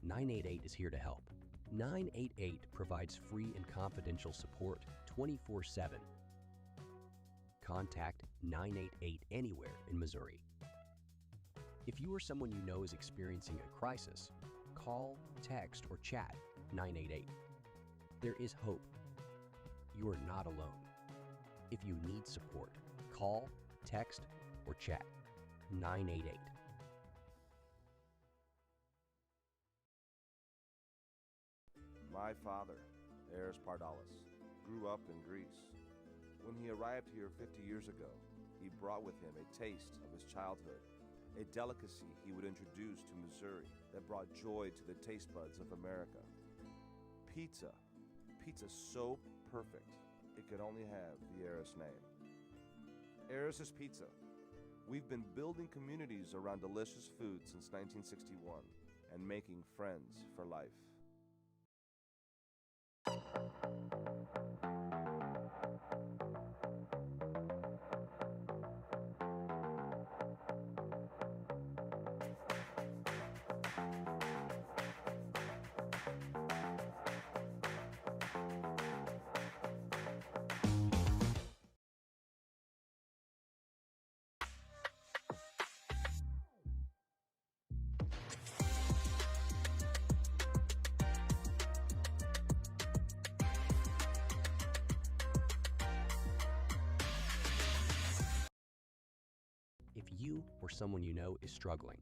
988 is here to help. 988 provides free and confidential support 24/7. Contact 988 anywhere in Missouri. If you or someone you know is experiencing a crisis, call, text, or chat 988. There is hope. You are not alone. If you need support, call, text, or chat 988. My father, Eris Pardalis, grew up in Greece. When he arrived here 50 years ago, he brought with him a taste of his childhood, a delicacy he would introduce to Missouri that brought joy to the taste buds of America. Pizza. Pizza so perfect, it could only have the Eris name. Eris's Pizza. We've been building communities around delicious food since 1961 and making friends for life. If you or someone you know is struggling,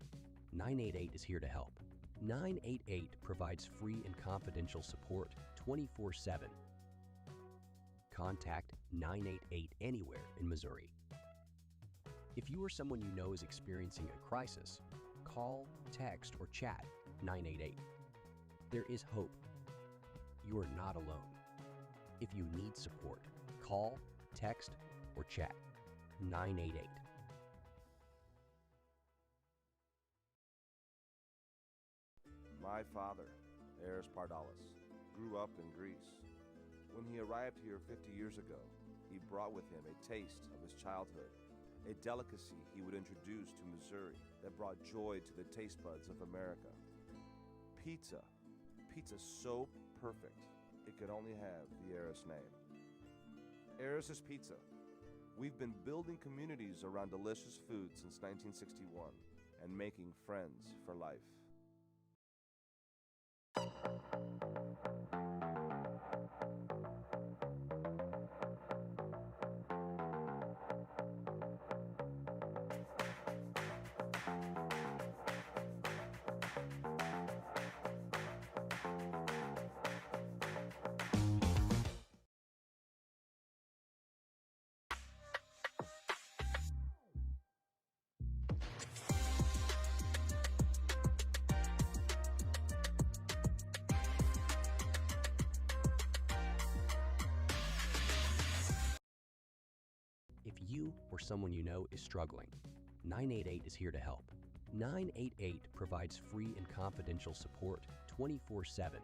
988 is here to help. 988 provides free and confidential support 24/7. Contact 988 anywhere in Missouri. If you or someone you know is experiencing a crisis, call, text, or chat 988. There is hope. You are not alone. If you need support, call, text, or chat 988. My father, Eris Pardalis, grew up in Greece. When he arrived here 50 years ago, he brought with him a taste of his childhood, a delicacy he would introduce to Missouri that brought joy to the taste buds of America. Pizza. Pizza so perfect, it could only have the Eris name. Eris's Pizza. We've been building communities around delicious food since 1961 and making friends for life. If you or someone you know is struggling, 988 is here to help. 988 provides free and confidential support 24/7.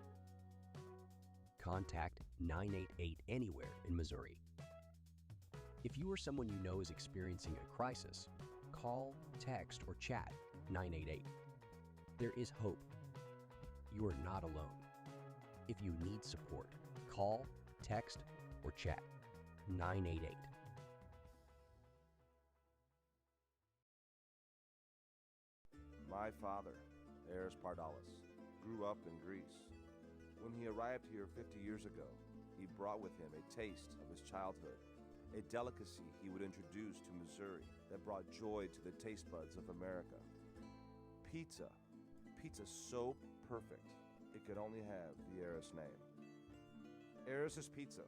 Contact 988 anywhere in Missouri. If you or someone you know is experiencing a crisis, call, text, or chat 988. There is hope. You are not alone. If you need support, call, text, or chat 988. My father, Eris Pardalis, grew up in Greece. When he arrived here 50 years ago, he brought with him a taste of his childhood, a delicacy he would introduce to Missouri that brought joy to the taste buds of America. Pizza. Pizza so perfect, it could only have the Eris name. Eris's Pizza.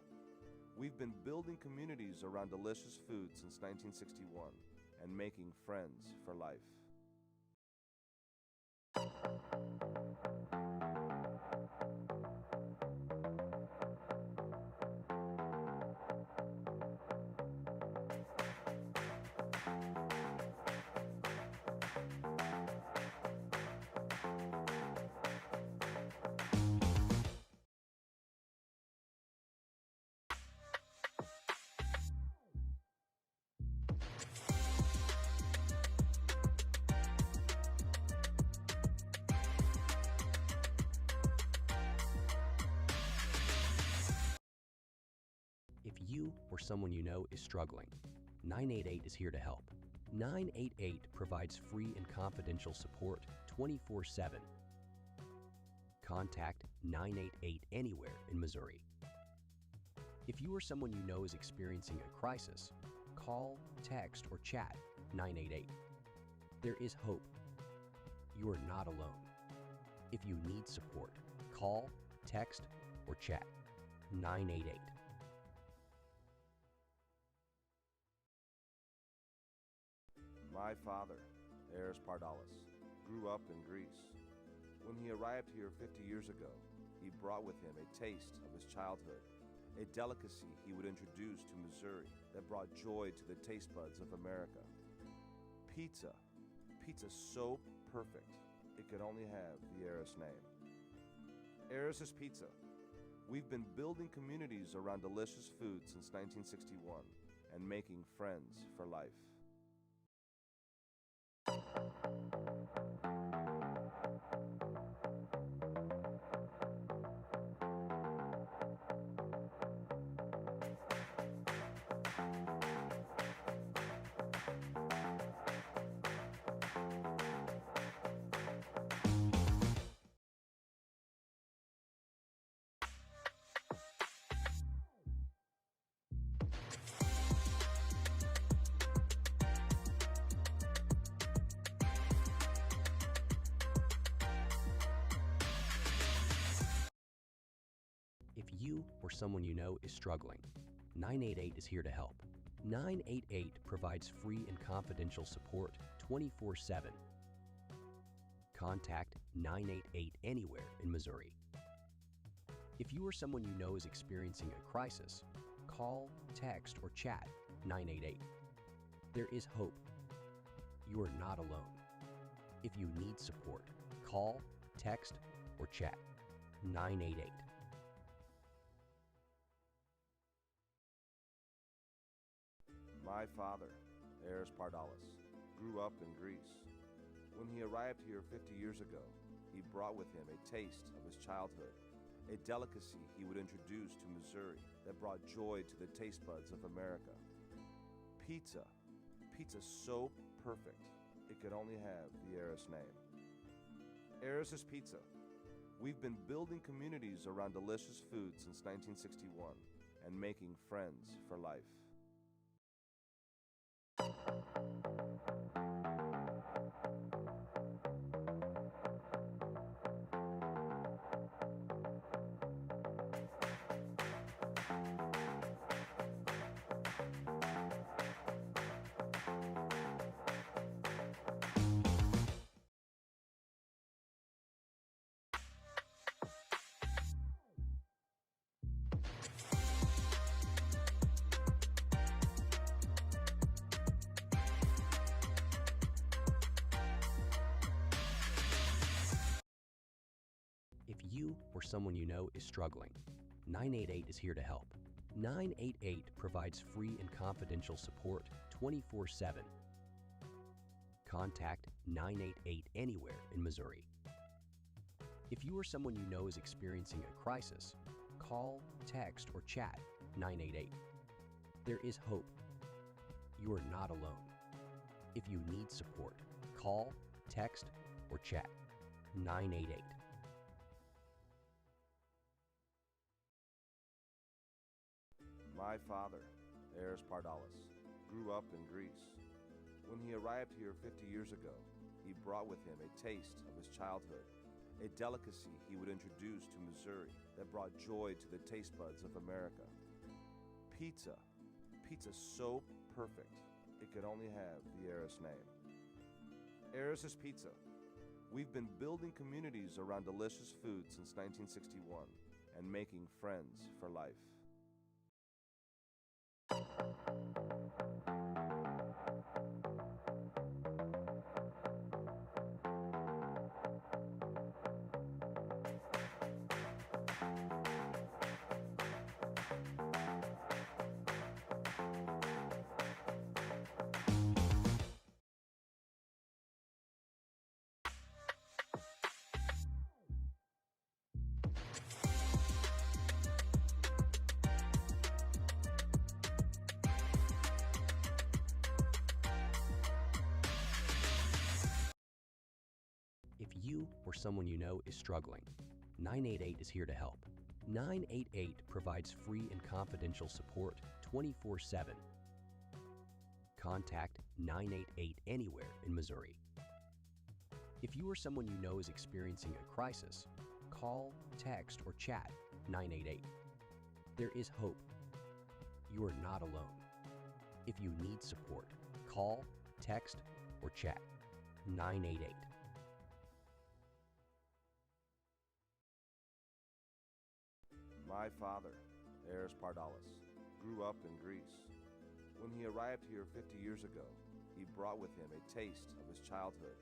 We've been building communities around delicious food since 1961 and making friends for life. you or someone you know is struggling, 988 is here to help. 988 provides free and confidential support 24/7. Contact 988 anywhere in Missouri. If you or someone you know is experiencing a crisis, call, text, or chat 988. There is hope. You are not alone. If you need support, call, text, or chat 988. My father, Eris Pardalis, grew up in Greece. When he arrived here 50 years ago, he brought with him a taste of his childhood, a delicacy he would introduce to Missouri that brought joy to the taste buds of America. Pizza. Pizza so perfect, it could only have the Eris name. Eris's Pizza. We've been building communities around delicious food since 1961 and making friends for life. If you or someone you know is struggling, 988 is here to help. 988 provides free and confidential support 24/7. Contact 988 anywhere in Missouri. If you or someone you know is experiencing a crisis, call, text, or chat 988. There is hope. You are not alone. If you need support, call, text, or chat 988. My father, Eris Pardalis, grew up in Greece. When he arrived here 50 years ago, he brought with him a taste of his childhood, a delicacy he would introduce to Missouri that brought joy to the taste buds of America. Pizza. Pizza so perfect, it could only have the Eris name. Eris's Pizza. We've been building communities around delicious food since 1961 and making friends for life. If you or someone you know is struggling, 988 is here to help. 988 provides free and confidential support 24/7. Contact 988 anywhere in Missouri. If you or someone you know is experiencing a crisis, call, text, or chat 988. There is hope. You are not alone. If you need support, call, text, or chat 988. My father, Eris Pardalis, grew up in Greece. When he arrived here 50 years ago, he brought with him a taste of his childhood, a delicacy he would introduce to Missouri that brought joy to the taste buds of America. Pizza. Pizza so perfect, it could only have the Eris name. Eris's Pizza. We've been building communities around delicious food since 1961 and making friends for life. you or someone you know is struggling, 988 is here to help. 988 provides free and confidential support 24/7. Contact 988 anywhere in Missouri. If you or someone you know is experiencing a crisis, call, text, or chat 988. There is hope. You are not alone. If you need support, call, text, or chat 988. My father, Eris Pardalis, grew up in Greece. When he arrived here 50 years ago, he brought with him a taste of his childhood,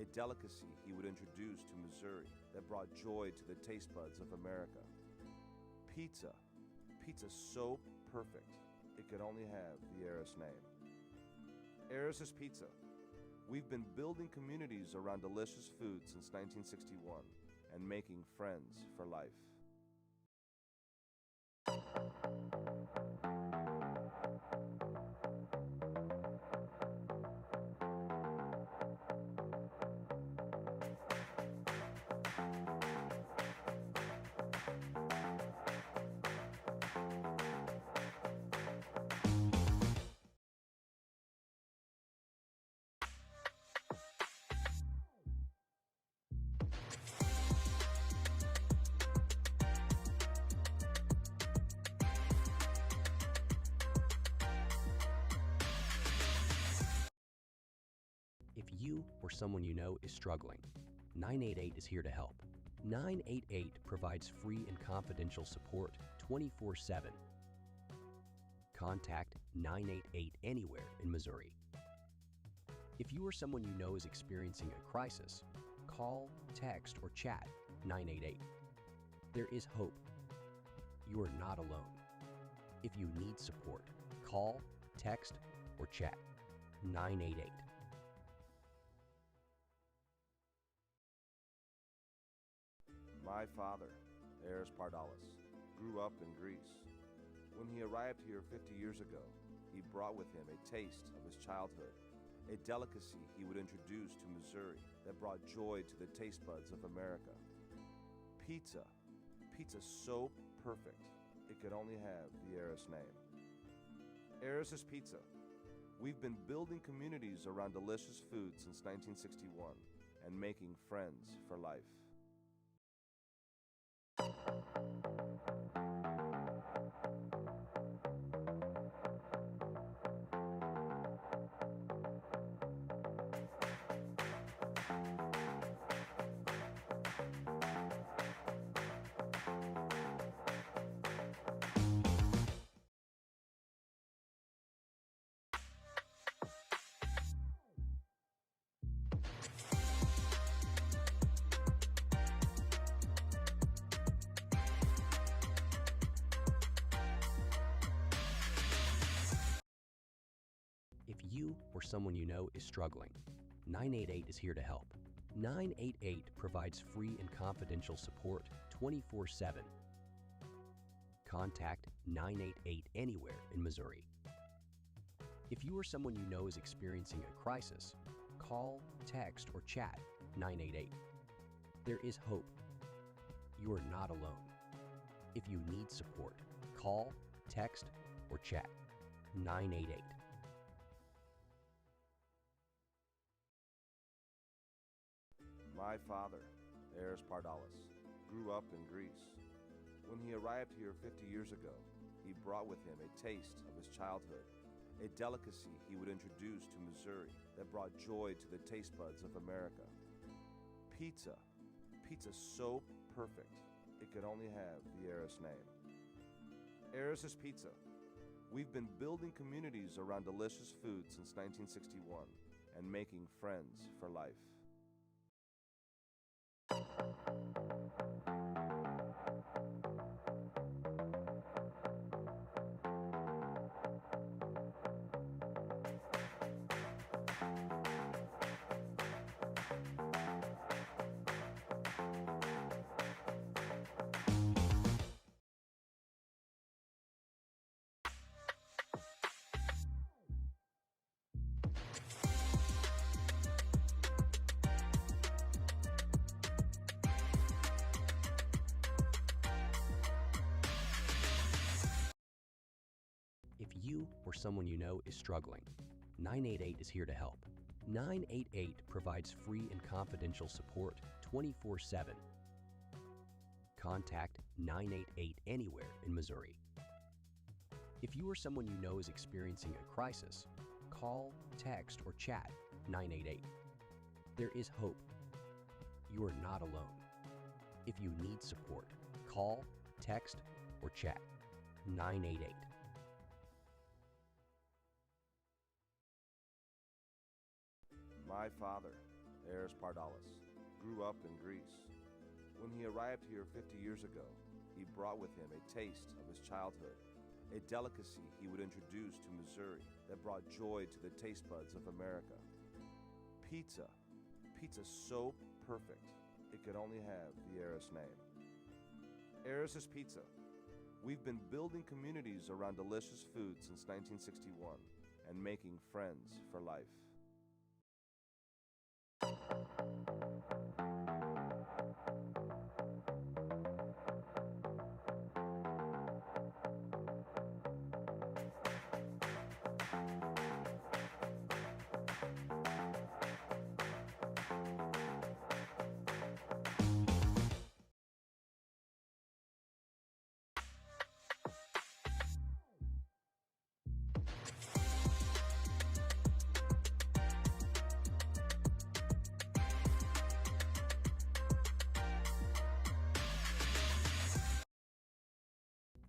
a delicacy he would introduce to Missouri that brought joy to the taste buds of America. Pizza. Pizza so perfect, it could only have the Eris name. Eris's Pizza. We've been building communities around delicious food since 1961 and making friends for life. If you or someone you know is struggling, 988 is here to help. 988 provides free and confidential support 24/7. Contact 988 anywhere in Missouri. If you or someone you know is experiencing a crisis, call, text, or chat 988. There is hope. You are not alone. If you need support, call, text, or chat 988. My father, Eris Pardalis, grew up in Greece. When he arrived here 50 years ago, he brought with him a taste of his childhood, a delicacy he would introduce to Missouri that brought joy to the taste buds of America. Pizza. Pizza so perfect, it could only have the Eris name. Eris's Pizza. We've been building communities around delicious food since 1961 and making friends for life. If you or someone you know is struggling, 988 is here to help. 988 provides free and confidential support 24/7. Contact 988 anywhere in Missouri. If you or someone you know is experiencing a crisis, call, text, or chat 988. There is hope. You are not alone. If you need support, call, text, or chat 988. My father, Eris Pardalis, grew up in Greece. When he arrived here 50 years ago, he brought with him a taste of his childhood, a delicacy he would introduce to Missouri that brought joy to the taste buds of America. Pizza. Pizza so perfect, it could only have the Eris name. Eris's Pizza. We've been building communities around delicious food since 1961 and making friends for life. you or someone you know is struggling, 988 is here to help. 988 provides free and confidential support 24/7. Contact 988 anywhere in Missouri. If you or someone you know is experiencing a crisis, call, text, or chat 988. There is hope. You are not alone. If you need support, call, text, or chat 988. My father, Eris Pardalis, grew up in Greece. When he arrived here 50 years ago, he brought with him a taste of his childhood, a delicacy he would introduce to Missouri that brought joy to the taste buds of America. Pizza. Pizza so perfect, it could only have the Eris name. Eris's Pizza. We've been building communities around delicious food since 1961 and making friends for life.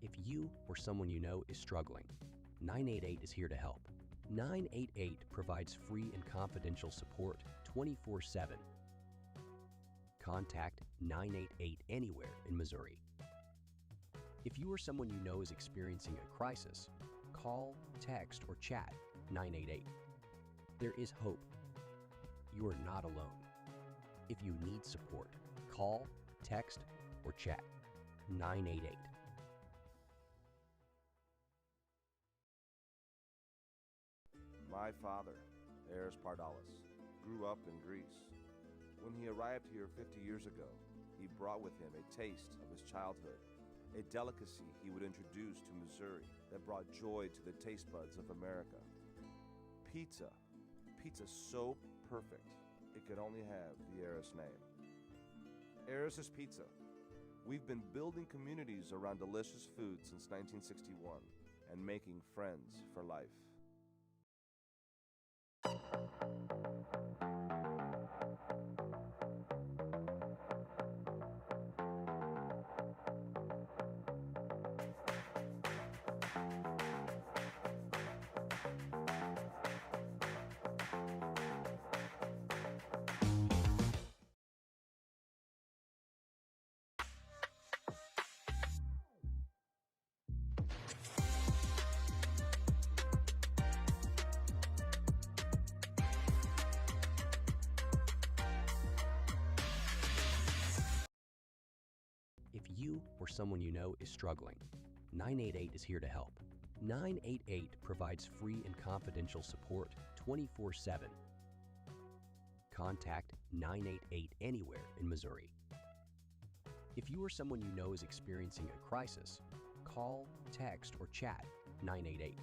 If you or someone you know is struggling, 988 is here to help. 988 provides free and confidential support 24/7. Contact 988 anywhere in Missouri. If you or someone you know is experiencing a crisis, call, text, or chat 988. There is hope. You are not alone. If you need support, call, text, or chat 988. My father, Eris Pardalis, grew up in Greece. When he arrived here 50 years ago, he brought with him a taste of his childhood, a delicacy he would introduce to Missouri that brought joy to the taste buds of America. Pizza. Pizza so perfect, it could only have the Eris name. Eris's Pizza. We've been building communities around delicious food since 1961 and making friends for life. If you or someone you know is struggling, 988 is here to help. 988 provides free and confidential support 24/7. Contact 988 anywhere in Missouri. If you or someone you know is experiencing a crisis, call, text, or chat 988.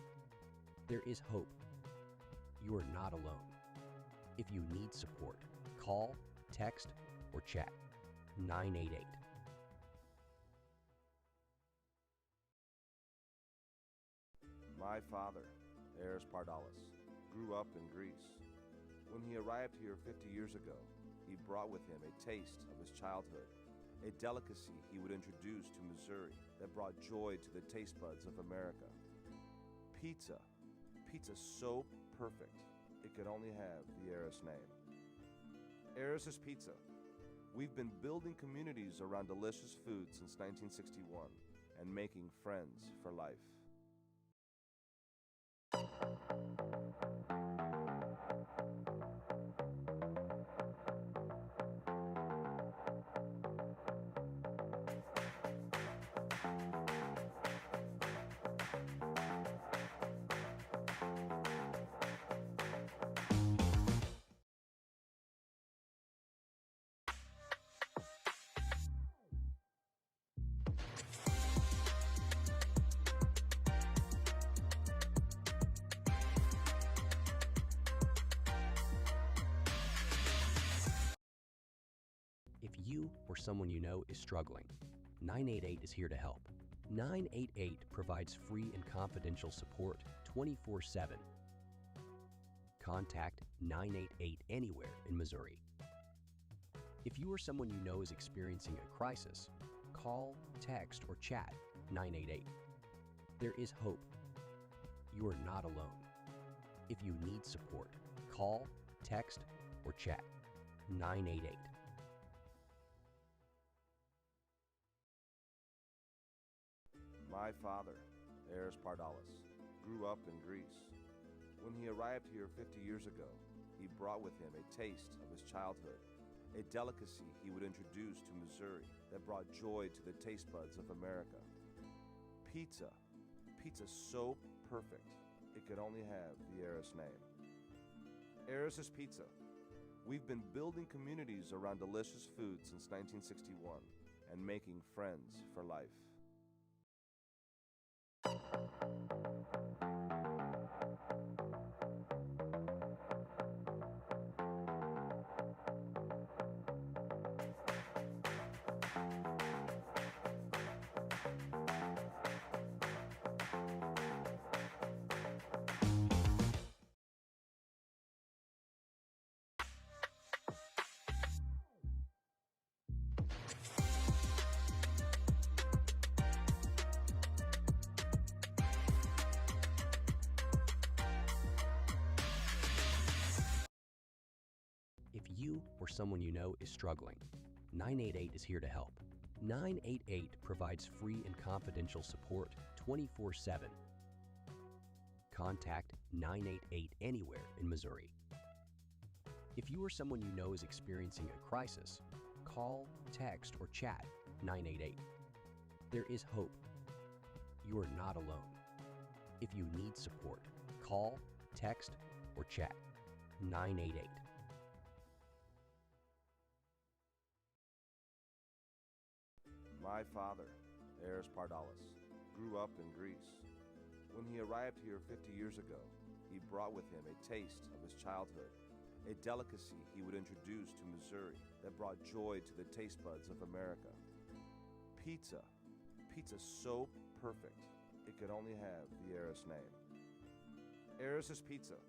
There is hope. You are not alone. If you need support, call, text, or chat 988. My father, Eris Pardalis, grew up in Greece. When he arrived here 50 years ago, he brought with him a taste of his childhood, a delicacy he would introduce to Missouri that brought joy to the taste buds of America. Pizza. Pizza so perfect, it could only have the Eris name. Eris's Pizza. We've been building communities around delicious food since 1961 and making friends for life. you or someone you know is struggling, 988 is here to help. 988 provides free and confidential support 24/7. Contact 988 anywhere in Missouri. If you or someone you know is experiencing a crisis, call, text, or chat 988. There is hope. You are not alone. If you need support, call, text, or chat 988. My father, Eris Pardalis, grew up in Greece. When he arrived here 50 years ago, he brought with him a taste of his childhood, a delicacy he would introduce to Missouri that brought joy to the taste buds of America. Pizza. Pizza so perfect, it could only have the Eris name. Eris's Pizza. We've been building communities around delicious food since 1961 and making friends for life. If you or someone you know is struggling, 988 is here to help. 988 provides free and confidential support 24/7. Contact 988 anywhere in Missouri. If you or someone you know is experiencing a crisis, call, text, or chat 988. There is hope. You are not alone. If you need support, call, text, or chat 988. My father, Eris Pardalis, grew up in Greece. When he arrived here 50 years ago, he brought with him a taste of his childhood, a delicacy he would introduce to Missouri that brought joy to the taste buds of America. Pizza. Pizza so perfect, it could only have the Eris name. Eris's Pizza.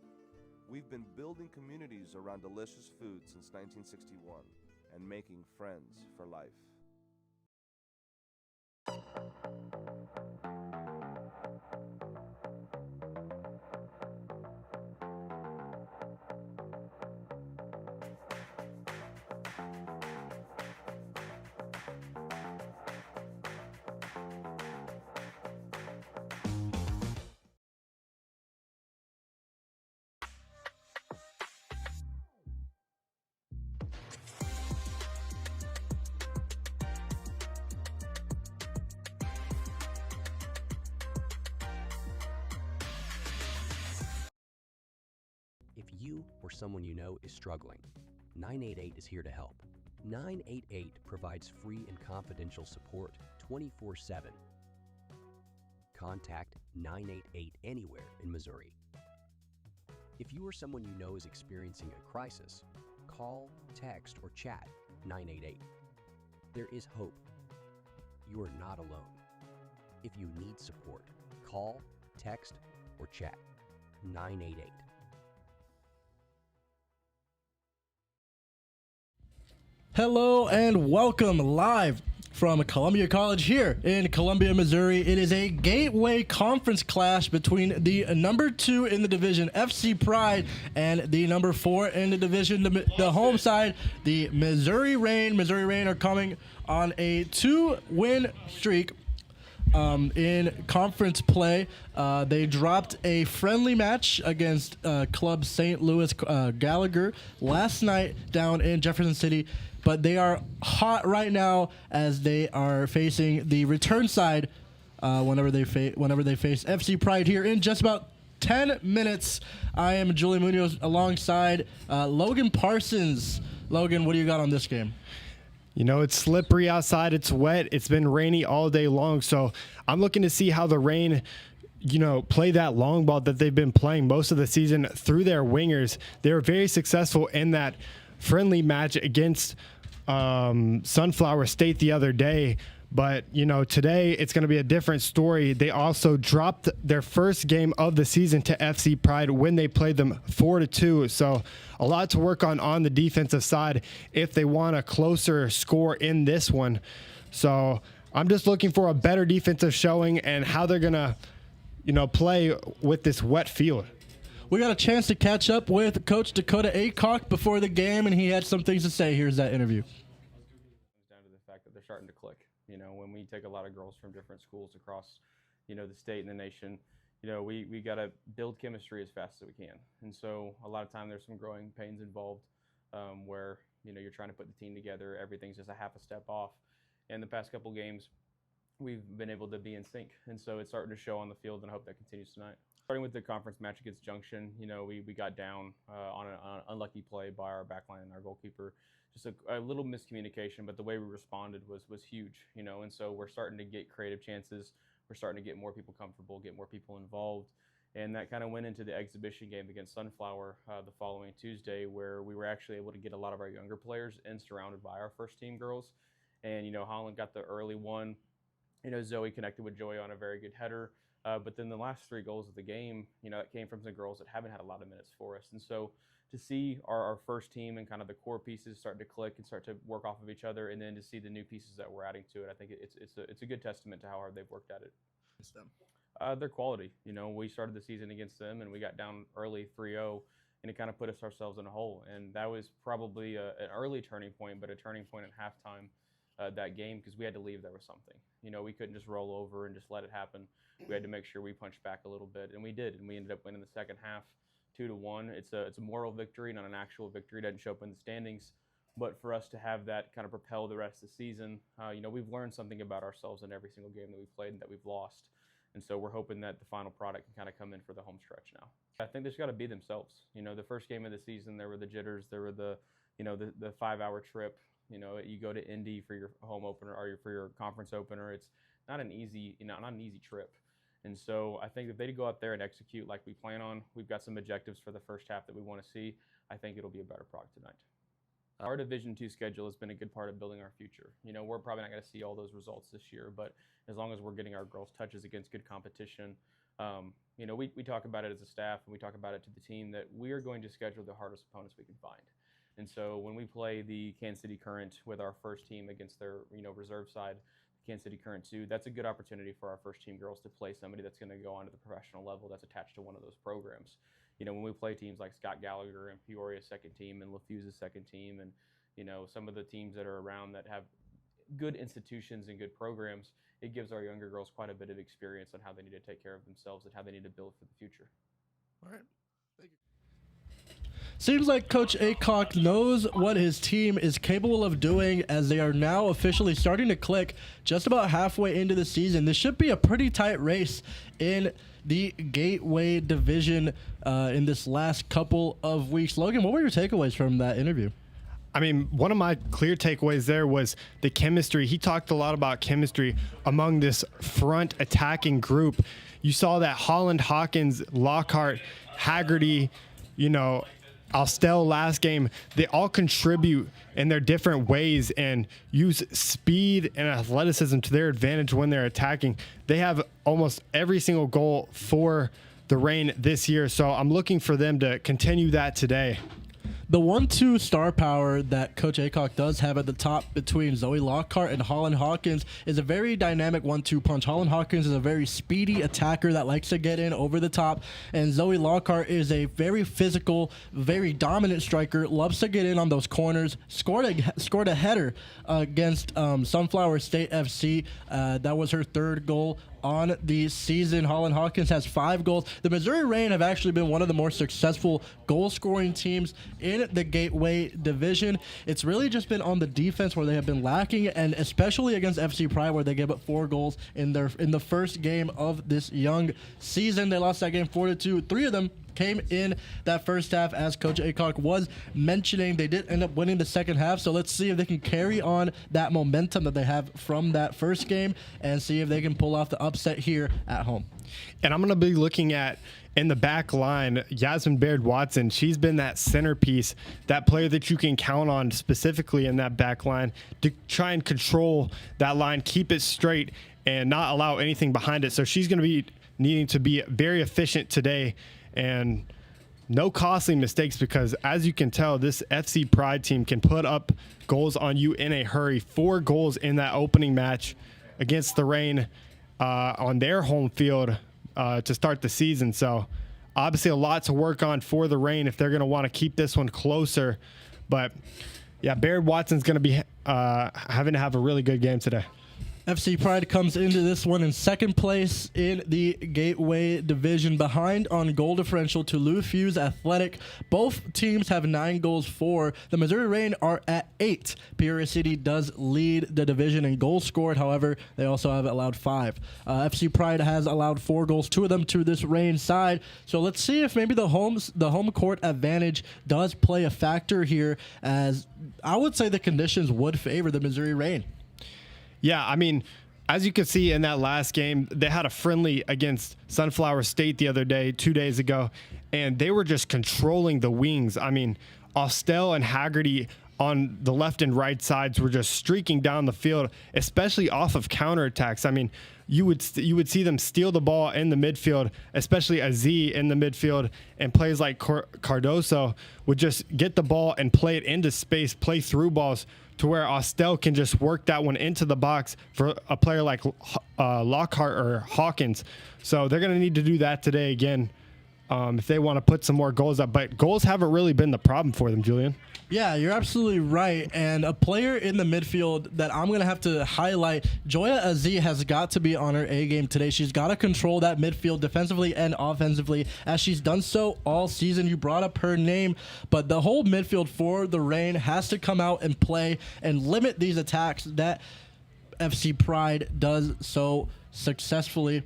We've been building communities around delicious food since 1961 and making friends for life. If you or someone you know is struggling, 988 is here to help. 988 provides free and confidential support 24/7. Contact 988 anywhere in Missouri. If you or someone you know is experiencing a crisis, call, text, or chat 988. There is hope. You are not alone. If you need support, call, text, or chat 988. Hello and welcome live from Columbia College here in Columbia, Missouri. It is a gateway conference clash between the number 2 in the division, FC Pride, and the number 4 in the division, the home side, the Missouri Reign. Missouri Reign are coming on a 2-win streak in conference play. They dropped a friendly match against Club St. Louis Gallagher last night down in Jefferson City. But they are hot right now as they are facing the return side whenever they face FC Pride here in just about 10 minutes. I am Julie Munoz alongside Logan Parsons. Logan, what do you got on this game? You know, it's slippery outside. It's wet. It's been rainy all day long. So I'm looking to see how the Reign, play that long ball that they've been playing most of the season through their wingers. They were very successful in that friendly match against Sunflower State the other day. But, you know, today it's going to be a different story. They also dropped their first game of the season to FC Pride when they played them 4-2. So a lot to work on the defensive side if they want a closer score in this one. So I'm just looking for a better defensive showing and how they're going to, you know, play with this wet field. We got a chance to catch up with Coach Dakota Aycock before the game, and he had some things to say. Here's that interview. Down to the fact that they're starting to click. You know, when we take a lot of girls from different schools across, you know, the state and the nation, you know, we got to build chemistry as fast as we can. And so a lot of time there's some growing pains involved where, you know, you're trying to put the team together. Everything's just a half a step off. And the past couple games, we've been able to be in sync. And so it's starting to show on the field, and I hope that continues tonight. Starting with the conference match against Junction, you know, we got down on an unlucky play by our backline and our goalkeeper. Just a little miscommunication, but the way we responded was huge, you know, and so we're starting to get creative chances. We're starting to get more people comfortable, get more people involved. And that kind of went into the exhibition game against Sunflower the following Tuesday, where we were actually able to get a lot of our younger players in surrounded by our first team girls. And, you know, Holland got the early one. You know, Zoe connected with Joy on a very good header. But then the last 3 goals of the game, you know, it came from some girls that haven't had a lot of minutes for us. And so to see our first team and kind of the core pieces start to click and start to work off of each other, and then to see the new pieces that we're adding to it, I think it's a good testament to how hard they've worked at it. It's them. Their quality. You know, we started the season against them, and we got down early 3-0, and it kind of put ourselves in a hole. And that was probably an early turning point, but a turning point at halftime that game, because we had to leave there with something. You know, we couldn't just roll over and just let it happen. We had to make sure we punched back a little bit, and we did, and we ended up winning the second half 2-1. It's a moral victory, not an actual victory. It doesn't show up in the standings, but for us to have that kind of propel the rest of the season, you know, we've learned something about ourselves in every single game that we've played and that we've lost, and so we're hoping that the final product can kind of come in for the home stretch now. I think they just got to be themselves. You know, the first game of the season, there were the jitters, there were the 5-hour trip. You know, you go to Indy for your home opener or for your conference opener. It's not an easy trip. And so I think if they go out there and execute like we plan on, we've got some objectives for the first half that we want to see. I think it'll be a better product tonight. Our Division II schedule has been a good part of building our future. You know, we're probably not going to see all those results this year, but as long as we're getting our girls touches against good competition, you know, we talk about it as a staff, and we talk about it to the team that we are going to schedule the hardest opponents we can find. And so when we play the Kansas City Current with our first team against their, you know, reserve side, Kansas City Current 2, that's a good opportunity for our first team girls to play somebody that's going to go on to the professional level that's attached to one of those programs. You know, when we play teams like Scott Gallagher and Peoria's second team and LaFuse's second team, and, you know, some of the teams that are around that have good institutions and good programs, it gives our younger girls quite a bit of experience on how they need to take care of themselves and how they need to build for the future. All right. Thank you. Seems like Coach Aycock knows what his team is capable of doing, as they are now officially starting to click just about halfway into the season. This should be a pretty tight race in the Gateway Division in this last couple of weeks. Logan, what were your takeaways from that interview? I mean, one of my clear takeaways there was the chemistry. He talked a lot about chemistry among this front attacking group. You saw that Holland, Hawkins, Lockhart, Haggerty, you know, Alstel last game, they all contribute in their different ways and use speed and athleticism to their advantage when they're attacking. They have almost every single goal for the Reign this year, so I'm looking for them to continue that today. The 1-2 star power that Coach Aycock does have at the top between Zoe Lockhart and Holland Hawkins is a very dynamic 1-2 punch. Holland Hawkins is a very speedy attacker that likes to get in over the top, and Zoe Lockhart is a very physical, very dominant striker, loves to get in on those corners, scored a header against Sunflower State FC. That was her 3rd goal on the season. Holland Hawkins has 5 goals. The Missouri Reign have actually been one of the more successful goal-scoring teams in the Gateway Division. It's really just been on the defense where they have been lacking, and especially against FC Pride, where they gave up 4 goals in the first game of this young season. They lost that game 4-2. 3 of them came in that first half. As Coach Aycock was mentioning, they did end up winning the second half. So let's see if they can carry on that momentum that they have from that first game and see if they can pull off the upset here at home. And I'm going to be looking at in the back line, Yasmin Baird Watson. She's been that centerpiece, that player that you can count on specifically in that back line to try and control that line, keep it straight, and not allow anything behind it. So she's going to be needing to be very efficient today and no costly mistakes, because as you can tell, this FC Pride team can put up goals on you in a hurry. 4 goals in that opening match against the Reign on their home field to start the season. So obviously a lot to work on for the Reign if they're going to want to keep this one closer. But yeah, Baird Watson's going to be having to have a really good game today. FC Pride comes into this one in second place in the Gateway Division, behind on goal differential to Louis Fuse Athletic. Both teams have 9 goals for. The Missouri Reign are at 8. Peoria City does lead the division in goals scored. However, they also have allowed 5. FC Pride has allowed 4 goals, 2 of them to this Reign side. So let's see if maybe the home court advantage does play a factor here, as I would say the conditions would favor the Missouri Reign. Yeah, I mean, as you can see in that last game, they had a friendly against Sunflower State the other day, 2 days ago, and they were just controlling the wings. I mean, Austell and Haggerty on the left and right sides were just streaking down the field, especially off of counterattacks. I mean, you would see them steal the ball in the midfield, especially Aziz in the midfield, and players like Cardoso would just get the ball and play it into space, play through balls to where Austell can just work that one into the box for a player like Lockhart or Hawkins. So they're going to need to do that today again if they want to put some more goals up. But goals haven't really been the problem for them, Julian. Yeah, you're absolutely right. And a player in the midfield that I'm going to have to highlight, Joya Aziz has got to be on her A game today. She's got to control that midfield defensively and offensively, as she's done so all season. You brought up her name, but the whole midfield for the Reign has to come out and play and limit these attacks that FC Pride does so successfully.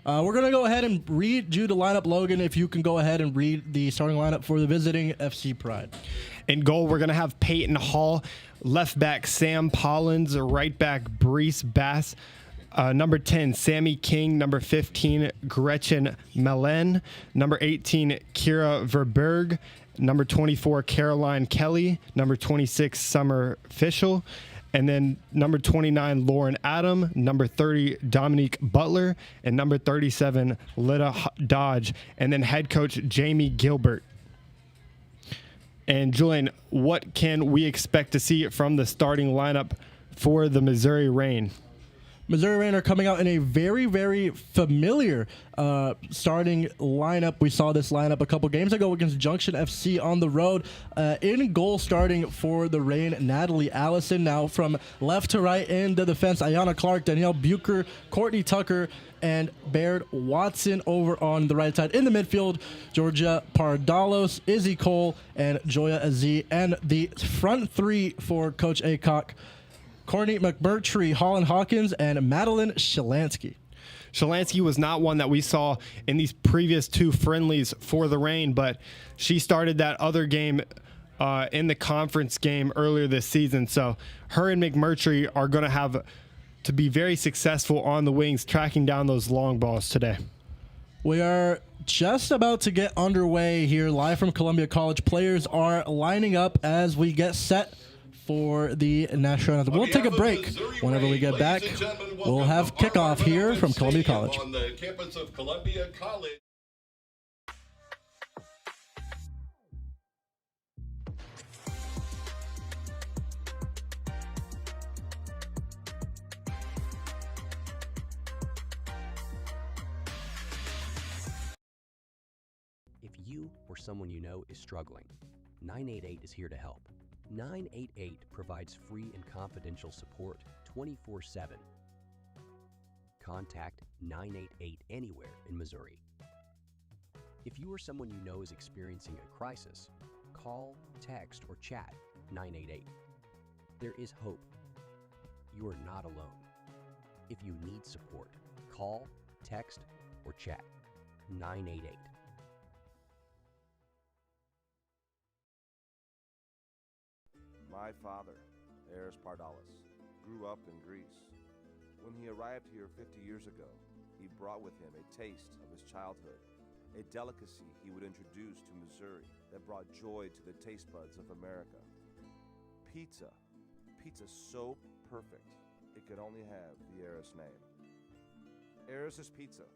We're going to go ahead and read you the lineup. Logan, if you can go ahead and read the starting lineup for the visiting FC Pride. In goal, we're going to have Peyton Hall, left back Sam Pollins, right back Brees Bass, number 10 Sammy King, number 15 Gretchen Melen, number 18 Kira Verberg, number 24 Caroline Kelly, number 26 Summer Fischel, and then number 29, Lauren Adam, number 30, Dominique Butler, and number 37, Lita Dodge, and then head coach Jamie Gilbert. And Julian, what can we expect to see from the starting lineup for the Missouri Reign? Missouri Reign are coming out in a very, very familiar starting lineup. We saw this lineup a couple games ago against Junction FC on the road. In goal starting for the Reign, Natalie Allison. Now from left to right in the defense, Ayana Clark, Danielle Bucher, Courtney Tucker, and Baird Watson over on the right side. In the midfield, Georgia Pardalos, Izzy Cole, and Joya Aziz. And the front three for Coach Aycock: Courtney McMurtry, Holland Hawkins, and Madeline Shalansky. Shalansky was not one that we saw in these previous 2 friendlies for the Reign, but she started that other game in the conference game earlier this season. So her and McMurtry are going to have to be very successful on the wings, tracking down those long balls today. We are just about to get underway here, live from Columbia College. Players are lining up as we get set for the national anthem. We'll take a break. Whenever we get back, we'll have kickoff here from Columbia College. On the campus of Columbia College. If you or someone you know is struggling, 988 is here to help. 988 provides free and confidential support 24/7. Contact 988 anywhere in Missouri. If you or someone you know is experiencing a crisis, call, text, or chat 988. There is hope. You are not alone. If you need support, call, text, or chat 988. My father, Eris Pardalis, grew up in Greece. When he arrived here 50 years ago, he brought with him a taste of his childhood, a delicacy he would introduce to Missouri that brought joy to the taste buds of America. Pizza. Pizza so perfect, it could only have the Eris name. Eris's Pizza.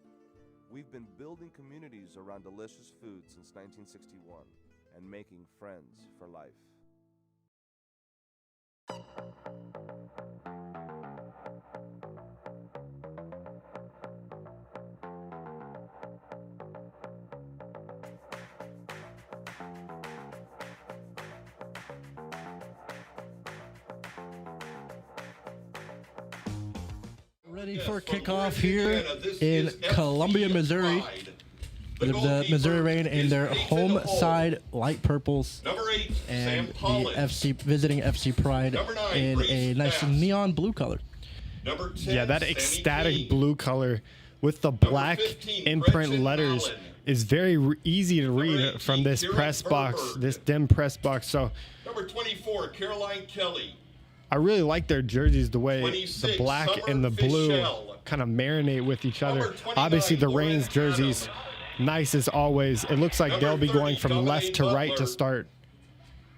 We've been building communities around delicious food since 1961 and making friends for life. Ready for kickoff here in Columbia, Missouri. The Missouri Reign in their home side light purples, Number 8, and Sam the Collins. visiting FC Pride Number 9, in a Reese nice Bass. neon blue color. Number 10, Yeah, that Sammy ecstatic King. blue color with the black 15, imprint Gretchen letters Allen. is very easy to read 18, from this Kieran press box, Berberg. this dim press box. So Number 24, Caroline Kelly. I really like their jerseys, the way 26, the black Summer and the blue Fischel. kind of marinate with each other. Number 29, Obviously, the Lauren Reigns jerseys, nice as always. It looks like Number they'll be 30, going from left to Dominique right to Butler. start.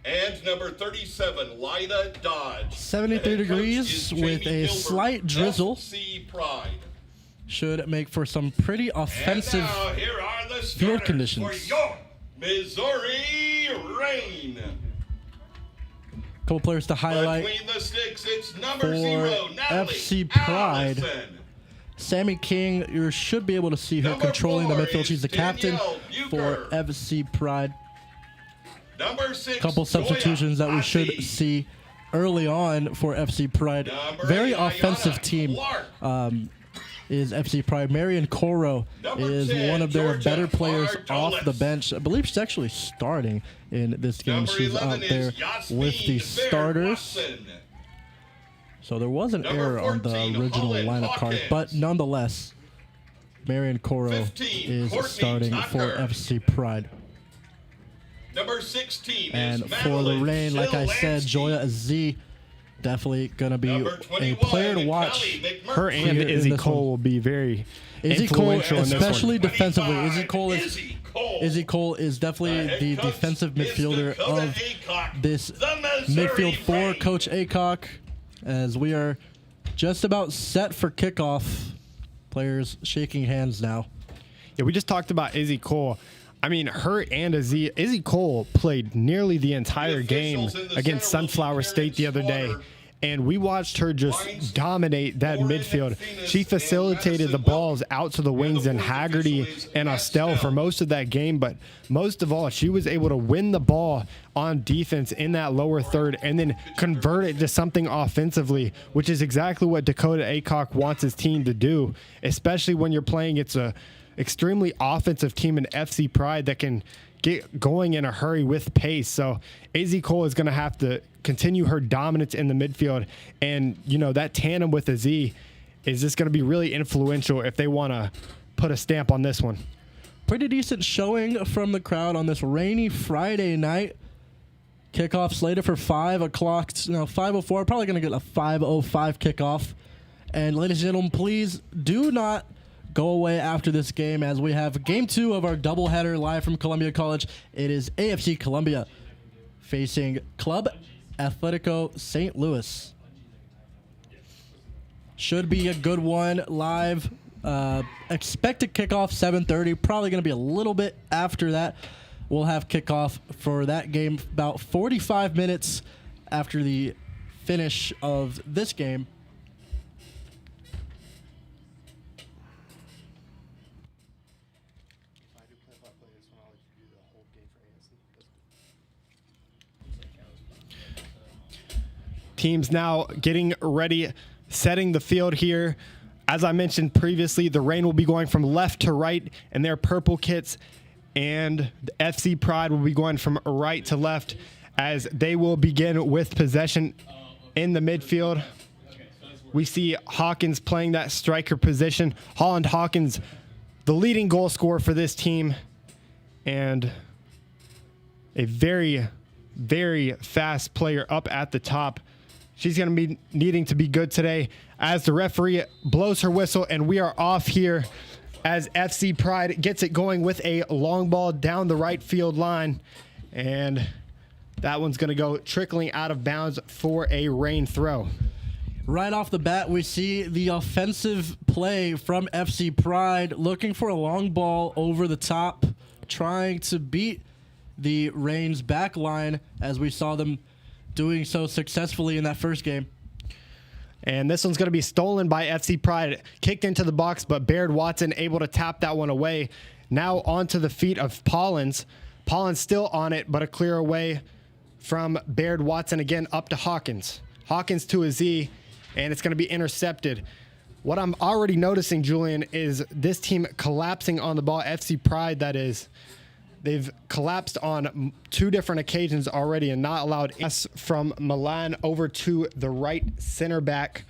And number 37, Lida Dodge. 73 And head coach degrees is with Jamie a Gilbert, slight drizzle. FC Pride. Should make for some pretty offensive. And now here are the field starters conditions. for your Missouri Reign. Couple players to highlight. Between the sticks, it's number For 0, Natalie FC Pride. Allison. Sammy King, you should be able to see her Number controlling the 4 midfield. She's the is captain Danielle for Bucher. FC Pride. Number 6, Couple substitutions that we should Joya see early on for FC Pride. Number Very 8, offensive Ayana team Clark. is FC Pride. Marion Coro Number is 10, one of their Georgia better players Pardalis. off the bench. I believe she's actually starting in this game. Number She's 11 out there is Yasmin with the starters. Watson. So there was an Number error on the 14, original Holland lineup card, Hawkins. but nonetheless, Marion Coro 15, is Courtney starting for Tucker. FC Pride. Number 16 And is for Madeline Lorraine, like I said, Shelansky. Joya Z, definitely going to be Number a 21, player to Kelly watch. McMurtry. Her and Here in Izzy this Cole one. will be very Izzy Cole, influential in this especially one. defensively. 25, Izzy Cole is definitely head the coach defensive is midfielder Dakota of Aycock, this the Missouri midfield for Reign. Coach Aycock, as we are just about set for kickoff. Players shaking hands now. Yeah, we just talked about Izzy Cole. I mean, her and Izzy Cole played nearly the entire game officials in the against center will be Sunflower State the other day. Slaughter. And we watched her just dominate that Lauren midfield. Venus She and facilitated the Madison balls out to the wings, and fourth Haggerty official is and Estelle for Estelle. most of that game. But most of all, she was able to win the ball on defense in that lower third and then convert it to something offensively, which is exactly what Dakota Aycock wants his team to do, especially when you're playing it's a extremely offensive team in FC Pride that can get going in a hurry with pace. So Izzy Cole is going to have to continue her dominance in the midfield. And, you know, that tandem with a Z is just going to be really influential if they want to put a stamp on this one. Pretty decent showing from the crowd on this rainy Friday night. Kickoff slated for 5 o'clock. 5:04. Probably going to get a 5:05 kickoff. And ladies and gentlemen, please do not go away after this game, as we have game 2 of our doubleheader live from Columbia College. It is AFC Columbia facing Club Atletico St. Louis. Should be a good one live. Expected kickoff 7:30. Probably going to be a little bit after that. We'll have kickoff for that game about 45 minutes after the finish of this game. Teams now getting ready, setting the field here. As I mentioned previously, the Reign will be going from left to right in their purple kits, and the FC Pride will be going from right to left, as they will begin with possession in the midfield. We see Hawkins playing that striker position. Holland Hawkins, the leading goal scorer for this team, and a very very fast player up at the top. She's going to be needing to be good today as the referee blows her whistle, and we are off here as FC Pride gets it going with a long ball down the right field line. And that one's going to go trickling out of bounds for a rain throw. Right off the bat, we see the offensive play from FC Pride, looking for a long ball over the top, trying to beat the Reign's back line, as we saw them doing so successfully in that first game. And this one's going to be stolen by FC Pride, kicked into the box, but Baird Watson able to tap that one away. Now onto the feet of Pollins. Pollins still on it, but a clear away from Baird Watson again up to Hawkins. Hawkins to a Z, and it's going to be intercepted. What I'm already noticing, Julian, is this team collapsing on the ball. FC Pride, that is. They've collapsed on 2 different occasions already and not allowed us from Milan over to the right center back,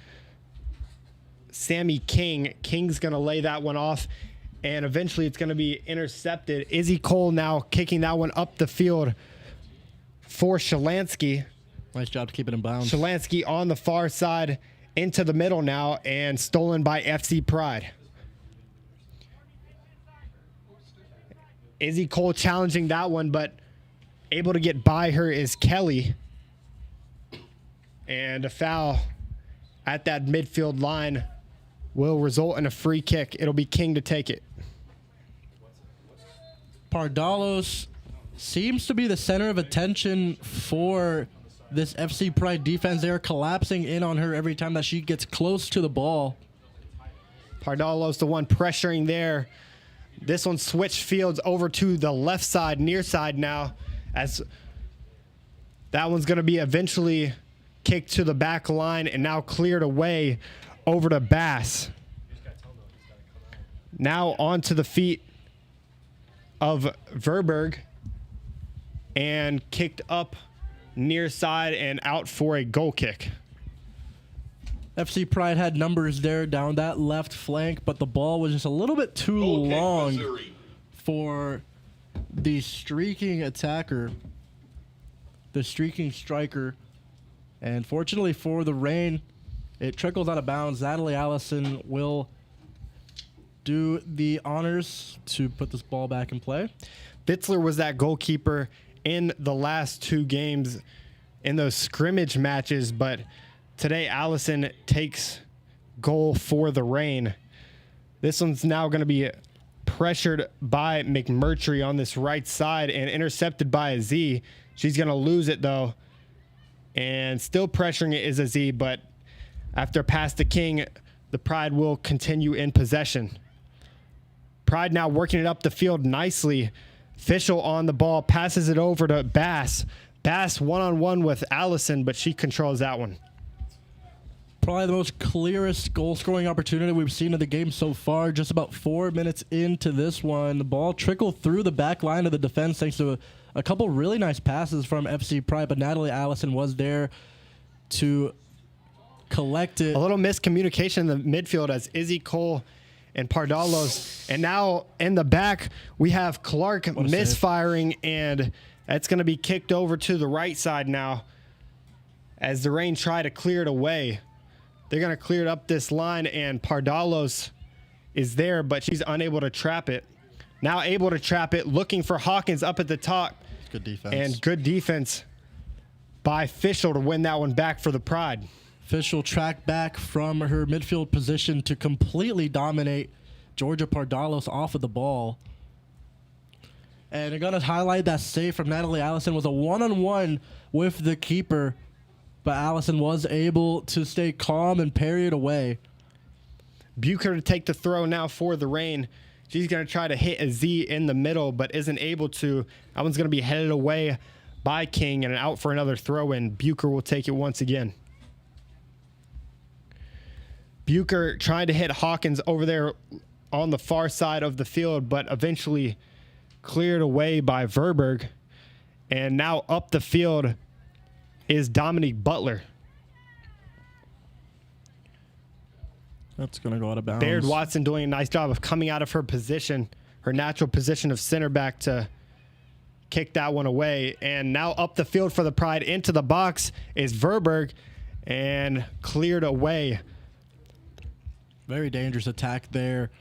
Sammy King. King's going to lay that one off, and eventually it's going to be intercepted. Izzy Cole now kicking that one up the field for Shalansky. Nice job to keep it in bounds. Shalansky on the far side into the middle now, and stolen by FC Pride. Izzy Cole challenging that one, but able to get by her is Kelly. And a foul at that midfield line will result in a free kick. It'll be King to take it. Pardalos seems to be the center of attention for this FC Pride defense. They're collapsing in on her every time that she gets close to the ball. Pardalos the one pressuring there. This one switched fields over to the left side, near side now, as that one's going to be eventually kicked to the back line and now cleared away over to Bass. Now onto the feet of Verberg and kicked up near side and out for a goal kick. FC Pride had numbers there down that left flank, but the ball was just a little bit too Goal kick, long Missouri. for the streaking attacker, the streaking striker. And fortunately for the Reign, it trickles out of bounds. Natalie Allison will do the honors to put this ball back in play. Bitzler was that goalkeeper in the last 2 games in those scrimmage matches, but today Allison takes goal for the Reign. This one's now going to be pressured by McMurtry on this right side and intercepted by a Z. She's going to lose it though, and still pressuring it is a Z, but after a pass to King, the Pride will continue in possession. Pride now working it up the field nicely. Fischel on the ball, passes it over to Bass. Bass one-on-one with Allison, but she controls that one. Probably the most clearest goal-scoring opportunity we've seen in the game so far. Just about 4 minutes into this one, the ball trickled through the back line of the defense thanks to a couple really nice passes from FC Pride, but Natalie Allison was there to collect it. A little miscommunication in the midfield as Izzy Cole and Pardalos. And now in the back, we have Clark misfiring, and that's going to be kicked over to the right side now as the Reign try to clear it away. They're going to clear it up this line, and Pardalos is there, but she's unable to trap it. Now able to trap it, looking for Hawkins up at the top. Good defense. And good defense by Fischel to win that one back for the Pride. Fischel tracked back from her midfield position to completely dominate Georgia Pardalos off of the ball. And they're going to highlight that save from Natalie Allison was a one-on-one with the keeper, but Allison was able to stay calm and parry it away. Bucher to take the throw now for the Reign. She's going to try to hit a Z in the middle, but isn't able to. That one's going to be headed away by King and out for another throw in. Bucher will take it once again. Bucher trying to hit Hawkins over there on the far side of the field, but eventually cleared away by Verberg. And now up the field is Dominique Butler. That's going to go out of bounds. Baird Watson doing a nice job of coming out of her position, her natural position of center back, to kick that one away. And now up the field for the Pride into the box is Verberg and cleared away. Very dangerous attack there.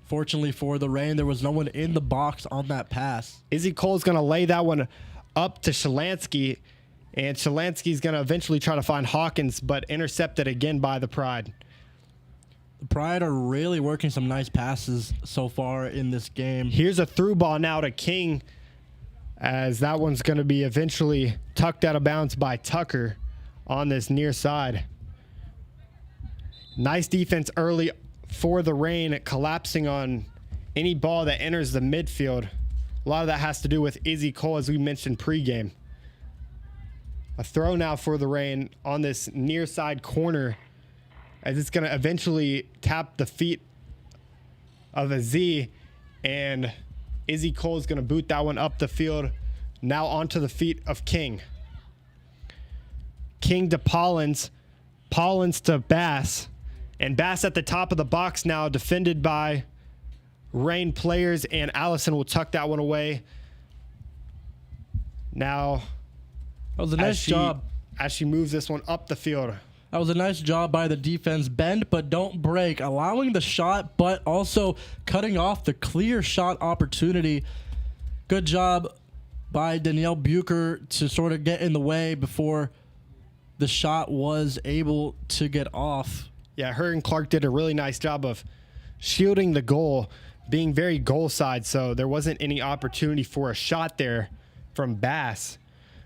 Fortunately for the Reign, there was no one in the box on that pass. Izzy Cole's going to lay that one up to Shalansky, and Shalansky's going to eventually try to find Hawkins, but intercepted again by the Pride. The Pride are really working some nice passes so far in this game. Here's a through ball now to King, as that one's going to be eventually tucked out of bounds by Tucker on this near side. Nice defense early for the Reign, collapsing on any ball that enters the midfield. A lot of that has to do with Izzy Cole, as we mentioned pregame. A throw now for the Reign on this near side corner, as it's going to eventually tap the feet of a Z, and Izzy Cole is going to boot that one up the field, now onto the feet of King. King to Pollins, Pollins to Bass, and Bass at the top of the box now, defended by Reign players, and Allison will tuck that one away. Now, That was a nice job. as she moves this one up the field. That was a nice job by the defense. Bend but don't break, allowing the shot, but also cutting off the clear shot opportunity. Good job by Danielle Bucher to sort of get in the way before the shot was able to get off. Yeah, her and Clark did a really nice job of shielding the goal, being very goal side, so there wasn't any opportunity for a shot there from Bass.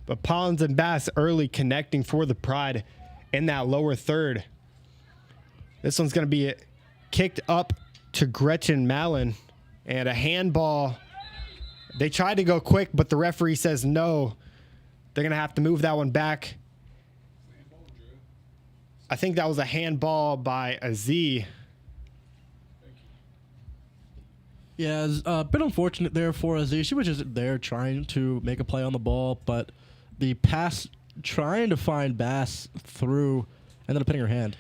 But Pollins and Bass early connecting for the Pride in that lower third. This one's going to be kicked up to Gretchen Mallon, and a handball. They tried to go quick, but the referee says no. They're going to have to move that one back. I think that was a handball by a Z. Yeah, it's a bit unfortunate there for Aziz. She was just there trying to make a play on the ball, but the pass trying to find Bass through ended up hitting her hand.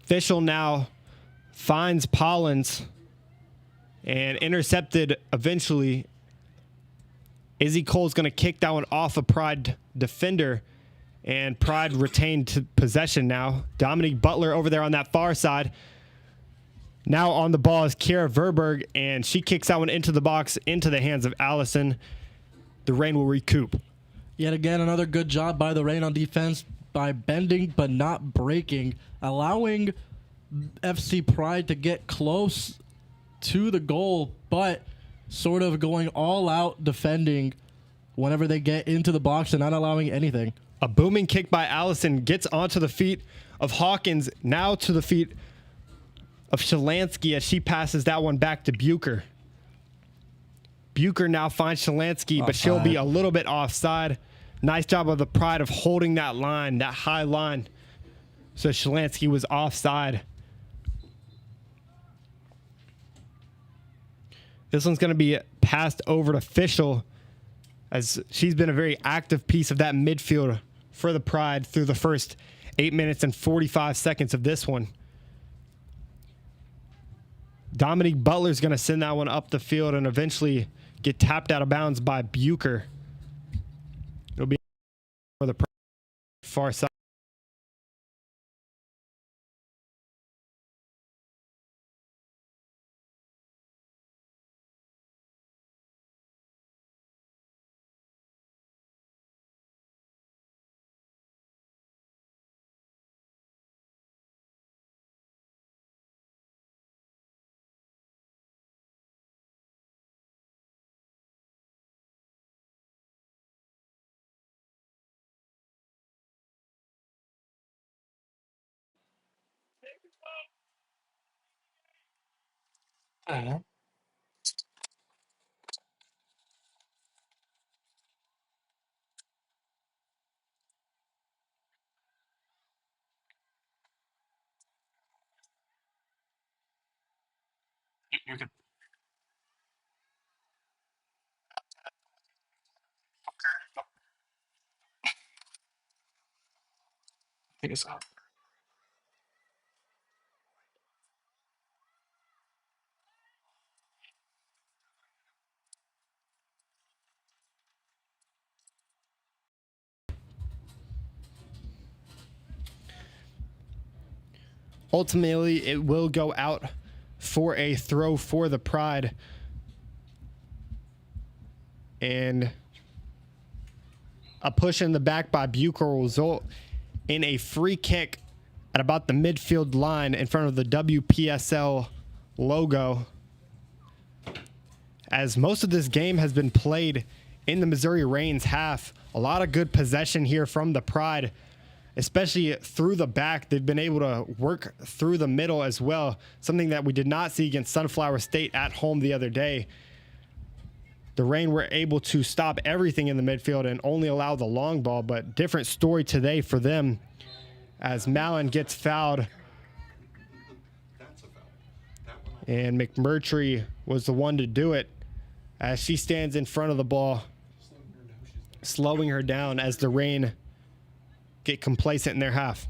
Fischel now finds Pollins and intercepted eventually. Izzy Cole's going to kick that one off a Pride defender, and Pride retained possession now. Dominique Butler over there on that far side. Now on the ball is Kara Verberg, and she kicks that one into the box, into the hands of Allison. The Reign will recoup. Yet again, another good job by the Reign on defense by bending but not breaking, allowing FC Pride to get close to the goal, but sort of going all out defending whenever they get into the box and not allowing anything. A booming kick by Allison gets onto the feet of Hawkins, now to the feet of Shalansky as she passes that one back to Bucher. Bucher now finds Shalansky, but she'll be a little bit offside. Nice job of the Pride of holding that line, that high line. So Shalansky was offside. This one's going to be passed over to Fischel, as she's been a very active piece of that midfield for the Pride through the first 8 minutes and 45 seconds of this one. Dominique Butler's going to send that one up the field and eventually get tapped out of bounds by Bucher. It'll be for the far side. You could think it's up. Ultimately, it will go out for a throw for the Pride. And a push in the back by Bucher will result in a free kick at about the midfield line in front of the WPSL logo. As most of this game has been played in the Missouri Reigns half, a lot of good possession here from the Pride, especially through the back. They've been able to work through the middle as well, something that we did not see against Sunflower State at home the other day. The Reign were able to stop everything in the midfield and only allow the long ball, but different story today for them as Mallon gets fouled. And McMurtry was the one to do it as she stands in front of the ball, slowing her down as the Reign get complacent in their half.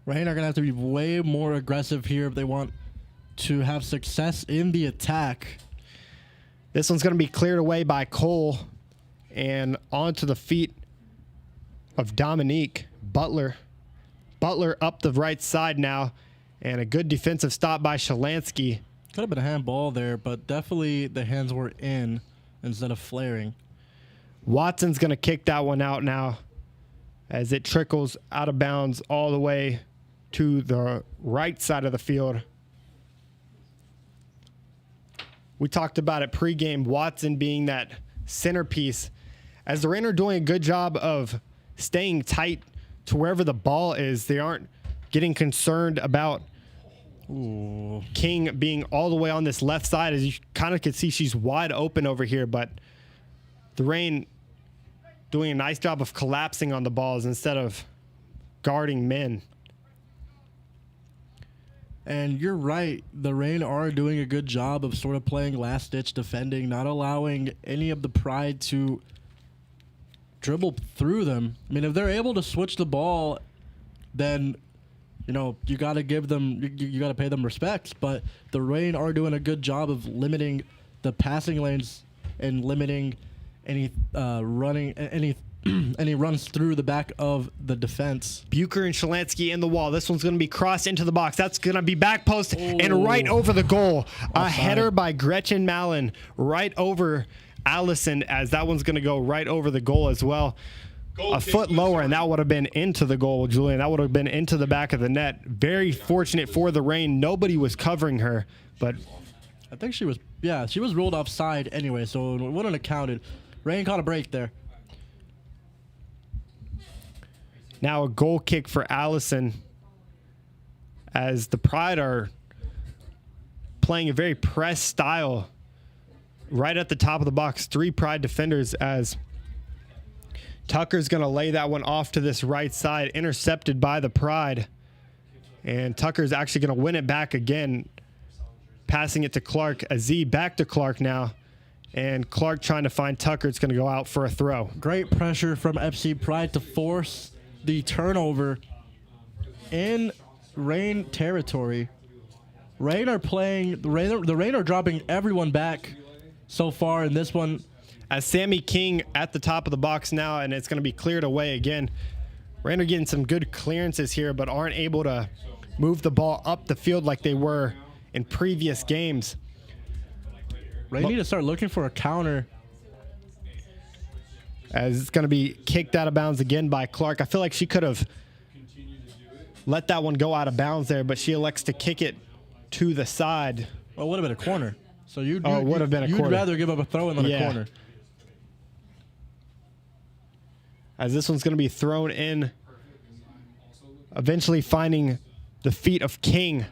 Reign are going to have to be way more aggressive here if they want to have success in the attack. This one's going to be cleared away by Cole and onto the feet of Dominique Butler. Butler up the right side now, and a good defensive stop by Shalansky. Could have been a handball there, but definitely the hands were in instead of flaring. Watson's going to kick that one out now as it trickles out of bounds all the way to the right side of the field. We talked about it pregame, Watson being that centerpiece. As the Reign are doing a good job of staying tight to wherever the ball is, they aren't getting concerned about King being all the way on this left side. As you kind of can see, she's wide open over here, but the Reign doing a nice job of collapsing on the balls instead of guarding men. And you're right, the Reign are doing a good job of sort of playing last-ditch defending, not allowing any of the Pride to dribble through them. I mean, if they're able to switch the ball, then, you know, you got to give them, you got to pay them respect. But the Reign are doing a good job of limiting the passing lanes and limiting any running, any runs through the back of the defense. Bucher and Shalansky in the wall. This one's going to be crossed into the box. That's going to be back post and right over the goal. A header by Gretchen Mallon right over Allison, as that one's going to go right over the goal as well. A foot lower, and that would have been into the goal, Julian. That would have been into the back of the net. Very fortunate for the Reign. Nobody was covering her, but I think she was ruled offside anyway, so it wouldn't have counted. Reign caught a break there. Now a goal kick for Allison, as the Pride are playing a very press style right at the top of the box. 3 Pride defenders, as Tucker's going to lay that one off to this right side, intercepted by the Pride. And Tucker's actually going to win it back again, passing it to Clark. Azee back to Clark now. And Clark trying to find Tucker. It's going to go out for a throw. Great pressure from FC Pride to force the turnover in Reign territory. Reign are playing, the Reign are dropping everyone back so far in this one. As Sammy King at the top of the box now, and it's going to be cleared away again. Reign are getting some good clearances here, but aren't able to move the ball up the field like they were in previous games. Reign need to start looking for a counter. As it's going to be kicked out of bounds again by Clark. I feel like she could have let that one go out of bounds there, but she elects to kick it to the side. Well, it would have been a corner. So it would have been a corner. You'd rather give up a throw-in than a corner. As this one's going to be thrown in, eventually finding the feet of King,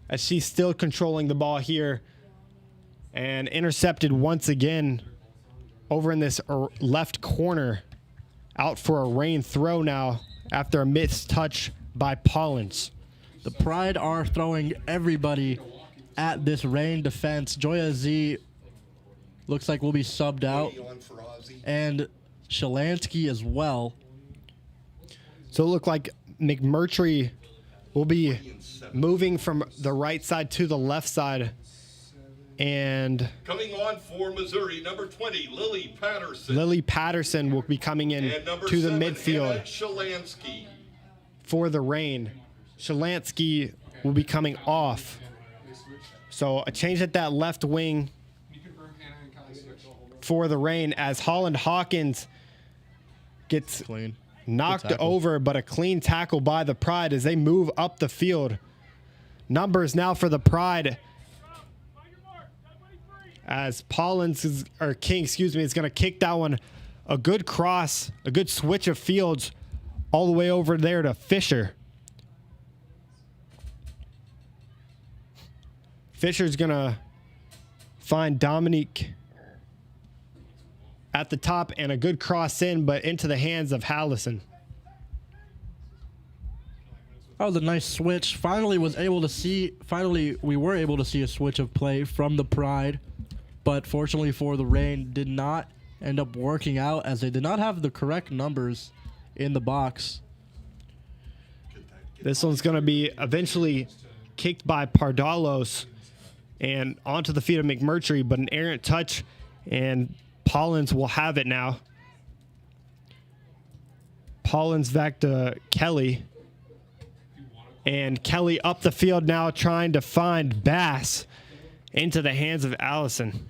as she's still controlling the ball here, and intercepted once again over in this left corner. Out for a Reign throw now after a missed touch by Pollins. The Pride are throwing everybody at this Reign defense. Joya Z looks like will be subbed out, and Shalansky as well. So it looked like McMurtry will be moving from the right side to the left side And Coming on for Missouri, number 20, Lily Patterson. Lily Patterson will be coming in And number to the 7, midfield Anna Shalansky. for the Reign. Shalansky will be coming off. So a change at that left wing for the Reign as Holland Hawkins gets Clean. knocked tackle. over, but a clean tackle by the Pride as they move up the field. Numbers now for the Pride as King, is going to kick that one. A good cross, a good switch of fields all the way over there to Fisher. Fisher's going to find Dominique at the top and a good cross in, but into the hands of Hallison. That was a nice switch. Finally, we were able to see a switch of play from the Pride, but fortunately for the Reign, did not end up working out as they did not have the correct numbers in the box. This one's going to be eventually kicked by Pardalos and onto the feet of McMurtry, but an errant touch, and Pollins will have it now. Pollins back to Kelly. And Kelly up the field now trying to find Bass into the hands of Allison.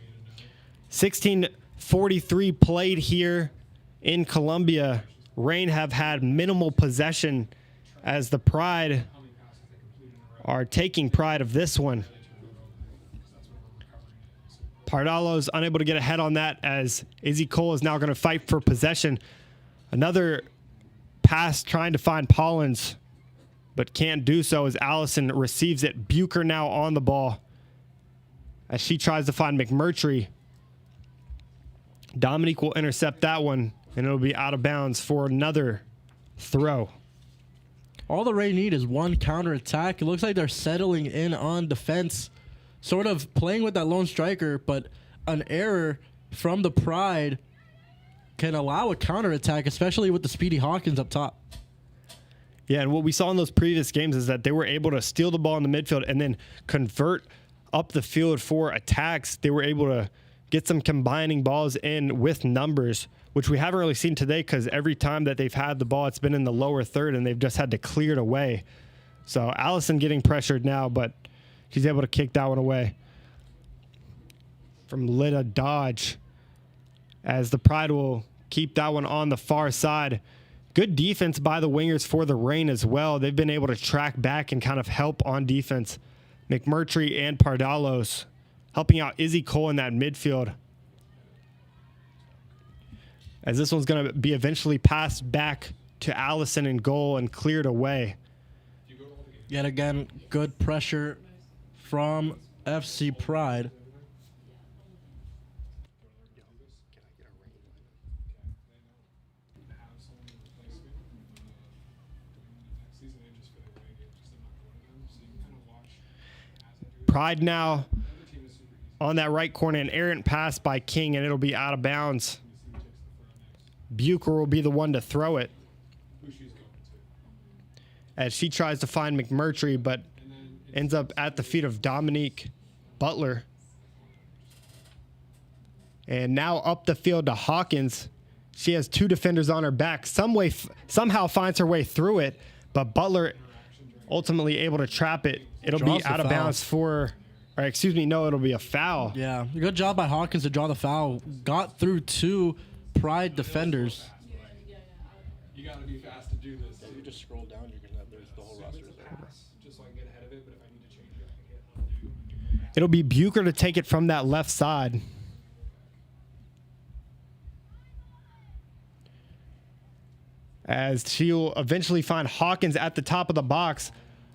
16:43 played here in Columbia. Reign have had minimal possession as the Pride are taking pride of this one. Pardalos unable to get ahead on that as Izzy Cole is now going to fight for possession. Another pass trying to find Pollins, but can't do so as Allison receives it. Bucher now on the ball as she tries to find McMurtry. Dominique will intercept that one, and it'll be out of bounds for another throw. All the Reign need is one counterattack. It looks like they're settling in on defense, sort of playing with that lone striker, but an error from the Pride can allow a counterattack, especially with the speedy Hawkins up top. Yeah, and what we saw in those previous games is that they were able to steal the ball in the midfield and then convert up the field for attacks. They were able to get some combining balls in with numbers, which we haven't really seen today because every time that they've had the ball, it's been in the lower third and they've just had to clear it away. So Allison getting pressured now, but she's able to kick that one away from Lida Dodge as the Pride will keep that one on the far side. Good defense by the wingers for the Reign as well. They've been able to track back and kind of help on defense. McMurtry and Pardalos helping out Izzy Cole in that midfield. As this one's going to be eventually passed back to Allison in goal and cleared away. Yet again, good pressure from FC Pride. Pride now on that right corner, an errant pass by King, and it'll be out of bounds. Bucher will be the one to throw it as she tries to find McMurtry, but ends up at the feet of Dominique Butler. And now up the field to Hawkins. She has two defenders on her back. Somehow finds her way through it, but Butler ultimately able to trap it. It'll Draws be the out of foul. bounds it'll be a foul. Yeah, good job by Hawkins to draw the foul. Got through two Pride defenders. You gotta be fast to do this. If you just scroll down, you're gonna there's the whole roster there. Just so I can get ahead of it, but if I need to change it, I can hit undo. It'll be Bucher to take it from that left side. As she'll eventually find Hawkins at the top of the box.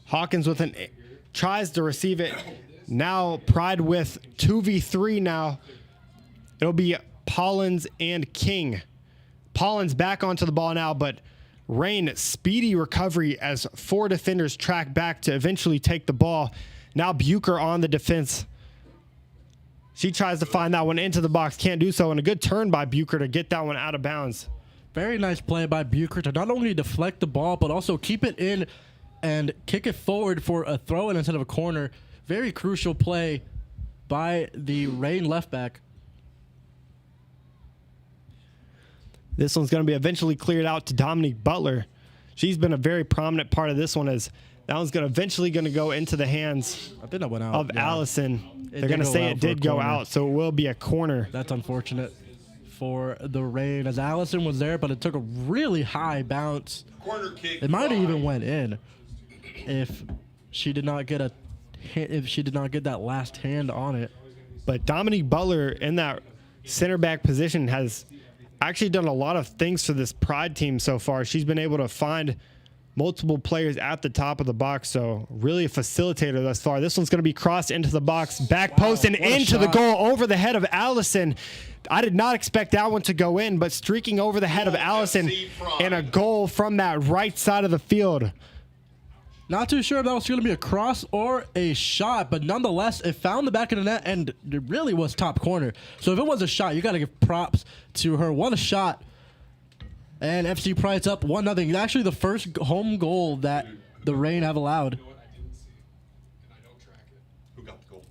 Hawkins tries to receive it. Now Pride with 2v3 now. It'll be Pollins and King. Pollins back onto the ball now, but Reign speedy recovery as four defenders track back to eventually take the ball. Now Bucher on the defense. She tries to find that one into the box, can't do so, and a good turn by Bucher to get that one out of bounds. Very nice play by Bucher to not only deflect the ball, but also keep it in and kick it forward for a throw-in instead of a corner. Very crucial play by the Reign left back. This one's going to be eventually cleared out to Dominique Butler. She's been a very prominent part of this one, as that one's going to go into the hands I think that went out. of yeah. Allison. It They're did going to go say out it for a did go corner. out, so it will be a corner. That's unfortunate for the Reign, as Allison was there, but it took a really high bounce. Corner kick. It might have even 5. went in if she did not get that last hand on it. But Dominique Butler in that center back position has actually done a lot of things for this Pride team so far. She's been able to find multiple players at the top of the box, so really a facilitator thus far. This one's going to be crossed into the box, back post, and what a into the shot. goal over the head of Allison. I did not expect that one to go in, but streaking over the head of Goal, Allison FC Pride. and a goal from that right side of the field. Not too sure if that was going to be a cross or a shot, but nonetheless, it found the back of the net, and it really was top corner. So if it was a shot, you got to give props to her. What a shot. And FC Pride's up 1-0. Actually, the first home goal that the Reign have allowed. You know what? I didn't see it, and I don't track it. Who got the goal?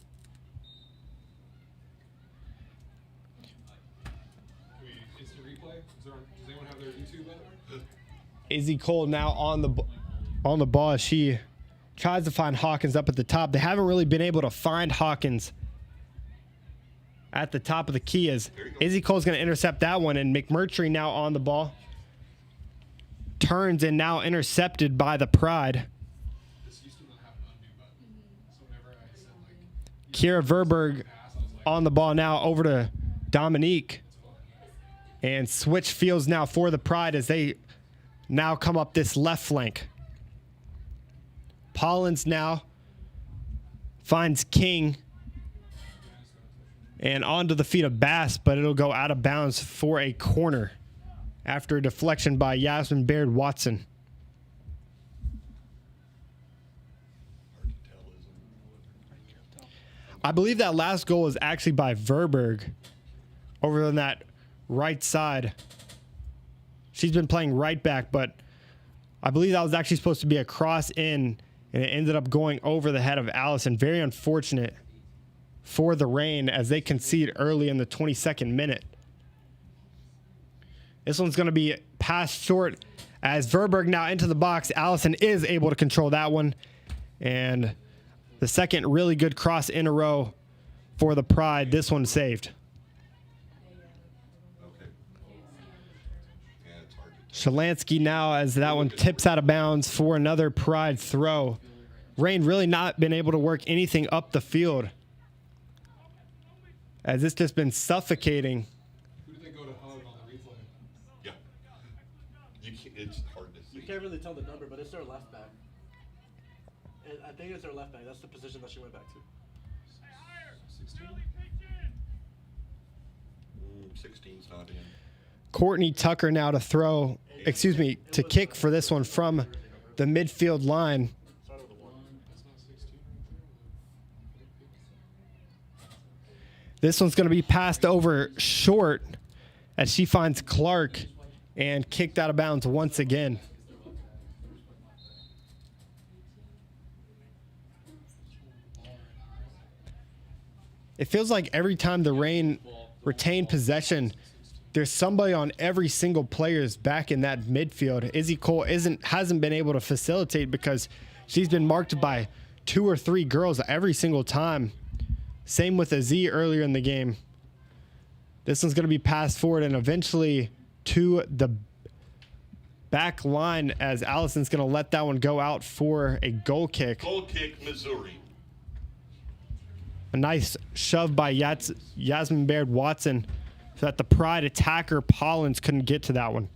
Can we instant replay? Does anyone have their YouTube up? Izzy Cole now on the ball as she tries to find Hawkins up at the top. They haven't really been able to find Hawkins at the top of the key, as Izzy Cole's going to intercept that one, and McMurtry now on the ball. Turns and now intercepted by the Pride. This used to not have an undo button. So whenever I said like Kira Verberg pass, I was like, on the ball now over to Dominique. And switch fields now for the Pride as they now come up this left flank. Pollins now finds King and onto the feet of Bass, but it'll go out of bounds for a corner after a deflection by Yasmin Baird Watson. Hard to tell, isn't it? I believe that last goal was actually by Verberg over on that right side. She's been playing right back, but I believe that was actually supposed to be a cross in, and it ended up going over the head of Allison. Very unfortunate for the Reign as they concede early in the 22nd minute. This one's going to be passed short as Verberg now into the box. Allison is able to control that one. And the second really good cross in a row for the Pride. This one saved. Okay. Yeah, it's hard to tell. Shalansky now as that one tips out of bounds for another Pride throw. Reign really not been able to work anything up the field, as it's just been suffocating. who did they go to hug on the replay? Yeah. It's hard to see. You can't really tell the number, but it's their left back. I think it's their left back. That's the position that she went back to. 16? 16's not in. Courtney Tucker now to throw, to kick for this one from the midfield line. That's not 16 This one's going to be passed over short as she finds Clark and kicked out of bounds once again. It feels like every time the Reign retain possession, there's somebody on every single player's back in that midfield. Izzy Cole hasn't been able to facilitate because she's been marked by 2 or 3 girls every single time. Same with Azee earlier in the game. This one's going to be passed forward and eventually to the back line as Allison's going to let that one go out for a goal kick. Goal kick, Missouri. A nice shove by Yasmin Baird Watson so that the Pride attacker Pollins couldn't get to that one.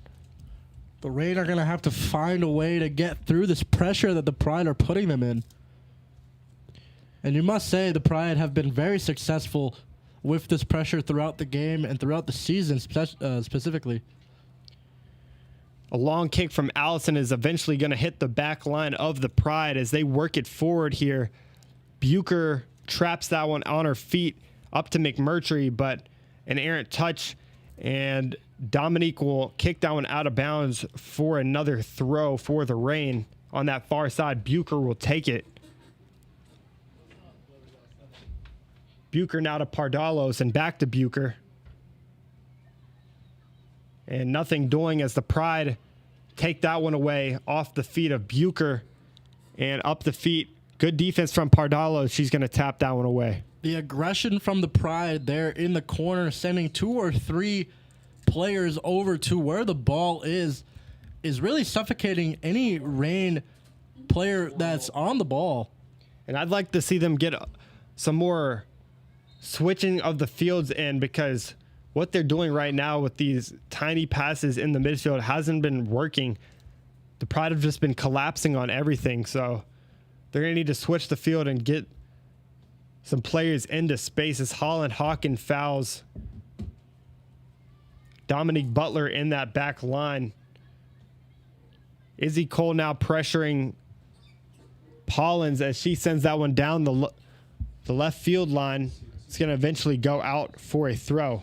The Reign are going to have to find a way to get through this pressure that the Pride are putting them in. And you must say the Pride have been very successful with this pressure throughout the game and throughout the season specifically. A long kick from Allison is eventually going to hit the back line of the Pride as they work it forward here. Bucher traps that one on her feet up to McMurtry, but an errant touch, and Dominique will kick that one out of bounds for another throw for the Reign. On that far side, Bucher will take it. Bucher now to Pardalos and back to Bucher. And nothing doing as the Pride take that one away off the feet of Bucher and up the feet. Good defense from Pardalos. She's going to tap that one away. The aggression from the Pride there in the corner, sending 2 or 3 players over to where the ball is really suffocating any Reign player that's on the ball. And I'd like to see them get some more switching of the fields in, because what they're doing right now with these tiny passes in the midfield hasn't been working. The Pride have just been collapsing on everything, so they're going to need to switch the field and get some players into space as Holland Hawkins fouls Dominique Butler in that back line. Izzy Cole now pressuring Pollins as she sends that one down the left field line. It's going to eventually go out for a throw.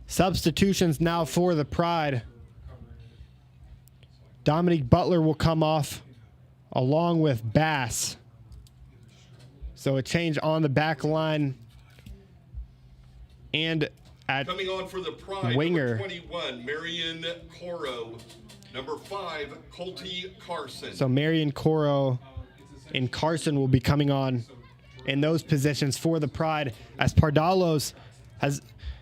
Substitutions now for the Pride. Dominique Butler will come off along with Bass. So a change on the back line. And at Coming on for the Pride, winger, number 21, Marion Coro. Number 5, Colty Carson. so Marion Coro and Carson will be coming on in those positions for the Pride, as Pardalos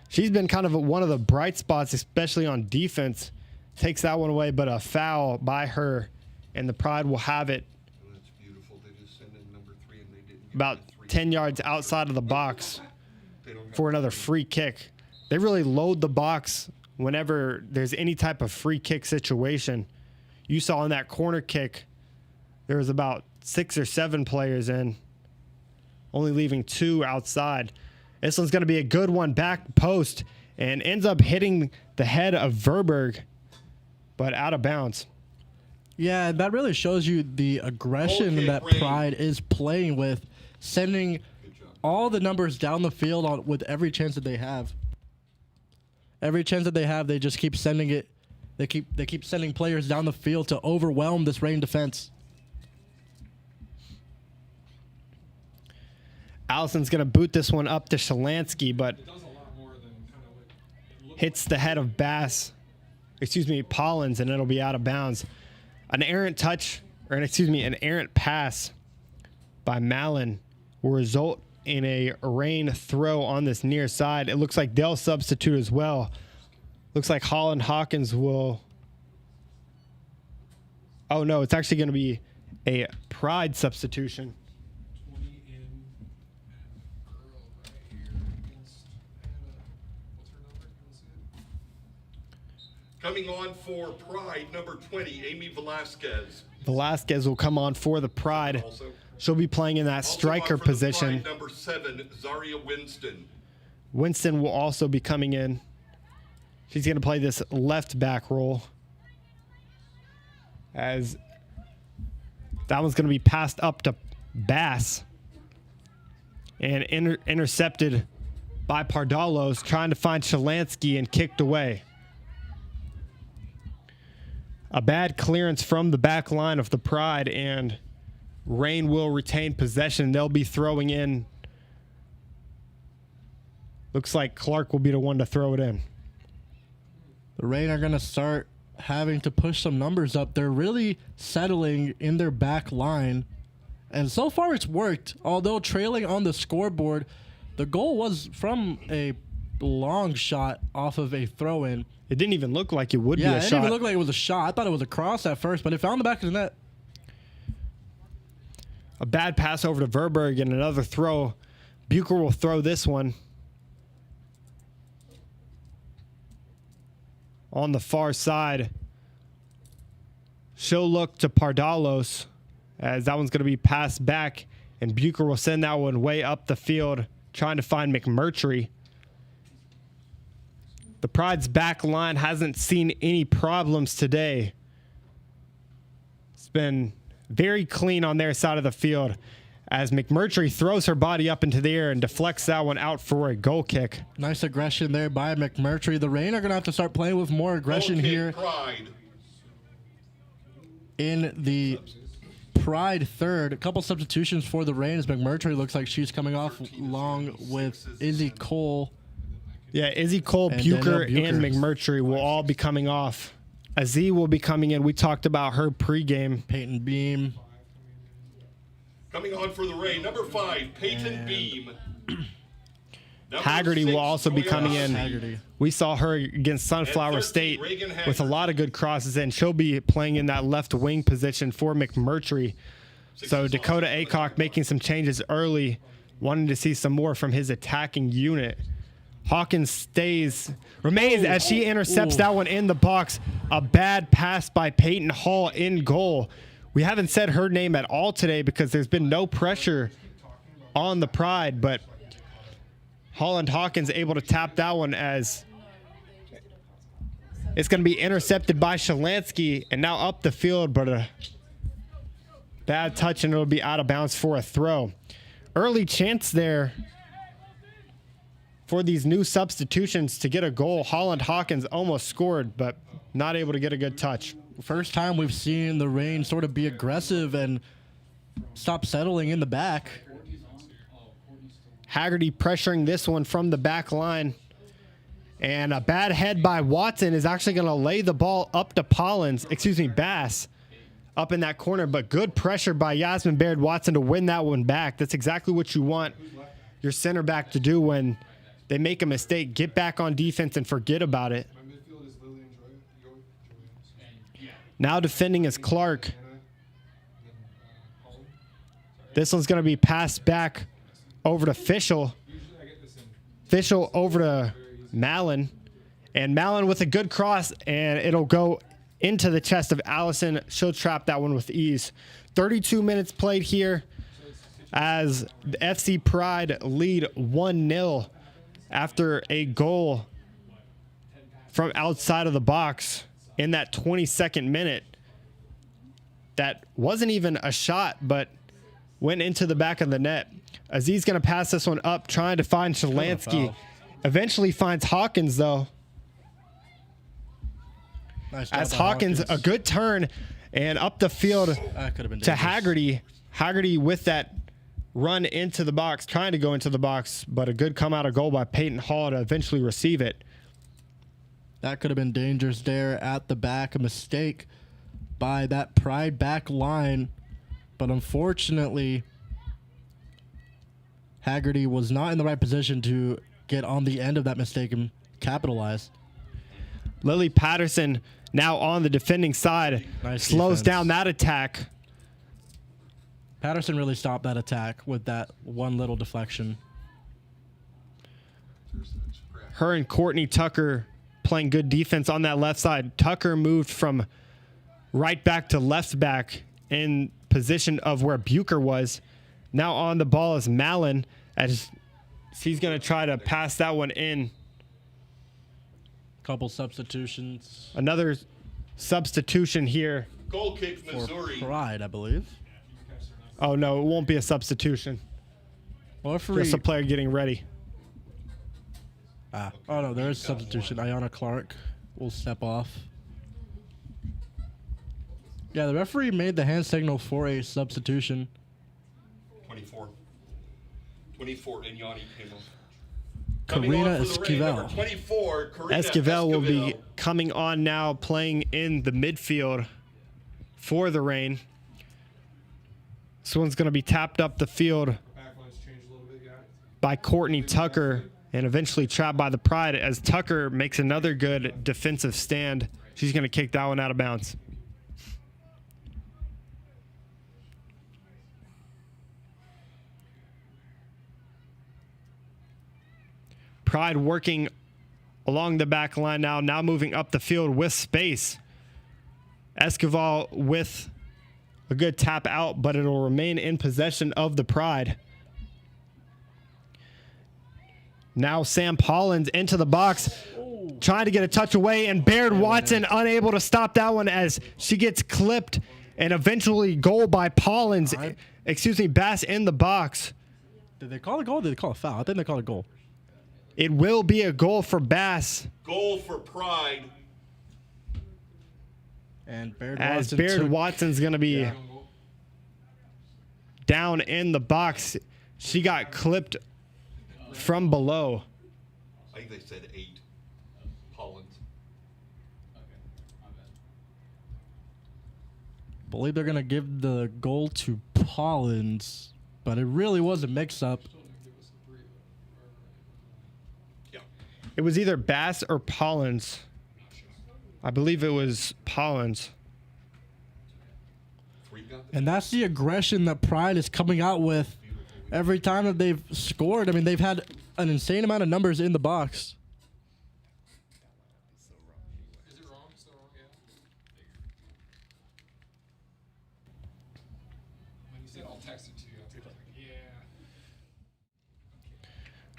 she's been kind of one of the bright spots, especially on defense. Takes that one away, but a foul by her, and the Pride will have it That's beautiful. They just sent in number 3 and they didn't give about them a 3. 10 yards outside of the box They don't have for another free kick. They really load the box whenever there's any type of free kick situation. You saw in that corner kick, there was about 6 or 7 players in, only leaving 2 outside. This one's going to be a good one, back post, and ends up hitting the head of Verberg, but out of bounds. Yeah, that really shows you the aggression Okay, that Reign. Pride is playing with, sending all the numbers down the field with every chance that they have. Every chance that they have, they just keep sending it. They keep sending players down the field to overwhelm this Reign defense. Allison's going to boot this one up to Shalansky, but It does a lot more than kind of like it looks hits the head of Pollins, and it'll be out of bounds. An errant an errant pass by Mallon will result in a Reign throw on this near side. It looks like they'll substitute as well. Looks like Holland Hawkins will. Oh no, it's actually going to be a Pride substitution. 20 in and Earl right here against Anna. What's her number? Can you see it? Coming on for Pride, number 20, Amy Velasquez. Velasquez will come on for the Pride. Also, She'll be playing in that also striker on for the position. Pride, number 7, Zaria Winston. Winston will also be coming in. She's going to play this left back role, as that one's going to be passed up to Bass and intercepted by Pardalos, trying to find Shalansky and kicked away. A bad clearance from the back line of the Pride, and Reign will retain possession. They'll be throwing in. Looks like Clark will be the one to throw it in. The Reign are going to start having to push some numbers up. They're really settling in their back line. And so far it's worked. Although trailing on the scoreboard, the goal was from a long shot off of a throw-in. It didn't even look like it would be Yeah, a it didn't shot. even look like it was a shot. I thought it was a cross at first, but it found the back of the net. A bad pass over to Verberg and another throw. Bucher will throw this one on the far side. She'll look to Pardalos, as that one's going to be passed back, and Bucher will send that one way up the field, trying to find McMurtry. The Pride's back line hasn't seen any problems today. It's been very clean on their side of the field, as McMurtry throws her body up into the air and deflects that one out for a goal kick. Nice aggression there by McMurtry. The Reign are going to have to start playing with more aggression Okay, here Pride. in the Pride third. A couple substitutions for the Reign as McMurtry looks like she's coming off along with Izzy Cole. Yeah, Izzy Cole, And Bucher, Danielle and Bucher. McMurtry will all be coming off. Aziz will be coming in. We talked about her pregame. Peyton Beam. Coming on for the Reign, number 5, Peyton Beam. Number Haggerty will 6, also be coming in. Haggerty. We saw her against Sunflower 13, State Reagan with a lot of good crosses, and she'll be playing in that left wing position for McMurtry. So Dakota Aycock making some changes early, wanting to see some more from his attacking unit. Hawkins remains as she intercepts that one in the box. A bad pass by Peyton Hall in goal. We haven't said her name at all today because there's been no pressure on the Pride, but Holland Hawkins able to tap that one as it's going to be intercepted by Shalansky and now up the field, but a bad touch and it'll be out of bounds for a throw. Early chance there for these new substitutions to get a goal. Holland Hawkins almost scored, but not able to get a good touch. First time we've seen the Reign sort of be aggressive and stop settling in the back. Haggerty pressuring this one from the back line. And a bad head by Watson is actually going to lay the ball up to Bass up in that corner. But good pressure by Yasmin Baird Watson to win that one back. That's exactly what you want your center back to do when they make a mistake. Get back on defense and forget about it. My midfield is Lily and Joy. Now defending is Clark. This one's going to be passed back over to Fischel. Fischel over to Mallon. And Mallon with a good cross, and it'll go into the chest of Allison. She'll trap that one with ease. 32 minutes played here as the FC Pride lead 1-0 after a goal from outside of the box in that 22nd minute. That wasn't even a shot, but went into the back of the net. Aziz going to pass this one up, trying to find Shalansky. Eventually finds Hawkins, though. Nice job As by Hawkins, a good turn, and up the field That could have been to dangerous. Haggerty. Haggerty with that run into the box, trying to go into the box, but a good come out of goal by Peyton Hall to eventually receive it. That could have been dangerous there at the back. A mistake by that Pride back line. But unfortunately, Haggerty was not in the right position to get on the end of that mistake and capitalize. Lily Patterson now on the defending side. Nice Slows defense. down that attack. Patterson really stopped that attack with that one little deflection. Her and Courtney Tucker playing good defense on that left side. Tucker moved from right back to left back in position of where Bucher was. Now on the ball is Mallon as she's going to try to pass that one in. Couple substitutions Another substitution here. Goal kick, for Missouri. Pride, I believe. Oh, no, it won't be a substitution. Well, referee. Just a player getting ready. Oh, no, there is a substitution. Ayanna Clark will step off. Yeah, the referee made the hand signal for a substitution. 24. 24, and Yanni came off. Karina Coming on for the Reign, number Esquivel. 24, Karina Esquivel will be Esquivel. coming on now, playing in the midfield for the Reign. This one's going to be tapped up the field Backline's changed a little bit, yeah. by Courtney Tucker and eventually trapped by the Pride as Tucker makes another good defensive stand. She's going to kick that one out of bounds. Pride working along the back line now moving up the field with space. Esquivel with a good tap out, but it'll remain in possession of the Pride. Now Sam Pollins into the box, trying to get a touch away, and Baird Watson unable to stop that one as she gets clipped, and eventually goal by Pollins. Bass in the box. Did they call a goal or did they call a foul? I think they called a goal. It will be a goal for Bass Goal for Pride. And Baird as Watson Baird took- Watson's going to be down in the box. She got clipped from below. I think they said 8. Hollins. Believe they're gonna give the goal to Pollins, but it really was a mix-up. Yeah. It was either Bass or Pollins. I believe it was Pollins. 3 got the And that's the aggression that Pride is coming out with every time that they've scored. I mean, they've had an insane amount of numbers in the box. Is it wrong? Still wrong? Yeah. When you said I'll text it to you, I was like, yeah.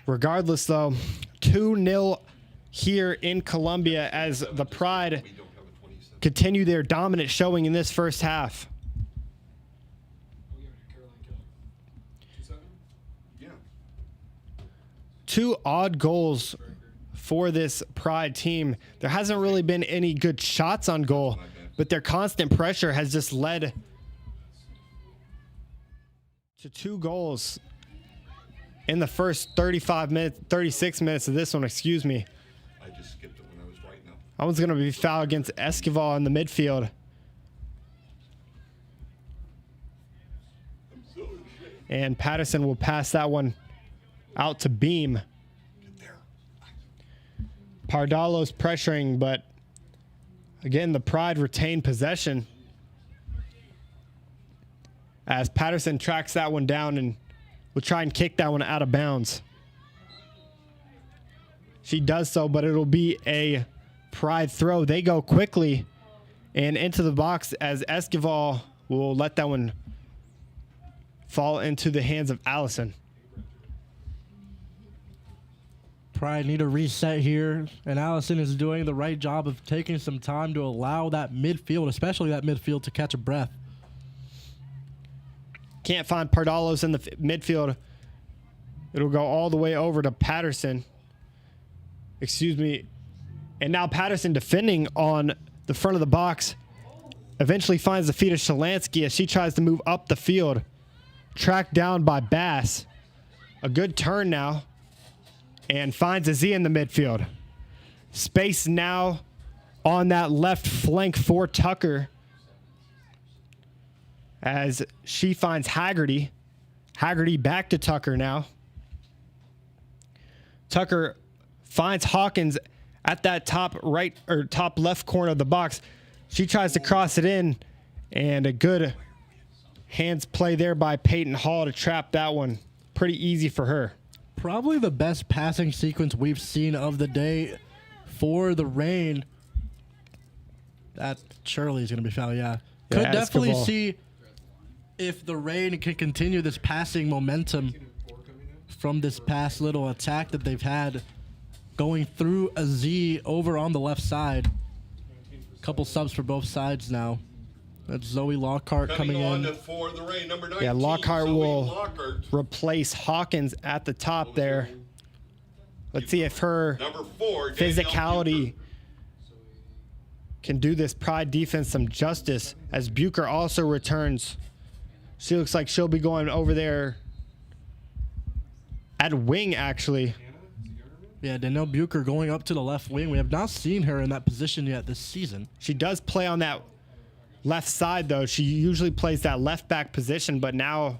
Regardless, though, 2-0 here in Columbia as the Pride We don't have a 27. continue their dominant showing in this first half. Oh, yeah, Caroline Keller. 2-7? Yeah. 2 odd goals for this Pride team. There hasn't really been any good shots on goal, but their constant pressure has just led to 2 goals in the first 36 minutes of this one, excuse me. I just skipped it when I was writing up. That one's going to be fouled against Esquivel in the midfield. And Patterson will pass that one out to Beam. Get there. Pardalo's pressuring, but again, the Pride retain possession as Patterson tracks that one down and will try and kick that one out of bounds. She does so, but it'll be a Pride throw. They go quickly and into the box as Esquivel will let that one fall into the hands of Allison. Pride need a reset here, and Allison is doing the right job of taking some time to allow that midfield, especially that midfield, to catch a breath. Can't find Pardalos in the midfield. It'll go all the way over to Patterson. Excuse me. And now Patterson defending on the front of the box. Eventually finds the feet of Shalansky as she tries to move up the field. Tracked down by Bass. A good turn now. And finds Azia in the midfield. Space now on that left flank for Tucker. As she finds Haggerty. Haggerty back to Tucker now. Tucker finds Hawkins at that top right or top left corner of the box. She tries to cross it in, and a good hands play there by Peyton Hall to trap that one. Pretty easy for her. Probably the best passing sequence we've seen of the day for the Reign. That surely is going to be foul, yeah. Could definitely Esquivel. see if the Reign can continue this passing momentum from this past little attack that they've had going through a Z over on the left side. Couple subs for both sides now. That's Zoe Lockhart coming on in. for the Reign, number 19. Yeah, Lockhart Zoe will Lockhart. replace Hawkins at the top there. Let's see if her Number 4, Danielle physicality Bucher. can do this Pride defense some justice as Bucher also returns. She looks like she'll be going over there at wing, actually. Yeah, Danielle Bucher going up to the left wing. We have not seen her in that position yet this season. She does play on that left side, though. She usually plays that left back position, but now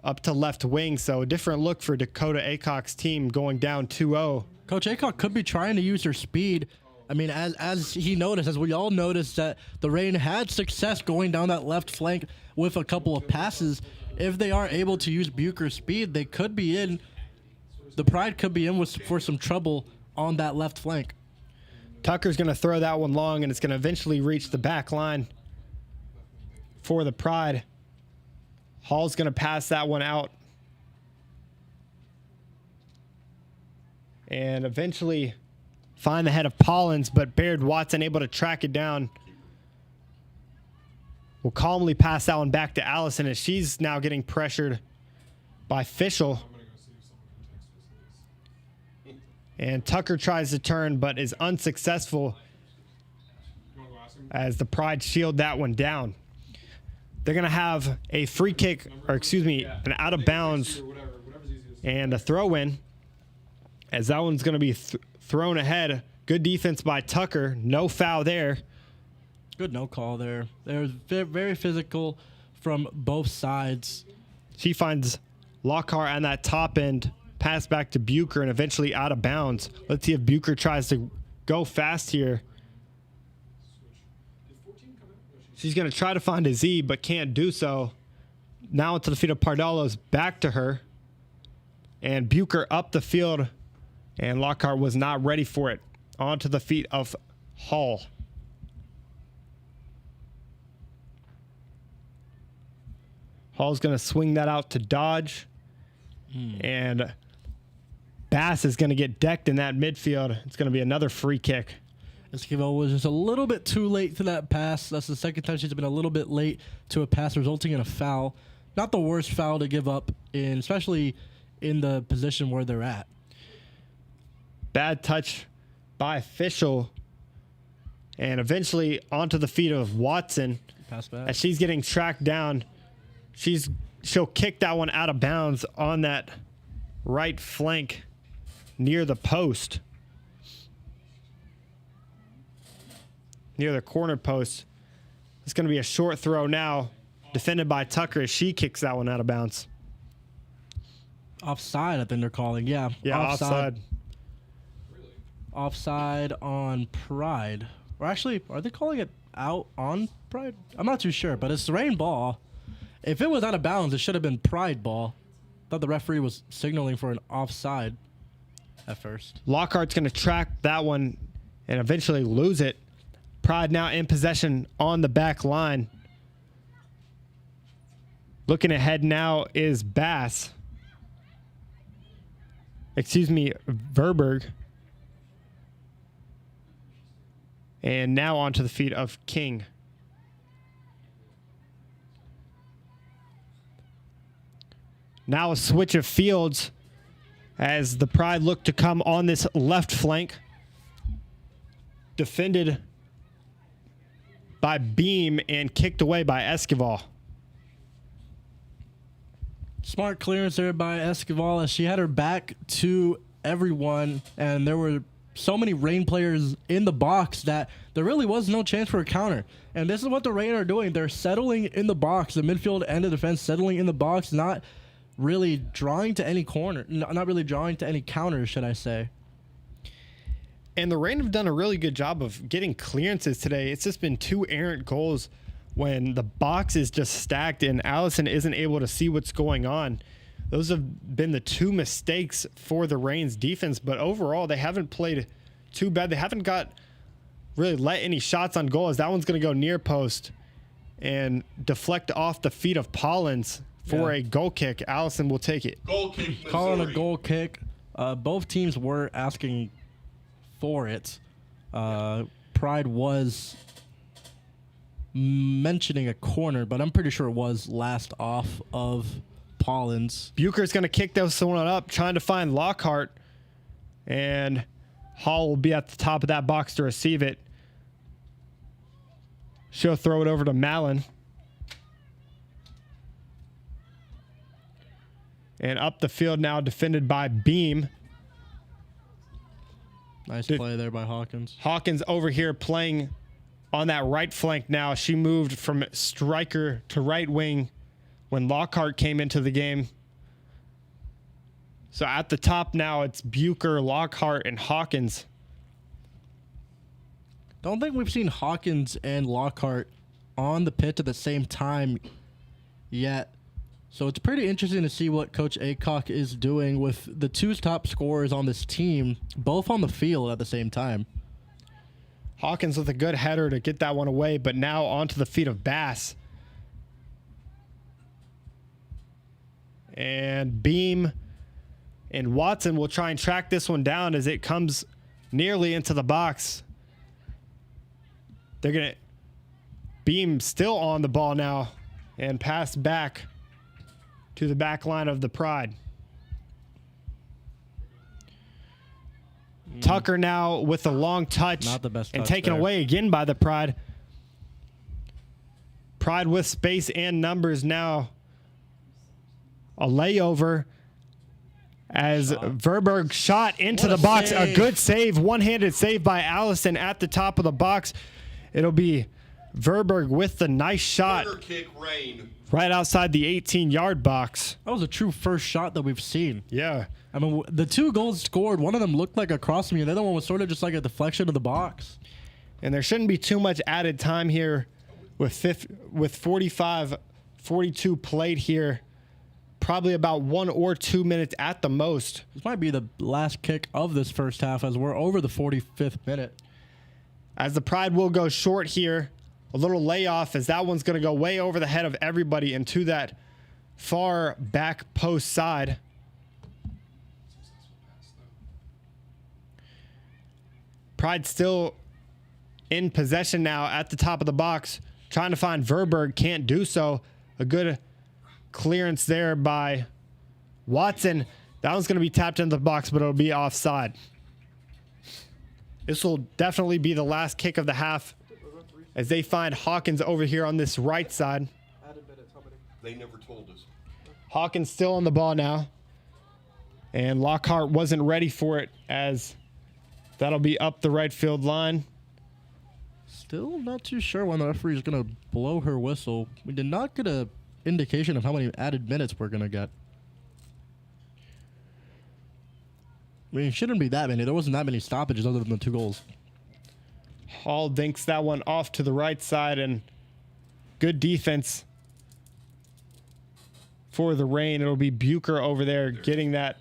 up to left wing. So a different look for Dakota Aycock's team going down 2-0. Coach Aycock could be trying to use her speed. I mean, as he noticed, as we all noticed, that the Reign had success going down that left flank with a couple of passes. If they are able to use Bucher's speed, they could be in. The Pride could be in for some trouble on that left flank. Tucker's going to throw that one long, and it's going to eventually reach the back line for the Pride. Hall's going to pass that one out. And eventually find the head of Pollins, but Baird Watson able to track it down. Will calmly pass that one back to Allison as she's now getting pressured by Fischel. And Tucker tries to turn, but is unsuccessful as the Pride shield that one down. They're going to have a free kick, or excuse me, an out of bounds Or whatever's easiest. and a throw in, as that one's going to be thrown ahead. Good defense by Tucker. No foul there. Good no call there. They was very physical from both sides. She finds Lockhart on that top end, pass back to Bucher, and eventually out of bounds. Let's see if Bucher tries to go fast here. Did 14 come out? No, She's going to try to find a Z, but can't do so. Now to the feet of Pardalos, back to her. And Bucher up the field, and Lockhart was not ready for it. Onto the feet of Hall. Hall's going to swing that out to Dodge. And Bass is going to get decked in that midfield. It's going to be another free kick. Esquivel was just a little bit too late to that pass. That's the second time she's been a little bit late to a pass, resulting in a foul. Not the worst foul to give up, especially in the position where they're at. Bad touch by Fischel. And eventually onto the feet of Watson. Pass back. As she's getting tracked down, she'll kick that one out of bounds on that right flank near the post. Near the corner post. It's going to be a short throw now, defended by Tucker as she kicks that one out of bounds. Offside, I think they're calling. Yeah. Yeah, offside. Offside on Pride. Or actually, are they calling it out on Pride? I'm not too sure, but it's the rain ball. If it was out of bounds, it should have been Pride ball. Thought the referee was signaling for an offside at first. Lockhart's going to track that one and eventually lose it. Pride now in possession on the back line. Looking ahead now is Bass. Excuse me, Verberg. And now onto the feet of King. Now a switch of fields as the Pride look to come on this left flank. Defended by Beam and kicked away by Esquivel. Smart clearance there by Esquivel as she had her back to everyone, and there were so many Reign players in the box that there really was no chance for a counter. And this is what the Reign are doing. They're settling in the box, the midfield and the defense settling in the box, not really drawing to any corner, not really drawing to any counters, should I say. And the Reign have done a really good job of getting clearances today. It's just been 2 errant goals when the box is just stacked and Allison isn't able to see what's going on. Those have been the 2 mistakes for the Reign's defense, but overall they haven't played too bad. They haven't really let any shots on goal, as that one's going to go near post and deflect off the feet of Pollins for a goal kick. Allison will take it. Goal kick, Missouri. Calling a goal kick. Both teams were asking for it. Pride was mentioning a corner, but I'm pretty sure it was last off of Pollins. Bucher's going to kick this one up, trying to find Lockhart. And Hall will be at the top of that box to receive it. She'll throw it over to Mallon. And up the field now, defended by Beam. Nice play there by Hawkins. Hawkins over here playing on that right flank now. She moved from striker to right wing when Lockhart came into the game. So at the top now, it's Bucher, Lockhart, and Hawkins. Don't think we've seen Hawkins and Lockhart on the pitch at the same time yet. So it's pretty interesting to see what Coach Aycock is doing with the 2 top scorers on this team, both on the field at the same time. Hawkins with a good header to get that one away, but now onto the feet of Bass. And Beam and Watson will try and track this one down as it comes nearly into the box. They're going to... Beam still on the ball now and pass back to the back line of the Pride. Tucker now with a long touch. Not the best and touch taken there. away again by the Pride. Pride with space and numbers now. A layover as Verberg shot into What the a box. A save. good save, one-handed save by Allison at the top of the box. It'll be Verberg with the nice shot Corner kick, Rain. right outside the 18-yard box. That was a true first shot that we've seen. Yeah. I mean, the two goals scored, one of them looked like a cross me, and the other one was sort of just like a deflection of the box. And there shouldn't be too much added time here with 42 played here. Probably about 1 or 2 minutes at the most. This might be the last kick of this first half as we're over the 45th minute. As the Pride will go short here. A little layoff as that one's going to go way over the head of everybody into that far back post side. Pride still in possession now at the top of the box. Trying to find Verberg. Can't do so. A good clearance there by Watson. That one's going to be tapped into the box, but it'll be offside. This will definitely be the last kick of the half as they find Hawkins over here on this right side. They never told us. Hawkins still on the ball now. And Lockhart wasn't ready for it as that'll be up the right field line. Still not too sure when the referee is going to blow her whistle. We did not get a indication of how many added minutes we're going to get. I mean, it shouldn't be that many. There wasn't that many stoppages other than the 2 goals. Hall dinks that one off to the right side, and good defense for the Reign. It'll be Bucher over there getting that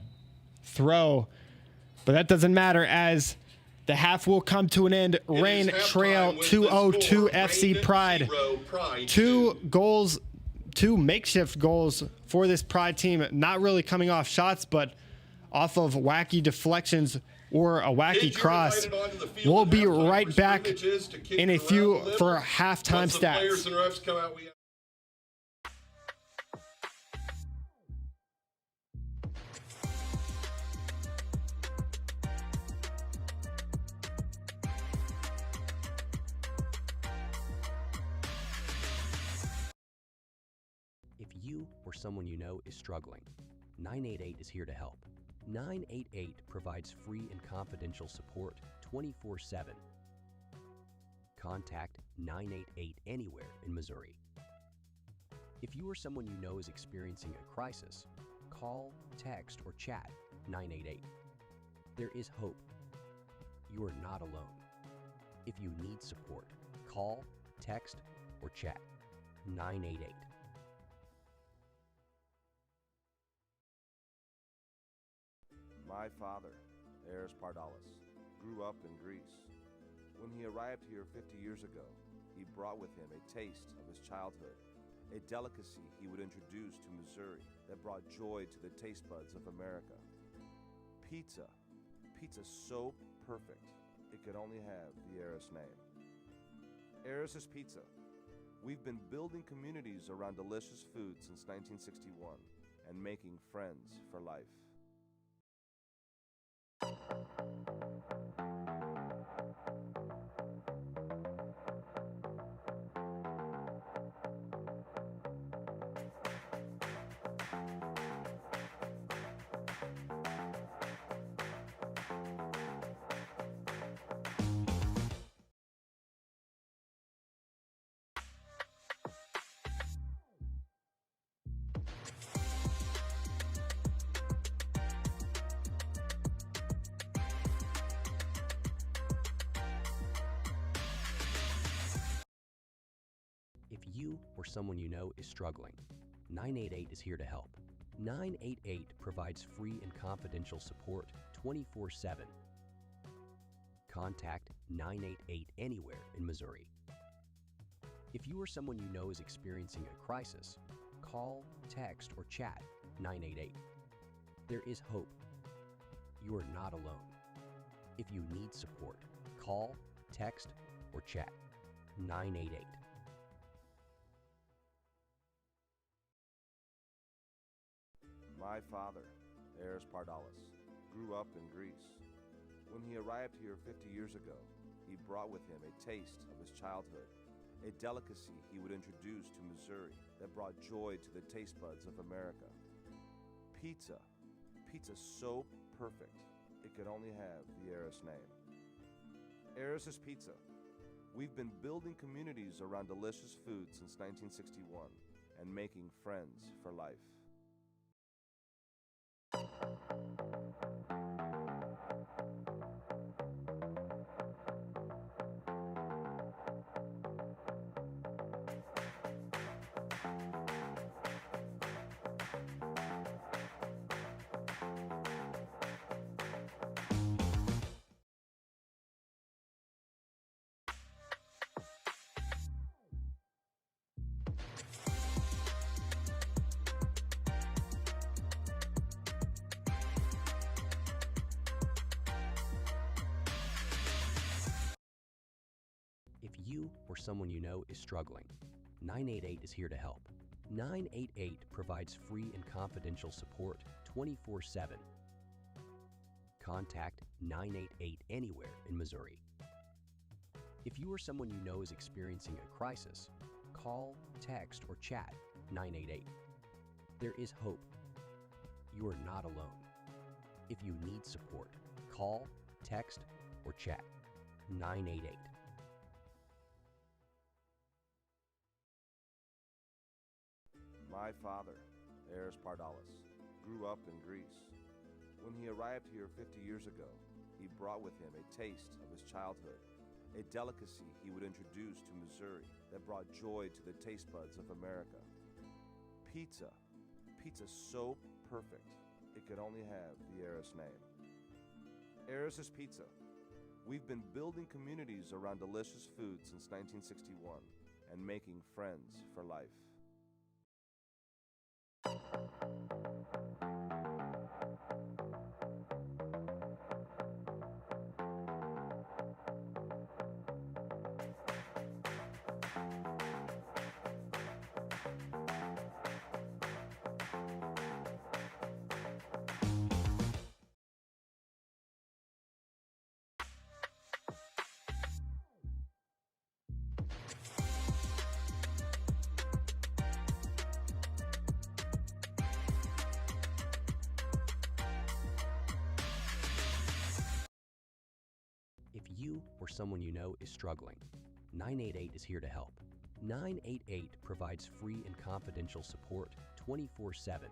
throw. But that doesn't matter as the half will come to an end. Reign trail 2-0 to FC Pride. 2 goals, 2 makeshift goals for this Pride team. Not really coming off shots, but off of wacky deflections or a wacky cross. We'll be right back in a few for halftime stats. If you or someone you know is struggling, 988 is here to help. 988 provides free and confidential support 24/7. Contact 988 anywhere in Missouri. If you or someone you know is experiencing a crisis, call, text, or chat 988. There is hope. You are not alone. If you need support, call, text, or chat 988. My father, Eris Pardalis, grew up in Greece. When he arrived here 50 years ago, he brought with him a taste of his childhood, a delicacy he would introduce to Missouri that brought joy to the taste buds of America. Pizza. Pizza so perfect, it could only have the Eris name. Eris's Pizza. We've been building communities around delicious food since 1961 and making friends for life. If you or someone you know is struggling, 988 is here to help. 988 provides free and confidential support 24/7. Contact 988 anywhere in Missouri. If you or someone you know is experiencing a crisis, call, text, or chat 988. There is hope. You are not alone. If you need support, call, text, or chat 988. My father, Eris Pardalis, grew up in Greece. When he arrived here 50 years ago, he brought with him a taste of his childhood, a delicacy he would introduce to Missouri that brought joy to the taste buds of America. Pizza. Pizza so perfect, it could only have the Eris name. Eris's Pizza. We've been building communities around delicious food since 1961 and making friends for life. If you or someone you know is struggling, 988 is here to help. 988 provides free and confidential support 24/7. Contact 988 anywhere in Missouri. If you or someone you know is experiencing a crisis, call, text, or chat 988. There is hope. You are not alone. If you need support, call, text, or chat 988. My father, Eris Pardalis, grew up in Greece. When he arrived here 50 years ago, he brought with him a taste of his childhood, a delicacy he would introduce to Missouri that brought joy to the taste buds of America. Pizza. Pizza so perfect, it could only have the Eris name. Eris's Pizza. We've been building communities around delicious food since 1961 and making friends for life. If you or someone you know is struggling, 988 is here to help. 988 provides free and confidential support 24/7.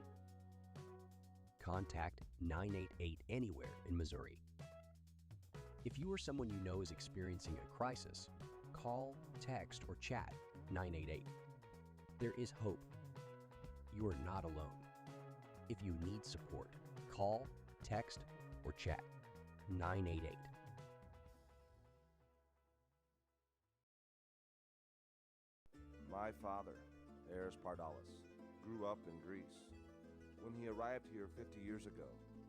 Contact 988 anywhere in Missouri. If you or someone you know is experiencing a crisis, call, text, or chat 988. There is hope. You are not alone. If you need support, call, text, or chat 988. My father, Eris Pardalis, grew up in Greece. When he arrived here 50 years ago,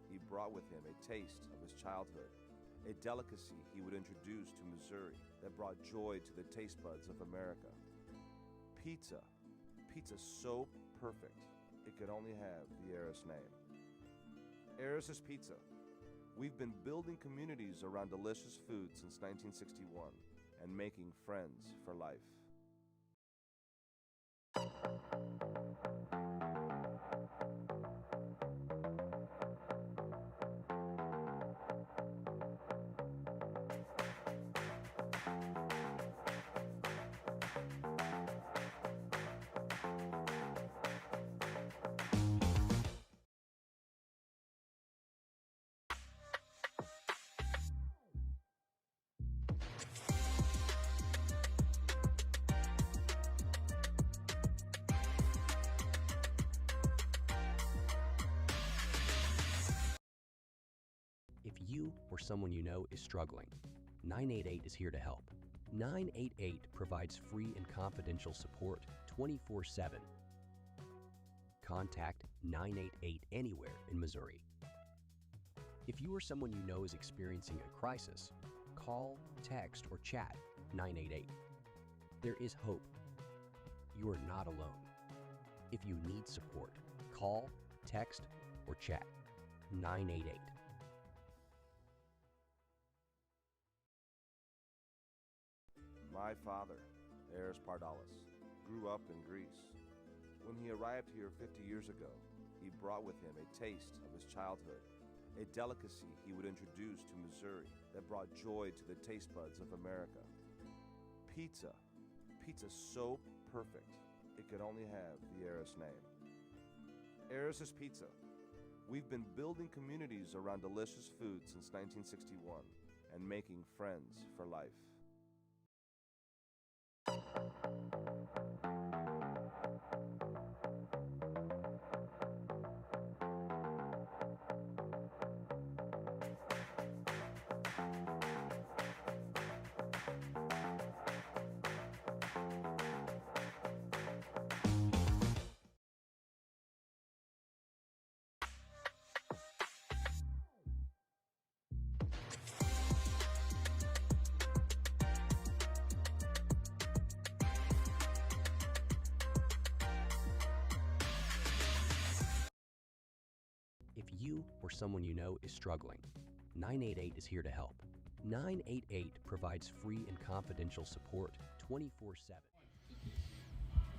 he brought with him a taste of his childhood, a delicacy he would introduce to Missouri that brought joy to the taste buds of America. Pizza. Pizza so perfect, it could only have the Eris name. Eris's Pizza. We've been building communities around delicious food since 1961 and making friends for life. If you or someone you know is struggling, 988 is here to help. 988 provides free and confidential support 24/7. Contact 988 anywhere in Missouri. If you or someone you know is experiencing a crisis, call, text, or chat 988. There is hope. You are not alone. If you need support, call, text, or chat 988. My father, Eros Pardalis, grew up in Greece. When he arrived here 50 years ago, he brought with him a taste of his childhood, a delicacy he would introduce to Missouri that brought joy to the taste buds of America. Pizza. Pizza so perfect, it could only have the Eros name. Eros is Pizza. We've been building communities around delicious food since 1961 and making friends for life. If you or someone you know is struggling, 988 is here to help. 988 provides free and confidential support 24/7.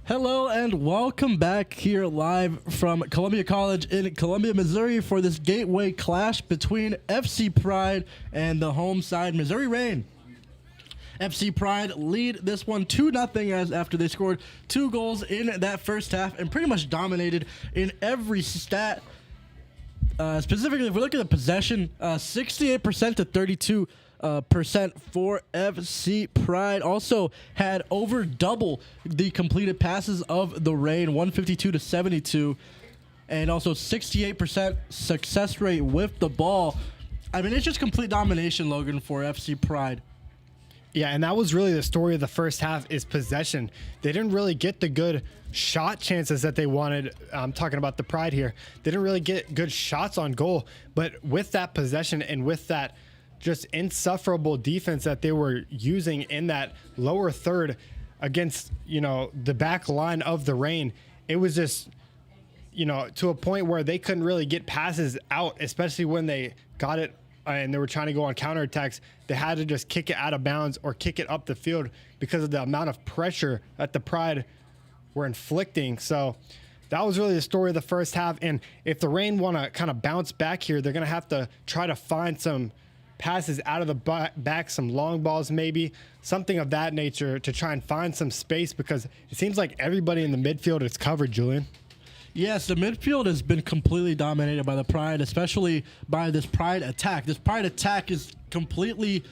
Hello and welcome back here live from Columbia College in Columbia, Missouri for this gateway clash between FC Pride and the home side Missouri Reign. FC Pride lead this one 2-0 as after they scored 2 goals in that first half and pretty much dominated in every stat. Specifically, if we look at the possession, 68% to 32% for FC Pride. Also had over double the completed passes of the Reign, 152 to 72, and also 68% success rate with the ball. I mean, it's just complete domination, Logan, for FC Pride. Yeah, and that was really the story of the first half is possession. They didn't really get the good shot chances that they wanted. I'm talking about the Pride here. They didn't really get good shots on goal, but with that possession and with that just insufferable defense that they were using in that lower third against, the back line of the Reign, it was just, to a point where they couldn't really get passes out, especially when they got it and they were trying to go on counterattacks. They had to just kick it out of bounds or kick it up the field because of the amount of pressure that the Pride were inflicting. So that was really the story of the first half. And if the Reign want to kind of bounce back here, they're going to have to try to find some passes out of the back, some long balls maybe, something of that nature to try and find some space, because it seems like everybody in the midfield is covered, Julian. Yes, the midfield has been completely dominated by the Pride, especially by this Pride attack. This Pride attack is completely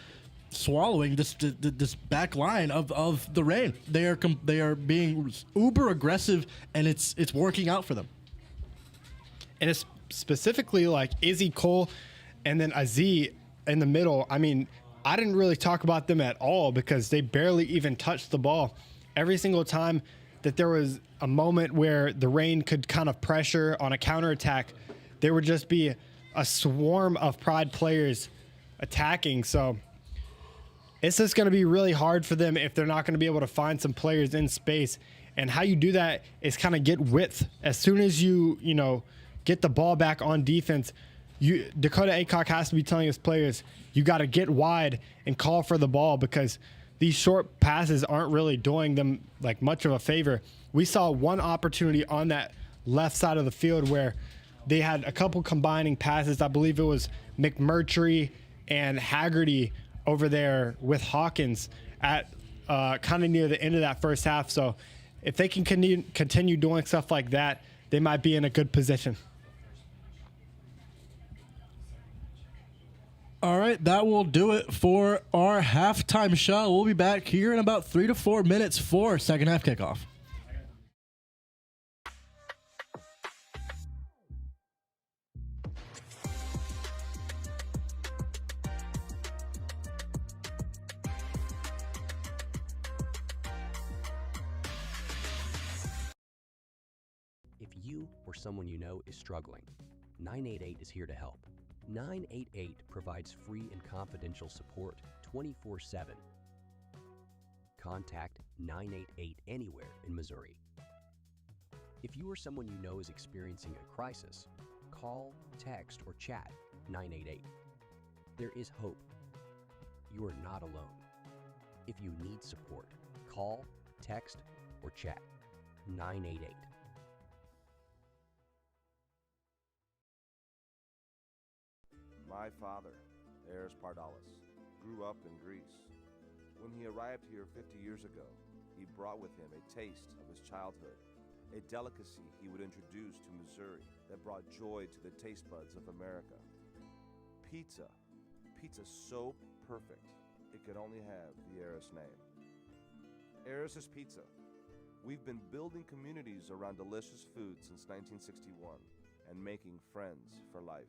swallowing this back line of the Reign. They are being uber aggressive, and it's working out for them. And it's specifically like Izzy Cole and then Aziz in the middle. I mean, I didn't really talk about them at all because they barely even touched the ball. Every single time that there was a moment where the Reign could kind of pressure on a counterattack, there would just be a swarm of Pride players attacking. So it's just going to be really hard for them if they're not going to be able to find some players in space. And how you do that is kind of get width. As soon as you get the ball back on defense, Dakota Aycock has to be telling his players, you got to get wide and call for the ball, because these short passes aren't really doing them like much of a favor. We saw one opportunity on that left side of the field where they had a couple combining passes. I believe it was McMurtry and Haggerty over there with Hawkins at kind of near the end of that first half. So if they can continue doing stuff like that, they might be in a good position. All right, that will do it for our halftime show. We'll be back here in about 3 to 4 minutes for second half kickoff. If you or someone you know is struggling, 988 is here to help. 988 provides free and confidential support 24/7. Contact 988 anywhere in Missouri. If you or someone you know is experiencing a crisis, call, text, or chat 988. There is hope. You are not alone. If you need support, call, text, or chat 988. My father, Eris Pardalis, grew up in Greece. When he arrived here 50 years ago, he brought with him a taste of his childhood, a delicacy he would introduce to Missouri that brought joy to the taste buds of America. Pizza. Pizza so perfect, it could only have the Eris name. Eris's Pizza. We've been building communities around delicious food since 1961 and making friends for life.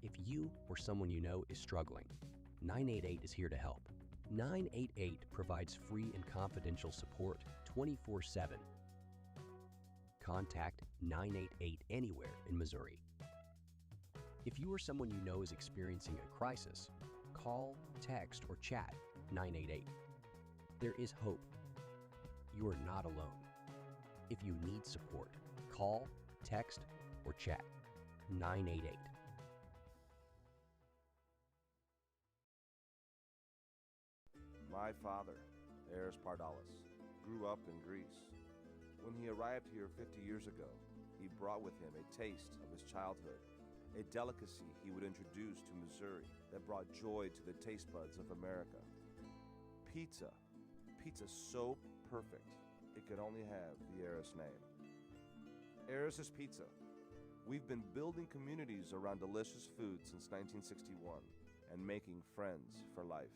If you or someone you know is struggling, 988 is here to help. 988 provides free and confidential support 24/7. Contact 988 anywhere in Missouri. If you or someone you know is experiencing a crisis, call, text, or chat 988. There is hope. You are not alone. If you need support, call, text, or chat 988. My father, Eris Pardalis, grew up in Greece. When he arrived here 50 years ago, he brought with him a taste of his childhood, a delicacy he would introduce to Missouri that brought joy to the taste buds of America. Pizza. Pizza so perfect, it could only have the Eris name. Eris's Pizza. We've been building communities around delicious food since 1961 and making friends for life.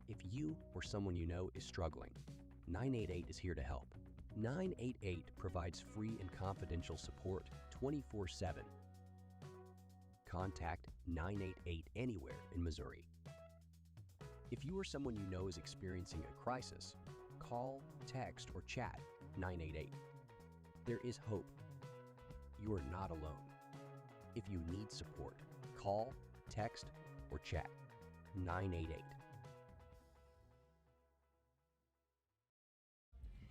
If you or someone you know is struggling, 988 is here to help. 988 provides free and confidential support 24/7. Contact 988 anywhere in Missouri. If you or someone you know is experiencing a crisis, call, text, or chat 988. There is hope. You are not alone. If you need support, call, text, or chat 988.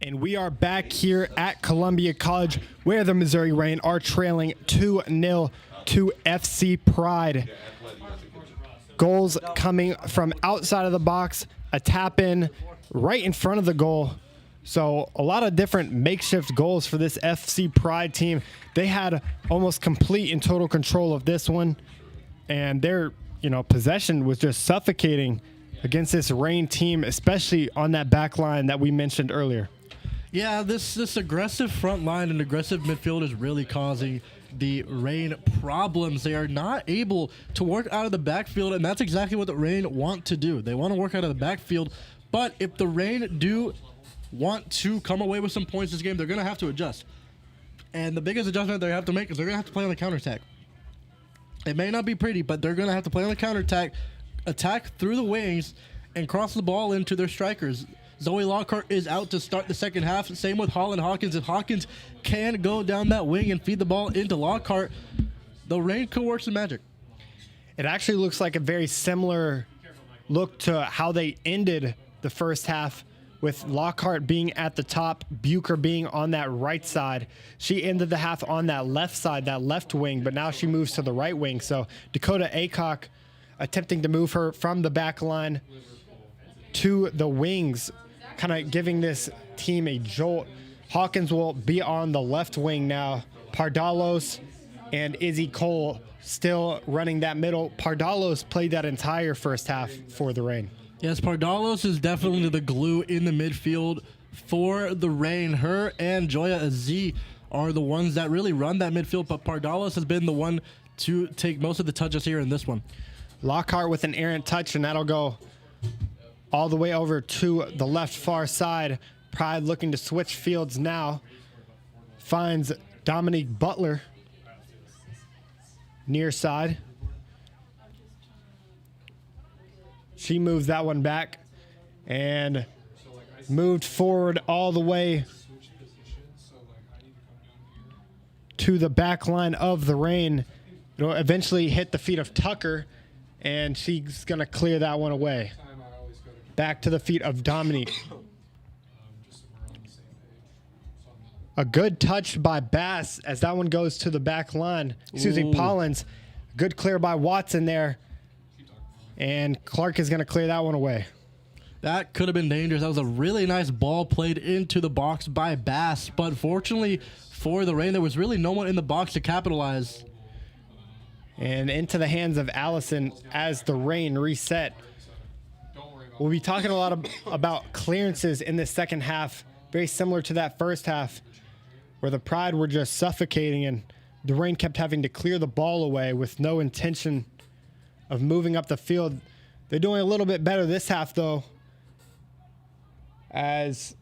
And we are back here at Columbia College, where the Missouri Reign are trailing 2-0 to FC Pride. Goals coming from outside of the box, a tap in right in front of the goal. So a lot of different makeshift goals for this FC Pride team. They had almost complete and total control of this one, and their possession was just suffocating against this Reign team, especially on that back line that we mentioned earlier. Yeah, this aggressive front line and aggressive midfield is really causing the Reign problems. They are not able to work out of the backfield, and that's exactly what the Reign want to do. They want to work out of the backfield, but if the Reign do want to come away with some points this game, they're going to have to adjust. And the biggest adjustment they have to make is they're going to have to play on the counterattack. It may not be pretty, but they're going to have to play on the counterattack, attack through the wings, and cross the ball into their strikers. Zoe Lockhart is out to start the second half. Same with Holland Hawkins. If Hawkins can go down that wing and feed the ball into Lockhart, the Reign could work some magic. It actually looks like a very similar look to how they ended the first half, with Lockhart being at the top, Bucher being on that right side. She ended the half on that left side, that left wing, but now she moves to the right wing. So Dakota Aycock attempting to move her from the back line to the wings, kind of giving this team a jolt. Hawkins will be on the left wing now. Pardalos and Izzy Cole still running that middle. Pardalos played that entire first half for the Reign. Yes, Pardalos is definitely the glue in the midfield for the Reign. Her and Joya Aziz are the ones that really run that midfield, but Pardalos has been the one to take most of the touches here in this one. Lockhart with an errant touch, and that'll go all the way over to the left far side. Pride looking to switch fields now. Finds Dominique Butler near side. She moves that one back and moved forward all the way to the back line of the Reign. It'll eventually hit the feet of Tucker, and she's going to clear that one away. Back to the feet of Dominique. A good touch by Bass as that one goes to the back line. Excuse me, Pollins. Good clear by Watson there. And Clark is going to clear that one away. That could have been dangerous. That was a really nice ball played into the box by Bass. But fortunately for the Reign, there was really no one in the box to capitalize. And into the hands of Allison as the Reign reset. We'll be talking a lot about clearances in this second half. Very similar to that first half, where the Pride were just suffocating and the Reign kept having to clear the ball away with no intention of moving up the field. They're doing a little bit better this half, though, as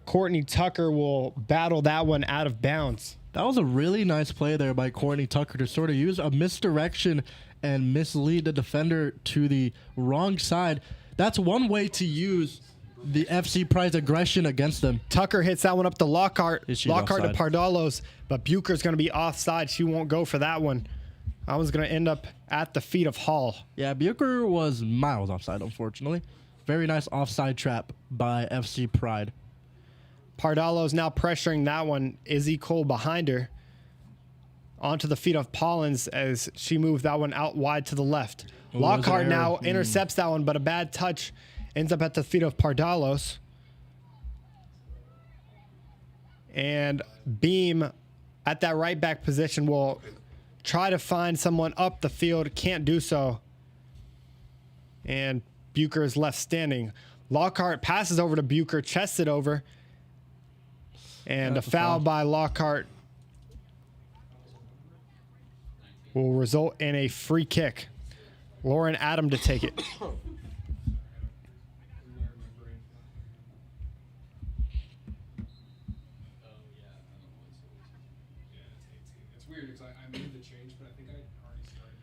Courtney Tucker will battle that one out of bounds. That was a really nice play there by Courtney Tucker to sort of use a misdirection and mislead the defender to the wrong side. That's one way to use the FC Pride's aggression against them. Tucker hits that one up to Lockhart. Lockhart to offside? Pardalos, but Bucher's going to be offside. She won't go for that one. That one's going to end up at the feet of Hall. Yeah, Bucher was miles offside, unfortunately. Very nice offside trap by FC Pride. Pardalos now pressuring that one. Izzy Cole behind her. Onto the feet of Pollins as she moved that one out wide to the left. Lockhart now intercepts that one, but a bad touch ends up at the feet of Pardalos. And Beam at that right back position will try to find someone up the field. Can't do so. And Bucher is left standing. Lockhart passes over to Bucher, chests it over. And a foul by Lockhart will result in a free kick. Lauren Adam to take it. It's weird because I made the change, but I think I already started.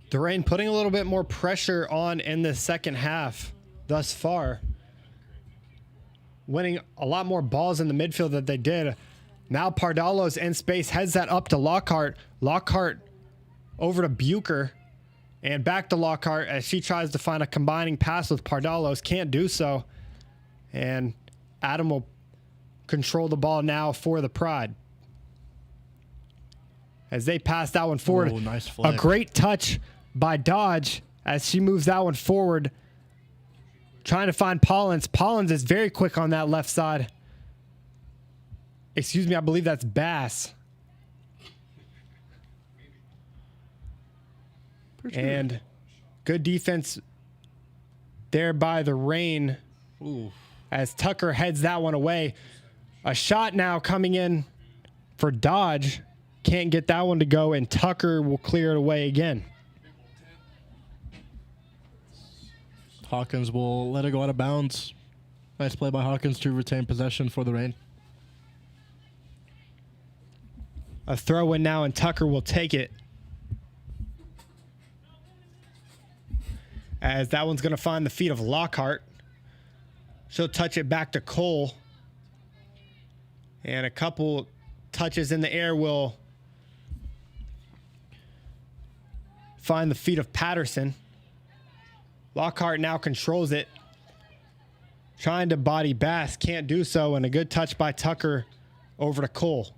The Reign putting a little bit more pressure on in the second half thus far. Winning a lot more balls in the midfield than they did. Now Pardalos in space, heads that up to Lockhart. Lockhart over to Bucher and back to Lockhart as she tries to find a combining pass with Pardalos. Can't do so. And Adam will control the ball now for the Pride. As they pass that one forward. Oh, nice a flick. great touch by Dodge as she moves that one forward. Trying to find Pollins. Pollins is very quick on that left side. Excuse me, I believe that's Bass. And good defense there by the Reign. Ooh. As Tucker heads that one away. A shot now coming in for Dodge. Can't get that one to go, and Tucker will clear it away again. Hawkins will let it go out of bounds. Nice play by Hawkins to retain possession for the Reign. A throw in now, and Tucker will take it. As that one's going to find the feet of Lockhart. She'll touch it back to Cole. And a couple touches in the air will find the feet of Patterson. Lockhart now controls it. Trying to body Bass, can't do so. And a good touch by Tucker over to Cole.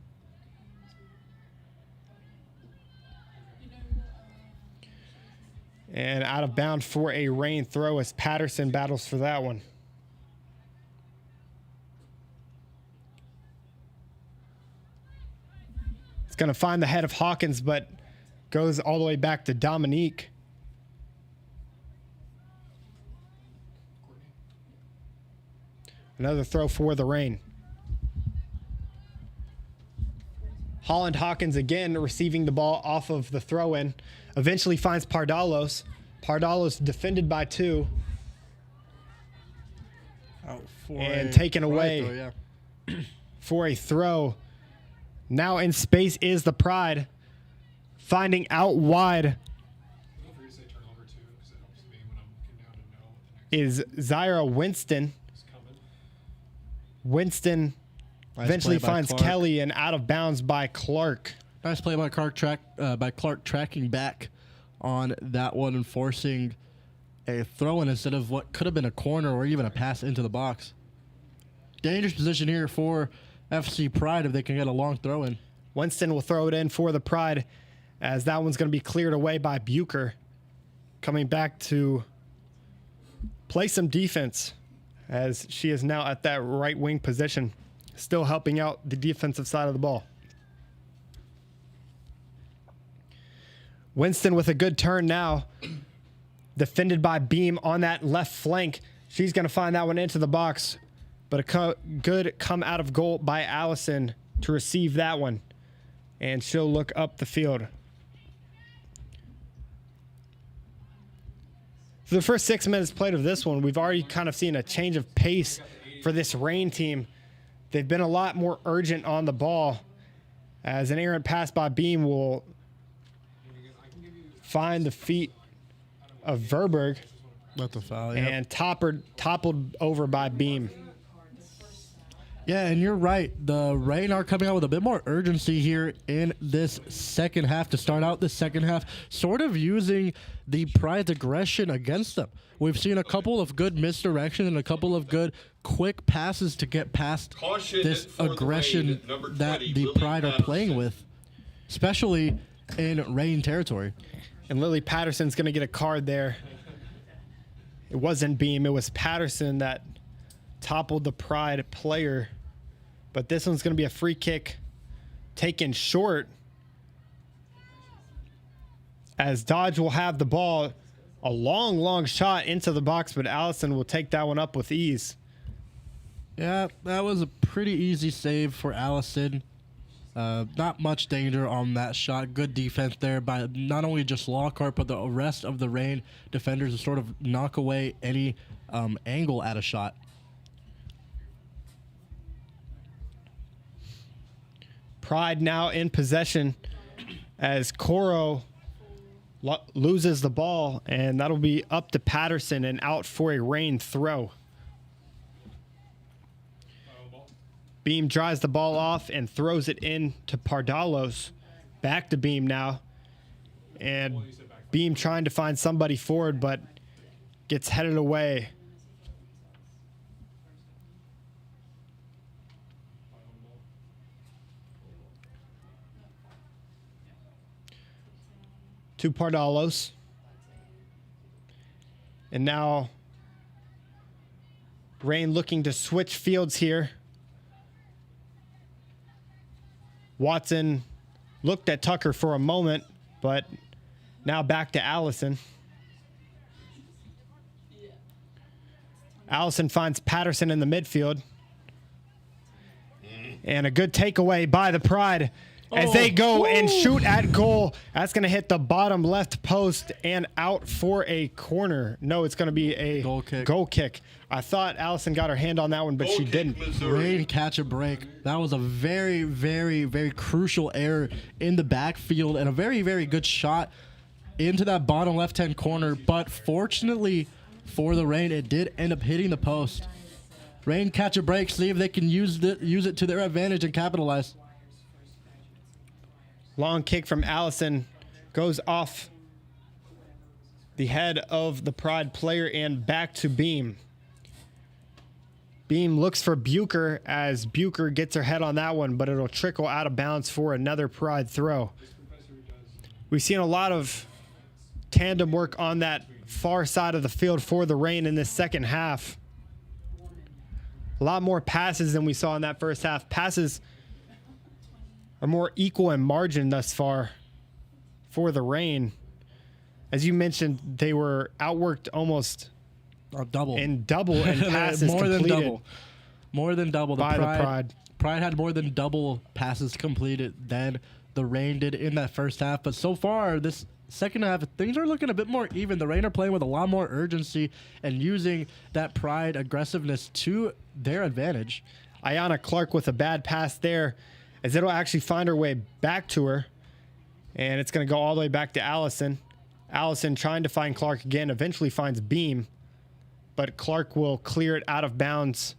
And out of bounds for a Rain throw as Patterson battles for that one. It's going to find the head of Hawkins, but goes all the way back to Dominique. Another throw for the Rain. Holland Hawkins again receiving the ball off of the throw-in. Eventually finds Pardalos. Pardalos defended by 2. Out for And a taken right away. throw, yeah. For a throw. Now in space is the Pride. Finding out wide Feel free to say turnover too, because it helps me when I'm looking down to know what the next is Zaira Winston. is coming. Winston Nice eventually play by finds Clark. Kelly and out of bounds by Clark. Nice play by Clark tracking back on that one and forcing a throw-in instead of what could have been a corner or even a pass into the box. Dangerous position here for FC Pride if they can get a long throw-in. Winston will throw it in for the Pride as that one's going to be cleared away by Bucher. Coming back to play some defense as she is now at that right wing position, still helping out the defensive side of the ball. Winston with a good turn now. Defended by Beam on that left flank. She's going to find that one into the box. But a good come out of goal by Allison to receive that one. And she'll look up the field. For the first 6 minutes played of this one, we've already kind of seen a change of pace for this Rain team. They've been a lot more urgent on the ball as an errant pass by Beam will find the feet of Verberg Let the foul, yeah. and toppled over by Beam. Yeah, and you're right. The Rain are coming out with a bit more urgency here in this second half to start out the second half, sort of using the Pride's aggression against them. We've seen a couple of good misdirection and a couple of good quick passes to get past Caution this for the aggression Rain, number that 20, the Lily Pride are playing Patterson. with, especially in Rain territory. And Lily Patterson's going to get a card there. It wasn't Beam. It was Patterson that toppled the Pride player. But this one's going to be a free kick taken short as Dodge will have the ball. A long, long shot into the box, but Allison will take that one up with ease. Yeah, that was a pretty easy save for Allison. Not much danger on that shot. Good defense there by not only just Lockhart, but the rest of the Rain defenders to sort of knock away any angle at a shot. Pride now in possession as Coro loses the ball, and that'll be up to Patterson and out for a Rain throw. Beam drives the ball off and throws it in to Pardalos. Back to Beam now. And Beam trying to find somebody forward, but gets headed away. To Pardalos. And now Rain looking to switch fields here. Watson looked at Tucker for a moment, but now back to Allison. Allison finds Patterson in the midfield. And a good takeaway by the Pride as they go and shoot at goal. That's going to hit the bottom left post and out for a corner. No, it's going to be a goal kick. I thought Allison got her hand on that one, but she didn't. Rain catch a break. That was a very, very, very crucial error in the backfield and a very, very good shot into that bottom left-hand corner. But fortunately for the Rain, it did end up hitting the post. Rain catch a break, see if they can use it to their advantage and capitalize. Long kick from Allison goes off the head of the Pride player and back to Beam. Beam looks for Bucher as Bucher gets her head on that one, but it'll trickle out of bounds for another Pride throw. We've seen a lot of tandem work on that far side of the field for the Reign in this second half. A lot more passes than we saw in that first half. Passes are more equal in margin thus far for the Reign. As you mentioned, they were outworked almost double in passes more completed. than double. More than double. By the Pride. Pride had more than double passes completed than the Reign did in that first half. But so far, this second half, things are looking a bit more even. The Reign are playing with a lot more urgency and using that Pride aggressiveness to their advantage. Ayanna Clark with a bad pass there, as it'll actually find her way back to her. And it's going to go all the way back to Allison. Allison trying to find Clark again, eventually finds Beam. But Clark will clear it out of bounds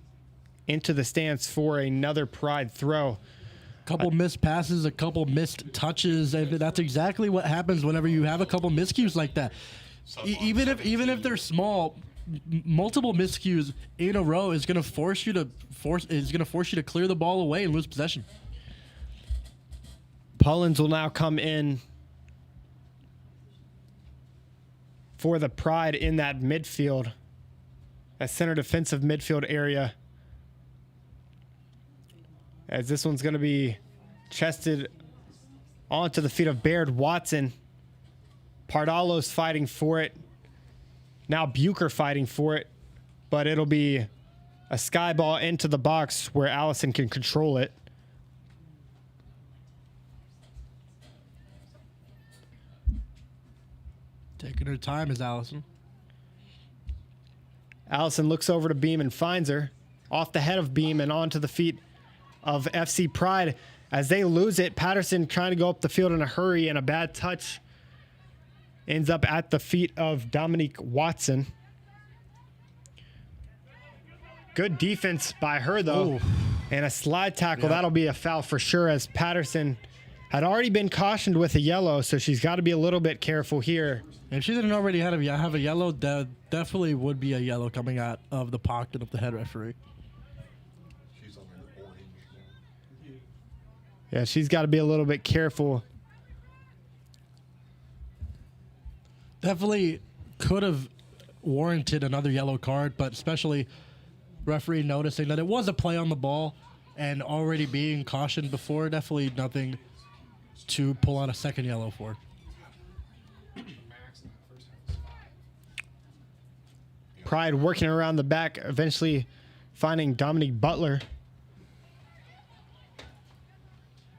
into the stance for another Pride throw. Couple missed passes, a couple missed touches, and that's exactly what happens whenever you have a couple miscues like that. Even if they're small, multiple miscues in a row is going to force you to clear the ball away and lose possession. Pullins will now come in for the Pride in that midfield, that center defensive midfield area. As this one's going to be chested onto the feet of Baird Watson. Pardalos fighting for it. Now Bucher fighting for it. But it'll be a sky ball into the box where Allison can control it. Taking her time is Allison. Allison looks over to Beam and finds her. Off the head of Beam and onto the feet of FC Pride. As they lose it, Patterson trying to go up the field in a hurry, and a bad touch ends up at the feet of Dominique Watson. Good defense by her, though. Ooh. And a slide tackle. That'll be a foul for sure, as Patterson had already been cautioned with a yellow, so she's got to be a little bit careful here. If she didn't already have a yellow, definitely would be a yellow coming out of the pocket of the head referee. She's on the orange. Yeah, she's got to be a little bit careful. Definitely could have warranted another yellow card, but especially referee noticing that it was a play on the ball and already being cautioned before, definitely nothing to pull out a second yellow for. Max in that first half was 5. Pride working around the back, eventually finding Dominique Butler.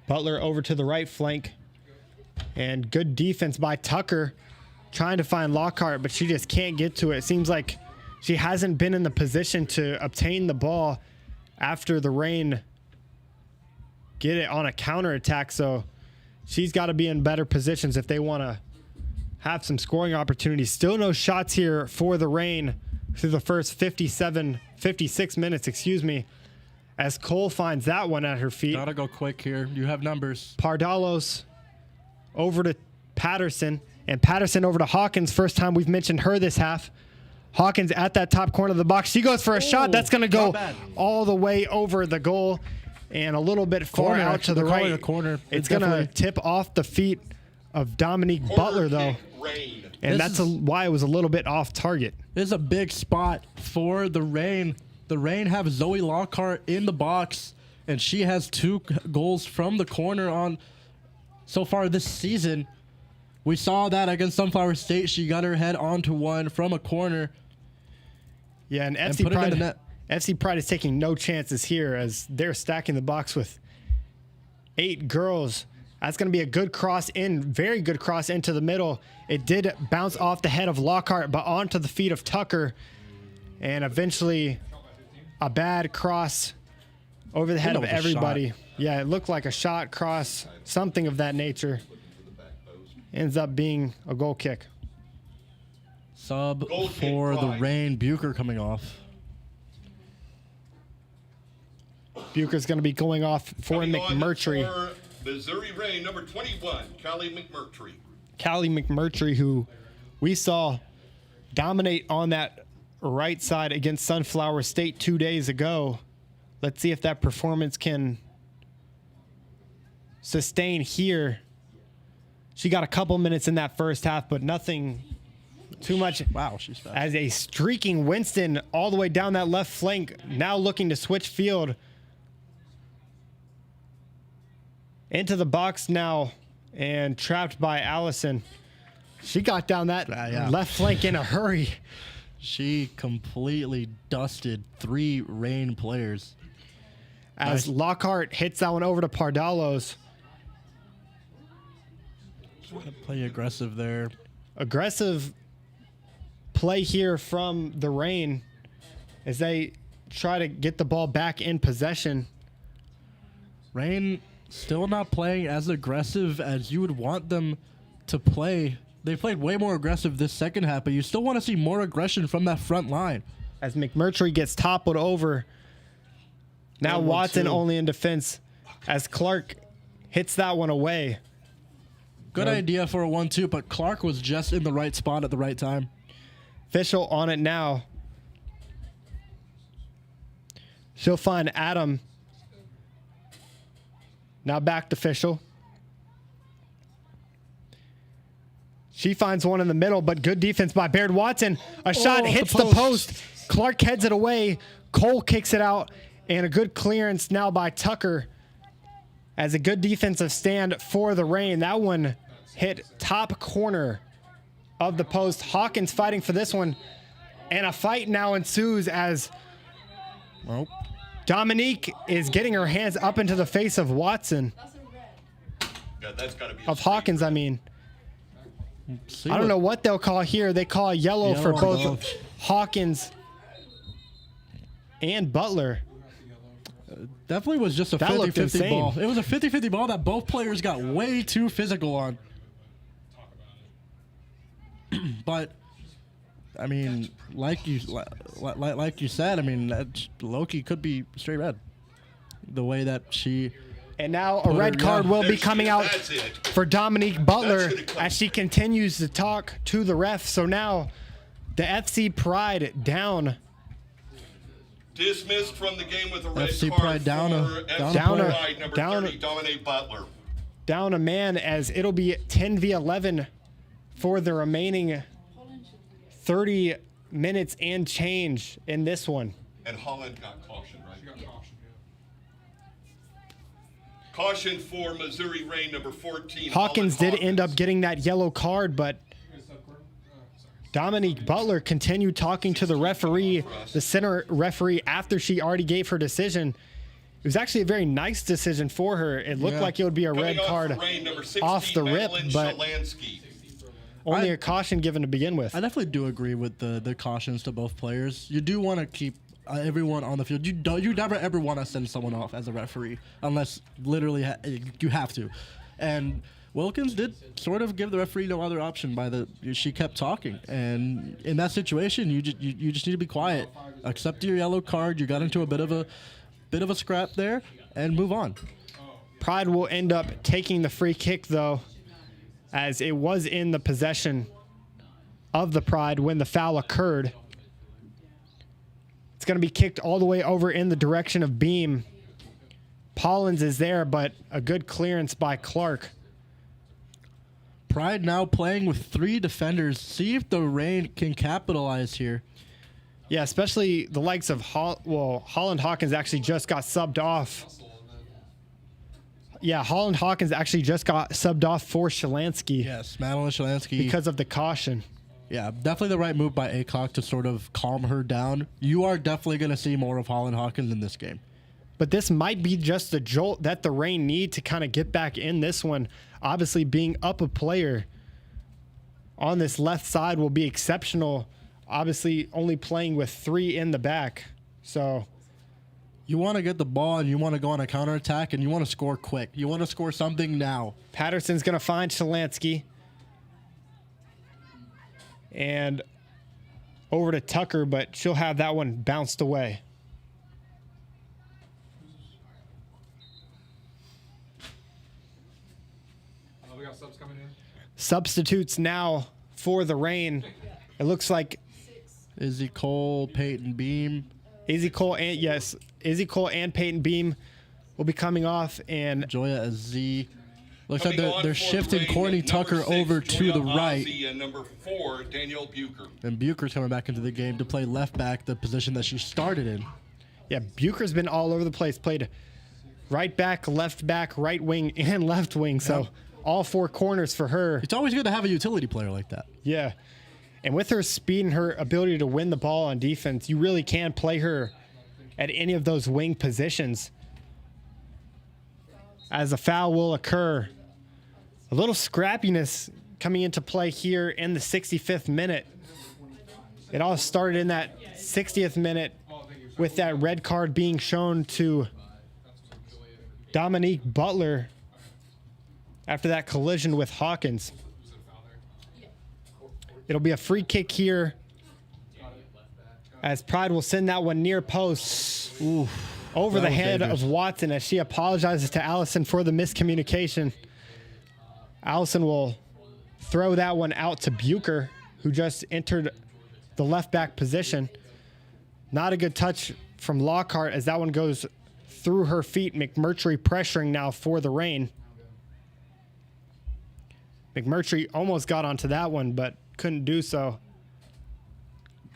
Butler over to the right flank. And good defense by Tucker, trying to find Lockhart, but she just can't get to it. It seems like she hasn't been in the position to obtain the ball after the Reign get it on a counterattack. So she's got to be in better positions if they want to have some scoring opportunities. Still no shots here for the Reign through the first 56 minutes, as Cole finds that one at her feet. Gotta go quick here. You have numbers. Pardalos over to Patterson, and Patterson over to Hawkins. First time we've mentioned her this half. Hawkins at that top corner of the box. She goes for a shot. That's going to go all the way over the goal and a little bit far Corner, out to the right. a corner. It's going to tip off the feet of Dominique Butler, though. Rain. And This that's why it was a little bit off target. This is a big spot for the Reign. The Reign have Zoe Lockhart in the box, and she has 2 goals from the corner on so far this season. We saw that against Sunflower State. She got her head onto one from a corner. Yeah, and And put it in the net. FC Pride is taking no chances here as they're stacking the box with 8 girls. That's going to be a good cross in, very good cross into the middle. It did bounce off the head of Lockhart, but onto the feet of Tucker. And eventually a bad cross over the head of was a everybody. shot. Yeah, it looked like a shot, cross, something of that nature. Ends up being a goal kick. Sub Goal kick, for the Pride. Reign. Bucher coming off. Bucher's going to be going off for Coming on McMurtry. For Missouri Reign, number 21, Callie McMurtry. Callie McMurtry, who we saw dominate on that right side against Sunflower State 2 days ago. Let's see if that performance can sustain here. She got a couple minutes in that first half, but nothing too much. Wow, she's fast. As a streaking Winston all the way down that left flank, now looking to switch field. Into the box now and trapped by Allison. She got down that Yeah. left flank in a hurry. She completely dusted 3 Reign players. As Lockhart hits that one over to Pardalos. Play aggressive there. Aggressive play here from the Reign as they try to get the ball back in possession. Reign still not playing as aggressive as you would want them to play. They played way more aggressive this second half, but you still want to see more aggression from that front line. As McMurtry gets toppled over. Now 1-1-2. Watson only in defense as Clark hits that one away. Good idea for a 1-2, but Clark was just in the right spot at the right time. Fischel on it now. She'll find Adam. Now back to Fischel. She finds one in the middle, but good defense by Baird Watson. A shot hits the post. Clark heads it away. Cole kicks it out, and a good clearance now by Tucker as a good defensive stand for the Reign. That one hit top corner of the post. Hawkins fighting for this one, and a fight now ensues as Dominique is getting her hands up into the face of Watson. Yeah, that's got to be a Of Hawkins, I mean. See I don't know what they'll call here. They call yellow for Yellow on both both. Hawkins and Butler. Definitely was just a That looked 50-50 insane. ball. It was a 50-50 ball that both players got way too physical on. But I mean, like you said, I mean, Loki could be straight red. The way that she And now a Put her red card down. will be There she coming is. out That's it. for Dominique Butler That's gonna come. as she continues to talk to the ref. So now the FC Pride down. Dismissed from the game with a red FC card Pride down a- for down FC a player. Pride number Down a- 30, Dominique Butler. Down a man as it'll be 10v11 for the remaining 30 minutes and change in this one. And Holland got caution, right? She got caution, yeah. Caution for Missouri Reign number 14. Hawkins Holland did end up Hawkins. getting that yellow card, but You guys have corn? Sorry. Dominique Butler continued talking to the referee, the center referee, after she already gave her decision. It was actually a very nice decision for her. It looked Yeah. like it would be a Coming red off card for Reign, number 16, off the rip, Madeline but Shalansky. only a caution given to begin with. I definitely do agree with the cautions to both players. You do want to keep everyone on the field. You never ever want to send someone off as a referee unless literally you have to. And Wilkins did sort of give the referee no other option she kept talking. And in that situation, you just need to be quiet. Accept your yellow card. You got into a bit of a scrap there and move on. Pride will end up taking the free kick, though, as it was in the possession of the Pride when the foul occurred. It's going to be kicked all the way over in the direction of Beam. Pollins is there, but a good clearance by Clark. Pride now playing with 3 defenders. See if the Reign can capitalize here. Yeah, especially the likes of Holland Hawkins actually just got subbed off. Yeah, Holland Hawkins actually just got subbed off for Shalansky Yes, Madeline Shalansky. because of the caution. Yeah, definitely the right move by Acock to sort of calm her down. You are definitely going to see more of Holland Hawkins in this game. But this might be just the jolt that the Reign need to kind of get back in this one. Obviously, being up a player on this left side will be exceptional. Obviously, only playing with 3 in the back. So You want to get the ball and you want to go on a counterattack and you want to score quick. You want to score something now. Patterson's going to find Shalansky. And over to Tucker, but she'll have that one bounced away. We got subs coming in. Substitutes now for the Reign. It looks like Izzy Cole, Peyton Beam. Izzy Cole and Peyton Beam will be coming off, and Joya Aziz. Looks like Coming on they're for the shifting ring, Courtney number Tucker 6, over to Julia the right. Ozzie, and number 4, Danielle Bucher. And Bucher's coming back into the game to play left back, the position that she started in. Yeah, Bucher's been all over the place. Played right back, right wing, and left wing. So all 4 corners for her. It's always good to have a utility player like that. Yeah. And with her speed and her ability to win the ball on defense, you really can play her at any of those wing positions. As a foul will occur. A little scrappiness coming into play here in the 65th minute. It all started in that 60th minute with that red card being shown to Dominique Butler after that collision with Hawkins. It'll be a free kick here as Pride will send that one near post over the head of Watson as she apologizes to Allison for the miscommunication. Allison will throw that one out to Bucher, who just entered the left back position. Not a good touch from Lockhart as that one goes through her feet. McMurtry pressuring now for the Reign. McMurtry almost got onto that one, but couldn't do so.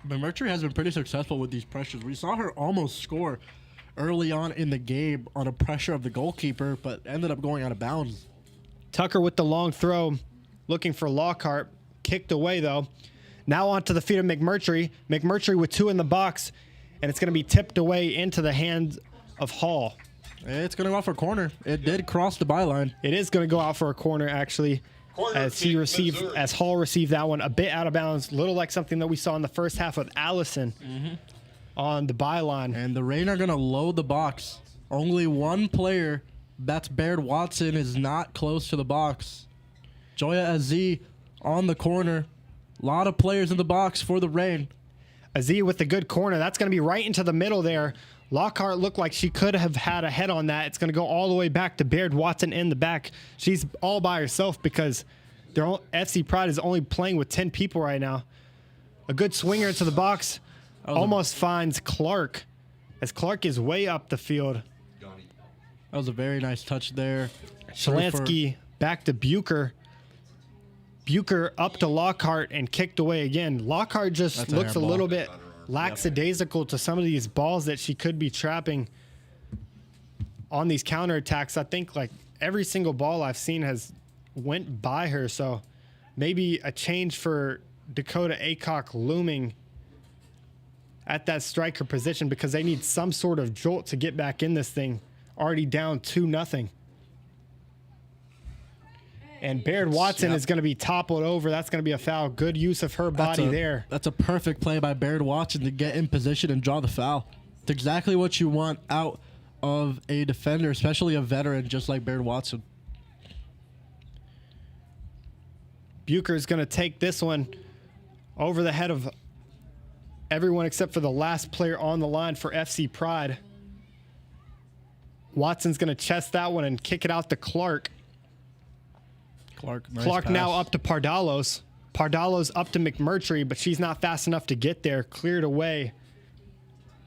McMurtry has been pretty successful with these pressures. We saw her almost score early on in the game on a pressure of the goalkeeper, but ended up going out of bounds. Tucker with the long throw, looking for Lockhart. Kicked away, though. Now onto the feet of McMurtry. McMurtry with 2 in the box, and it's going to be tipped away into the hands of Hall. It's going to go out for a corner. It did cross the byline. It is going to go out for a corner, actually, Corner as kick, Missouri. as Hall received that one a bit out of bounds, little like something that we saw in the first half with Allison on the byline. And the Reign are going to load the box. Only one player, that's Baird Watson, is not close to the box. Joya Aziz on the corner. A lot of players in the box for the Reign. Aziz with the good corner. That's going to be right into the middle there. Lockhart looked like she could have had a head on that. It's going to go all the way back to Baird Watson in the back. She's all by herself because FC Pride is only playing with 10 people right now. A good swinger into the box. Almost finds Clark as Clark is way up the field. That was a very nice touch there. Shalansky back to Bucher. Bucher up to Lockhart and kicked away again. Lockhart just That's a looks a handball. little bit lackadaisical to some of these balls that she could be trapping on these counterattacks. I think like every single ball I've seen has went by her. So maybe a change for Dakota Aycock looming at that striker position because they need some sort of jolt to get back in this thing. Already down 2-0. And Baird Watson is going to be toppled over. That's going to be a foul. Good use of her body there. That's a perfect play by Baird Watson to get in position and draw the foul. It's exactly what you want out of a defender, especially a veteran just like Baird Watson. Bucher is going to take this one over the head of everyone except for the last player on the line for FC Pride. Watson's going to chest that one and kick it out to Clark. Nice Clark pass. now up to Pardalos. Pardalos up to McMurtry, but she's not fast enough to get there. Cleared away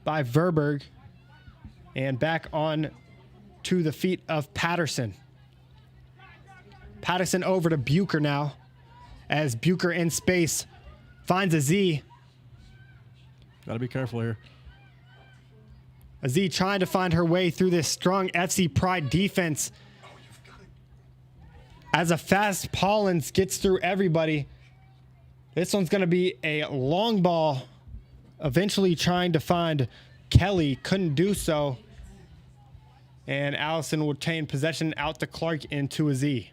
by Verberg. And back on to the feet of Patterson. Patterson over to Bucher now. As Bucher in space finds Aziz. Gotta be careful here. Aziz trying to find her way through this strong FC Pride defense. As a fast Paulins gets through everybody. This one's going to be a long ball. Eventually trying to find Kelly. Couldn't do so. And Allison will retain possession out to Clark into Aziz.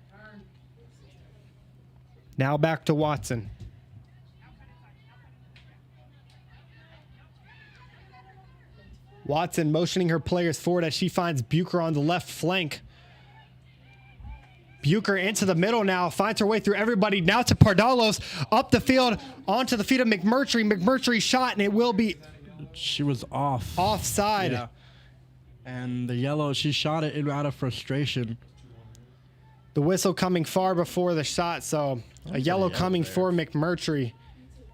Now back to Watson. Watson motioning her players forward as she finds Bucher on the left flank. Bucher into the middle now, finds her way through everybody. Now to Pardalos, up the field, onto the feet of McMurtry. McMurtry shot, and it will be She was off. offside. Yeah. And the yellow, she shot it in out of frustration. The whistle coming far before the shot, so a yellow coming for McMurtry.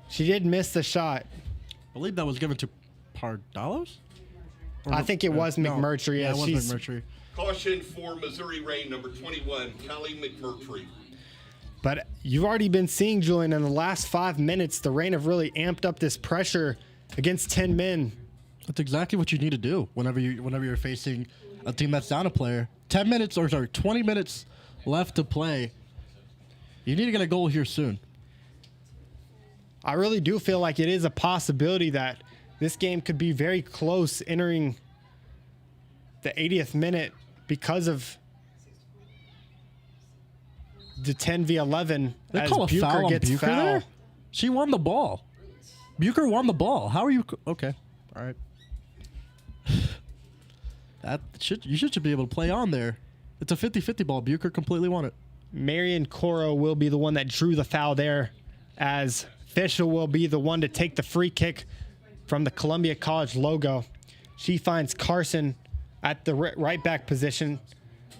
She did miss the shot. I believe that was given to Pardalos. Or I think it was no. McMurtry. Yeah, as it was she's- McMurtry. Caution for Missouri Reign, number 21, Callie McMurtry. But you've already been seeing, Julian, in the last 5 minutes, the Reign have really amped up this pressure against 10 men. That's exactly what you need to do whenever you're facing a team that's down a player. 20 minutes left to play. You need to get a goal here soon. I really do feel like it is a possibility that this game could be very close entering the 80th minute because of the 10v11 They as call a Bucher foul on gets Bucher foul. there? She won the ball. Bucher won the ball. How are you? Okay. All right. You should be able to play on there. It's a 50-50 ball. Bucher completely won it. Marion Coro will be the one that drew the foul there, as Fishel will be the one to take the free kick from the Columbia College logo. She finds Carson at the right back position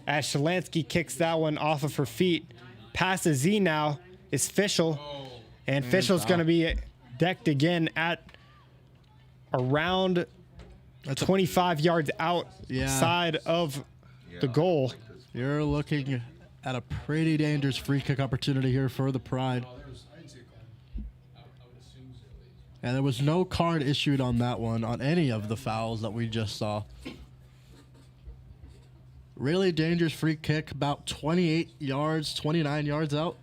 as Shalansky kicks that one off of her feet. Past the Z now is Fishel, and Fishel's going to be decked again at around 25 yards outside of the goal. You're looking at a pretty dangerous free kick opportunity here for the Pride. And there was no card issued on that one, on any of the fouls that we just saw. Really dangerous free kick, about 28 yards, 29 yards out.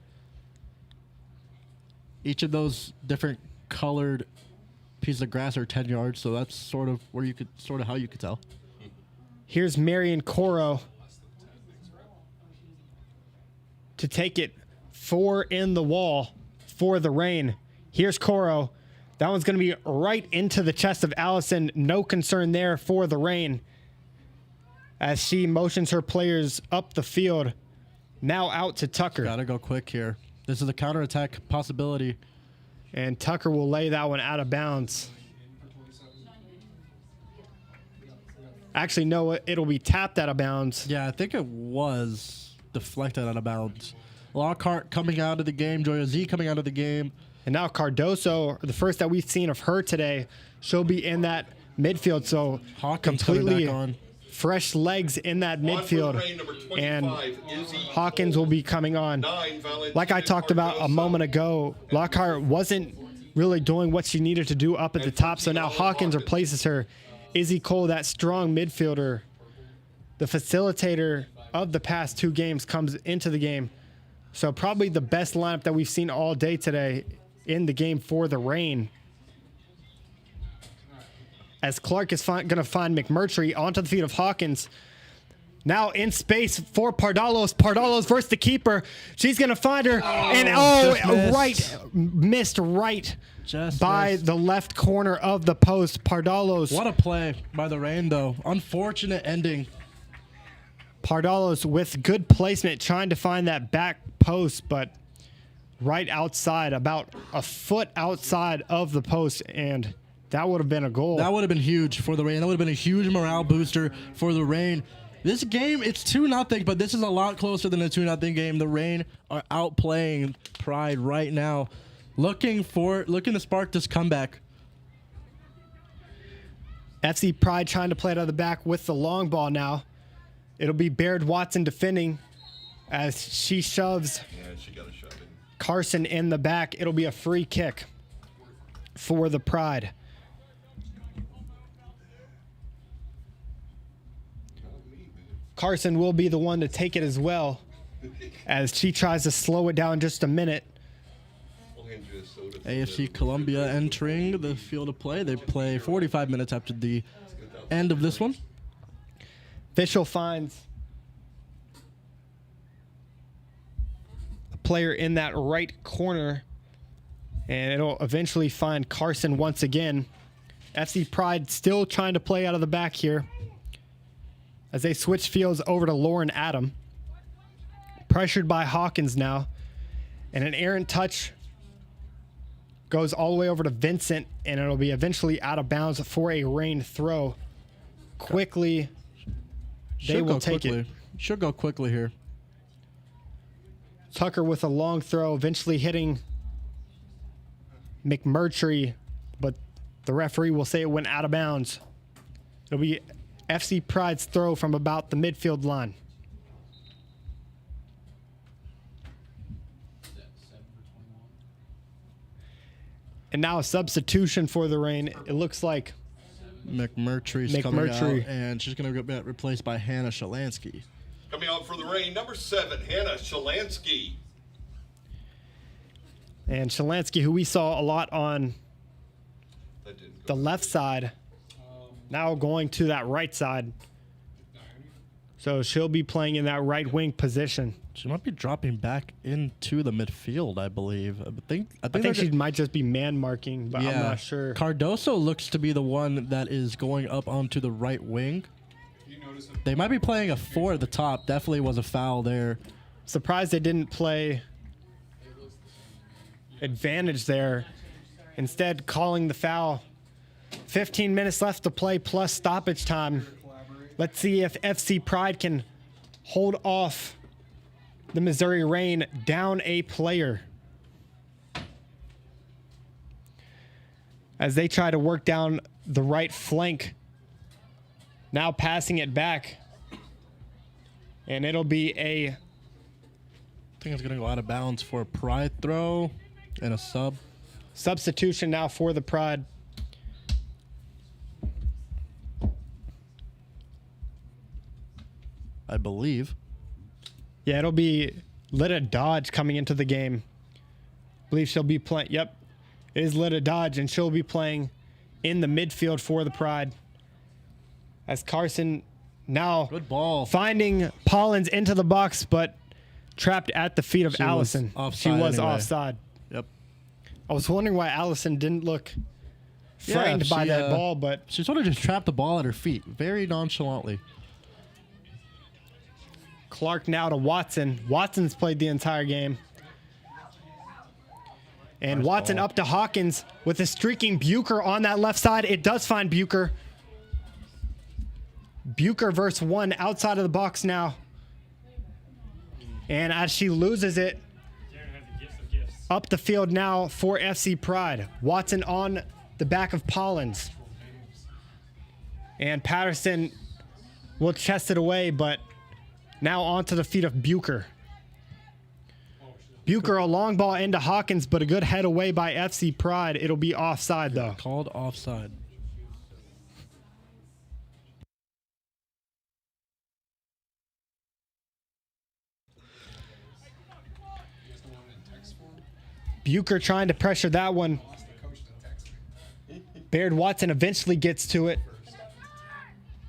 Each of those different colored pieces of grass are 10 yards, so that's sort of how you could tell. Here's Marion Coro to take it 4 in the wall for the Reign. Here's Coro. That one's going to be right into the chest of Allison. No concern there for the Reign as she motions her players up the field. Now out to Tucker. Gotta go quick here. This is a counterattack possibility. And Tucker will lay that one out of bounds. Actually, no, it'll be tapped out of bounds. Yeah, I think it was deflected out of bounds. Lockhart coming out of the game. Joya Z coming out of the game. And now Cardoso, the first that we've seen of her today, she'll be in that midfield. So Hawkins coming completely back on. fresh legs in that On for the midfield. Reign, number 25, And Izzy Hawkins will be coming on. 9, Valentina Like I talked about a Cardoso. moment ago, Lockhart wasn't really doing what she needed to do up at the top. So now Hawkins replaces her. Izzy Cole, that strong midfielder, the facilitator of the past 2 games, comes into the game. So probably the best lineup that we've seen all day today in the game for the Reign. As Clark is going to find McMurtry onto the feet of Hawkins. Now in space for Pardalos. Pardalos versus the keeper. She's going to find her. Missed right Just by missed. the left corner of the post. Pardalos. What a play by the Reign, though. Unfortunate ending. Pardalos with good placement, trying to find that back post, but right outside, about a foot outside of the post, and that would have been a goal. That would have been huge for the Reign. That would have been a huge morale booster for the Reign. This game, it's 2-0, but this is a lot closer than a 2-0 game. The Reign are outplaying Pride right now, looking to spark this comeback. FC Pride trying to play it out of the back with the long ball now. It'll be Baird Watson defending as she shoves Yeah, she got a shove in. Carson in the back. It'll be a free kick for the Pride. Carson will be the one to take it as well as she tries to slow it down just a minute. AFC Columbia entering the field of play. They play 45 minutes after the end of this one. Fishel finds a player in that right corner, and it'll eventually find Carson once again. FC Pride still trying to play out of the back here as they switch fields over to Lauren Adam. Pressured by Hawkins now, and an errant touch goes all the way over to Vincent, and it'll be eventually out of bounds for a Reign throw. Quickly, they will take it. Should go quickly here. Tucker with a long throw, eventually hitting McMurtry, but the referee will say it went out of bounds. It'll be FC Pride's throw from about the midfield line. And now a substitution for the Reign. It looks like McMurtry's coming McMurtry. out, and she's going to get replaced by Hannah Shalansky. Coming out for the Reign, number 7, Hannah Shalansky. And Shalansky, who we saw a lot on That didn't the go. left side, now going to that right side. So she'll be playing in that right wing position. She might be dropping back into the midfield, I believe. I think I think she might just be man marking, but I'm not sure. Cardoso looks to be the one that is going up onto the right wing. You notice that They might be playing a 4 at the top. Definitely was a foul there. Surprised they didn't play advantage there. Instead, calling the foul. 15 minutes left to play plus stoppage time. Let's see if FC Pride can hold off the Missouri Reign down a player as they try to work down the right flank. Now passing it back. And it'll be a I think it's going to go out of bounds for a Pride throw and a sub. substitution now for the Pride. I believe. Yeah, it'll be Lita Dodge coming into the game. I believe she'll be playing. Yep, it is Lita Dodge, and she'll be playing in the midfield for the Pride. As Carson now Good ball. finding Pollins into the box, but trapped at the feet of She was Allison. offside She was anyway. offside. Yep. I was wondering why Allison didn't look frightened by she, that ball, but She sort of just trapped the ball at her feet very nonchalantly. Clark now to Watson. Watson's played the entire game. And Nice Watson ball. up to Hawkins with a streaking Bucher on that left side. It does find Bucher. Bucher versus one outside of the box now. And as she loses it, up the field now for FC Pride. Watson on the back of Pollins. And Patterson will chest it away, but now onto the feet of Bucher. Bucher, a long ball into Hawkins, but a good head away by FC Pride. It'll be offside, though. Called offside. Bucher trying to pressure that one. Baird Watson eventually gets to it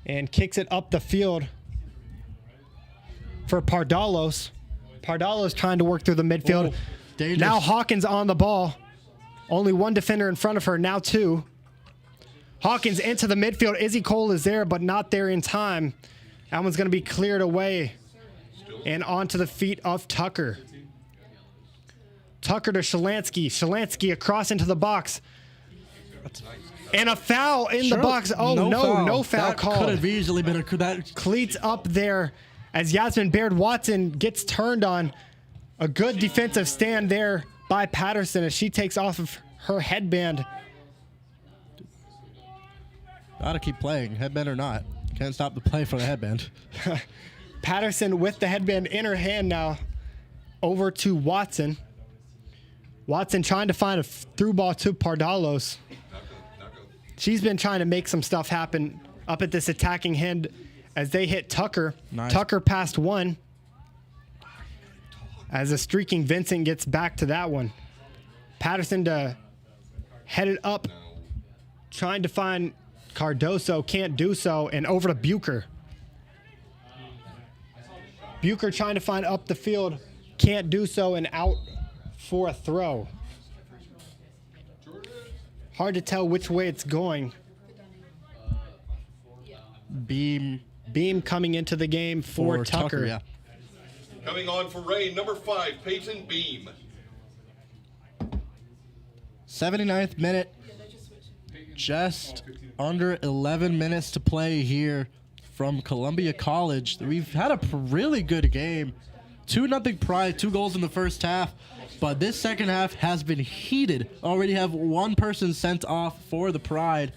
and kicks it up the field for Pardalos. Pardalos trying to work through the midfield. Oh, dangerous. Now Hawkins on the ball. Only one defender in front of her, now two. Hawkins into the midfield. Izzy Cole is there, but not there in time. That one's going to be cleared away and onto the feet of Tucker. Tucker to Shalansky. Shalansky across into the box. And a foul in the box. Oh, no foul that called. Could have easily been a that. Cleats up there as Yasmin Baird Watson gets turned on. A good defensive stand there by Patterson as she takes off of her headband. Gotta keep playing, headband or not. Can't stop the play for the headband. Patterson with the headband in her hand now. Over to Watson. Watson trying to find a through ball to Pardalos. She's been trying to make some stuff happen up at this attacking end as they hit Tucker. Nice. Tucker passed one. As a streaking Vincent gets back to that one. Patterson to head it up. Trying to find Cardoso. Can't do so. And over to Bucher. Bucher trying to find up the field. Can't do so and out for a throw. Hard to tell which way it's going. Beam Coming into the game for Tucker. Yeah. Coming on for Reign, number 5, Peyton Beam. 79th minute. Just under 11 minutes to play here from Columbia College. We've had a really good game. 2-0 Pride, 2 goals in the first half. But this second half has been heated. Already have one person sent off for the Pride.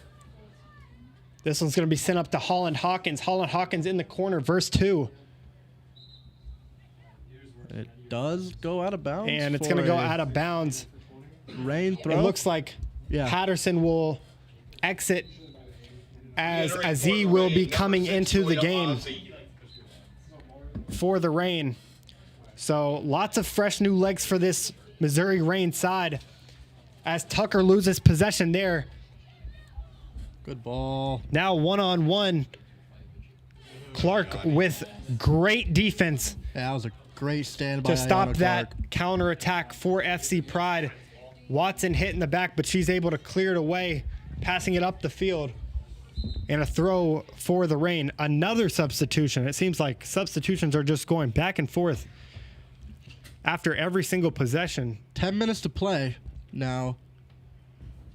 This one's going to be sent up to Holland Hawkins. Holland Hawkins in the corner, verse 2. It does go out of bounds. And it's going to go out of bounds. Rain throw. It looks like Yeah. Patterson will exit as Entering for Azee the will Reign, be number coming 6, into the Julia game Ozzie. for the Reign. So lots of fresh new legs for this Missouri Reign side as Tucker loses possession there. Good ball. Now one-on-one. Clark with great defense Yeah, that was a great stand by to stop Ayana that Clark. counterattack for FC Pride. Watson hit in the back, but she's able to clear it away, passing it up the field. And a throw for the Reign. Another substitution. It seems like substitutions are just going back and forth after every single possession. 10 minutes to play now.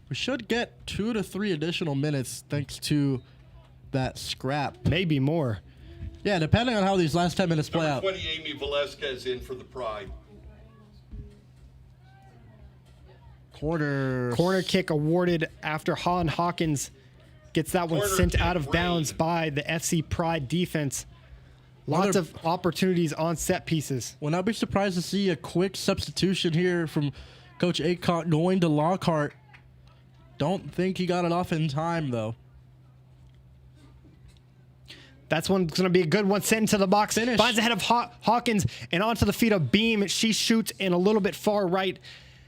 We should get 2 to 3 additional minutes thanks to that scrap. Maybe more. Yeah, depending on how these last 10 minutes play Number out. 20, Amy Velasquez in for the Pride. Corner kick awarded after Holland Hawkins gets that one Corner sent kick, out of bounds Reign. by the FC Pride defense. Lots Another- of opportunities on set pieces. Would not be surprised to see a quick substitution here from Coach Aycock going to Lockhart. Don't think he got it off in time, though. That's one going to be a good one. Sent into the box. Finish. Finds ahead of Hawkins and onto the feet of Beam. She shoots in a little bit far right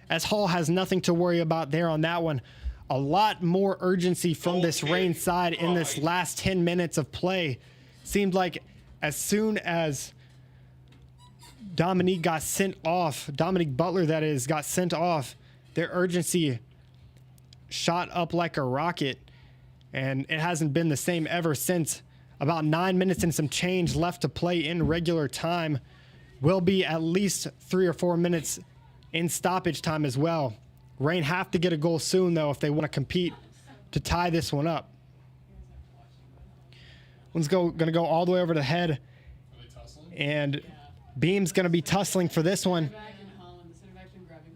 as Hall has nothing to worry about there on that one. A lot more urgency from this Okay. Reign side in this last 10 minutes of play. Seemed like as soon as Dominique got sent off, Dominique Butler that is, got sent off, their urgency shot up like a rocket, and it hasn't been the same ever since. About 9 minutes and some change left to play in regular time. Will be at least 3 or 4 minutes in stoppage time as well. Reign have to get a goal soon, though, if they want to compete to tie this one up. One's going to go all the way over the head, and Beam's going to be tussling for this one.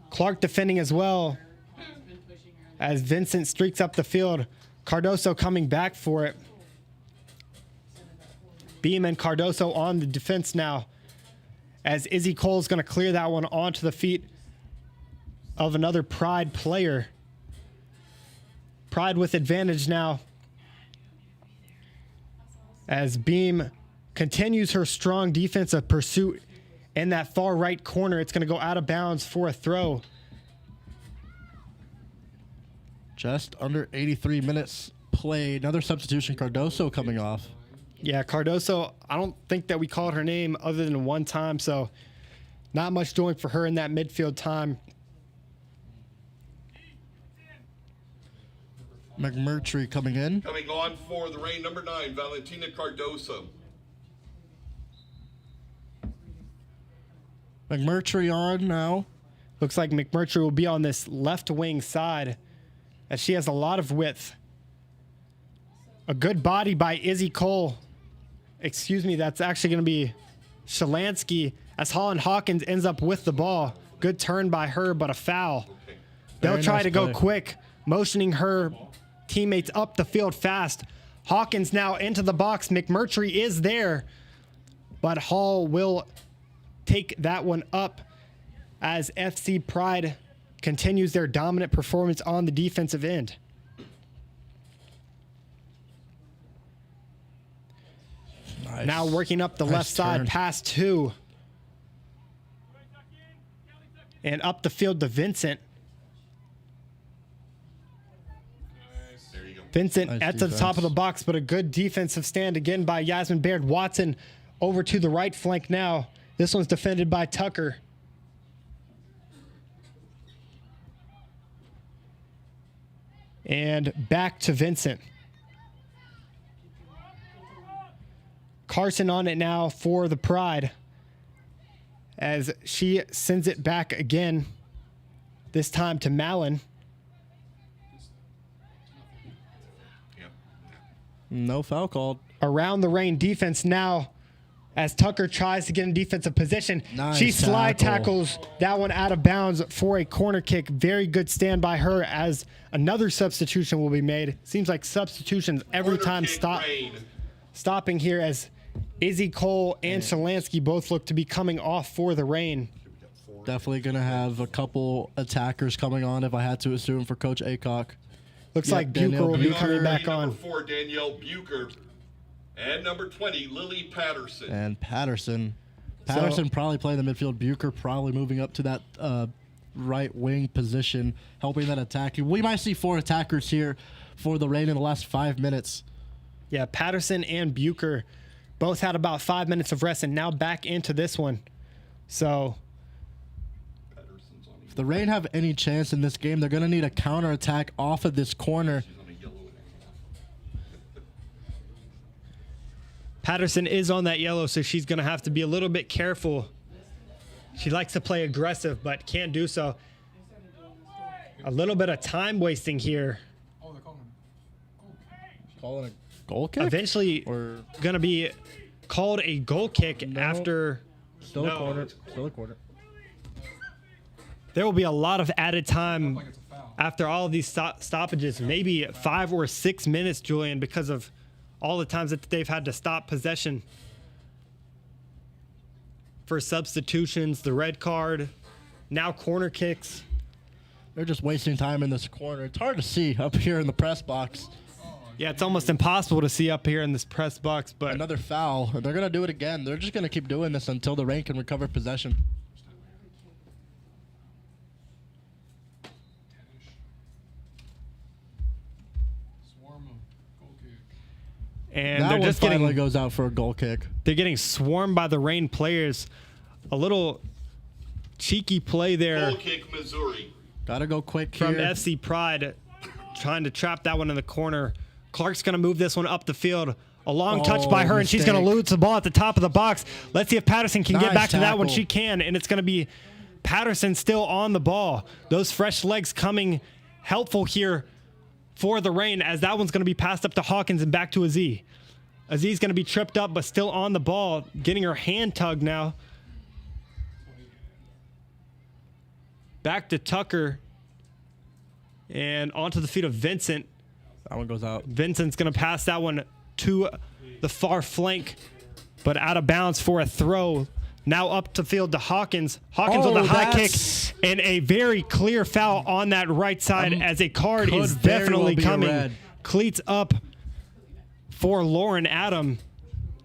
Clark defending as well as Vincent streaks up the field. Cardoso coming back for it. Beam and Cardoso on the defense now as Izzy Cole's going to clear that one onto the feet of another Pride player. Pride with advantage now as Beam continues her strong defensive pursuit in that far right corner. It's going to go out of bounds for a throw. Just under 83 minutes played. Another substitution, Cardoso coming off. Yeah, Cardoso, I don't think that we called her name other than one time, so not much doing for her in that midfield time. McMurtry coming in. Coming on for the Reign, number 9, Valentina Cardoso. McMurtry on now. Looks like McMurtry will be on this left wing side as she has a lot of width. A good body by Izzy Cole. Excuse me, that's actually going to be Shalansky as Holland Hawkins ends up with the ball. Good turn by her, but a foul. They'll Very try nice to go play. quick, motioning her teammates up the field fast. Hawkins now into the box. McMurtry is there, but Hall will take that one up as FC Pride continues their dominant performance on the defensive end. Nice. Now working up the Nice left side, turn. past 2. And up the field to Vincent. There you go. Vincent Nice at the top of the defense. box, but a good defensive stand again by Yasmin Baird. Watson over to the right flank now. This one's defended by Tucker. And back to Vincent. Carson on it now for the Pride as she sends it back again, this time to Malin. Yep. No foul called. Around the Reign defense now as Tucker tries to get in defensive position. Nice She slide tackle. tackles that one out of bounds for a corner kick. Very good stand by her as another substitution will be made. Seems like substitutions every Corner time kick, Rain. stopping here as Izzy Cole and Shalansky both look to be coming off for the Reign. Definitely going to have a couple attackers coming on if I had to assume for Coach Aycock. Looks Yep, like Danielle Bucher will be Bucher. coming back Number on. 4, Danielle Bucher. And number 20, Lily Patterson. And Patterson. Patterson probably playing the midfield. Bucher probably moving up to that right wing position, helping that attack. We might see 4 attackers here for the Reign in the last 5 minutes. Yeah, Patterson and Bucher both had about 5 minutes of rest and now back into this one. So Patterson's on If the Reign have any chance in this game, they're going to need a counterattack off of this corner. a yellow and a half. Patterson is on that yellow, so she's going to have to be a little bit careful. She likes to play aggressive, but can't do so. A little bit of time wasting here. Oh, they're calling him. Calling a goal kick? Eventually Or going to be called a goal kick after. still No. a corner. Still a corner. There will be a lot of added time Like it's a foul. after all of these stoppages, maybe 5 or 6 minutes, Julian, because of all the times that they've had to stop possession for substitutions, the red card, now corner kicks. They're just wasting time in this corner. It's hard to see up here in the press box. Yeah, it's almost impossible to see up here in this press box, but Another foul. They're going to do it again. They're just going to keep doing this until the Reign can recover possession. 10-ish. Swarm them. Goal kick. and That they're one just finally getting goes out for a goal kick. they're getting swarmed by the Reign players. A little cheeky play there Goal kick, Missouri. Got to go quick from here. FC Pride, trying to trap that one in the corner. Clark's going to move this one up the field. A long touch by her, and she's going to mistake. lose the ball at the top of the box. Let's see if Patterson can get Nice back to that one. tackle. She can, and it's going to be Patterson still on the ball. Those fresh legs coming helpful here for the Reign, as that one's going to be passed up to Hawkins and back to Aziz. Aziz going to be tripped up, but still on the ball, getting her hand tugged now. Back to Tucker, and onto the feet of Vincent. That one goes out. Vincent's going to pass that one to the far flank, but out of bounds for a throw. Now up to field to Hawkins. Hawkins with a high kick that's- and a very clear foul on that right side as a card could is very definitely well be a coming. red. Cleats up for Lauren Adam.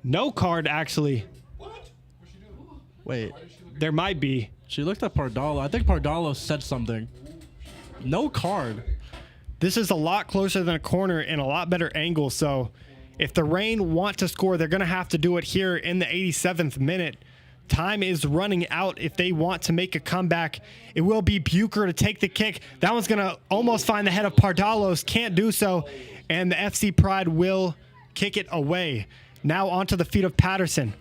No card, actually. Wait. There might be. She looked at Pardalo. I think Pardalo said something. No card. This is a lot closer than a corner and a lot better angle. So if the Reign want to score, they're going to have to do it here in the 87th minute. Time is running out if they want to make a comeback. It will be Bucher to take the kick. That one's going to almost find the head of Pardalos. Can't do so. And the FC Pride will kick it away. Now onto the feet of Patterson.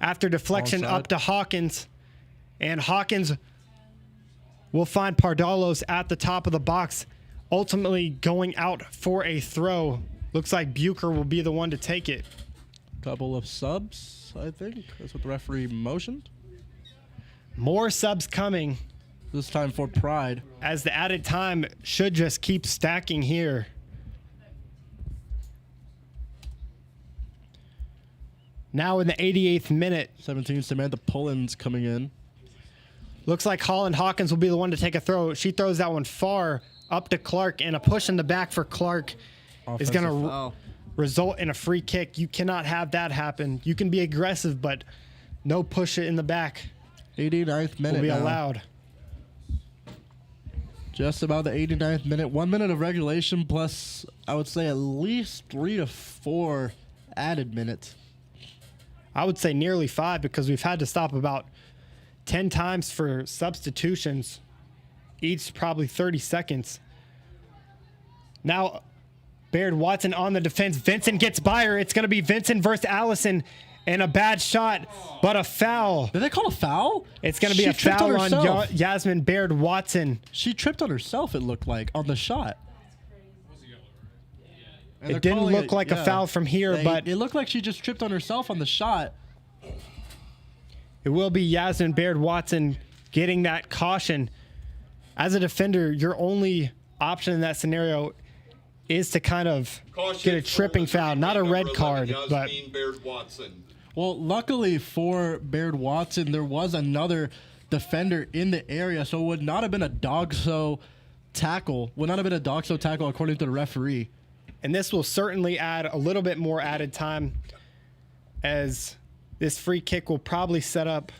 After deflection Onside. up to Hawkins. And Hawkins will find Pardalos at the top of the box, ultimately going out for a throw. Looks like Bucher will be the one to take it. Couple of subs, I think. That's what the referee motioned. More subs coming This time for Pride. as the added time should just keep stacking here. Now in the 88th minute, 17, Samantha Pullins coming in. looks like Holland Hawkins will be the one to take a throw. She throws that one far up to Clark, and a push in the back for Clark is going Offensive to foul. result in a free kick. You cannot have that happen. You can be aggressive, but no push it in the back 89th minute will be now. allowed. Just about the 89th minute. 1 minute of regulation plus, I would say, at least 3 to 4 added minutes. I would say nearly 5 because we've had to stop about 10 times for substitutions, each probably 30 seconds. Now, Baird Watson on the defense. Vincent gets by her. It's going to be Vincent versus Allison, and a bad shot, but a foul. Did they call a foul? It's going to be She a tripped foul on herself. Yasmin Baird Watson. She tripped on herself, it looked like, on the shot. And they're It didn't calling look like a foul from here, but it looked like she just tripped on herself on the shot. it will be Yasmin Baird Watson getting that caution. As a defender, your only option in that scenario is to kind of get a tripping foul, not a red card, but Well, luckily for Baird Watson, there was another defender in the area, so it would not have been a dogso tackle. Would not have been a dogso tackle according to the referee. and this will certainly add a little bit more added time, as this free kick will probably set up.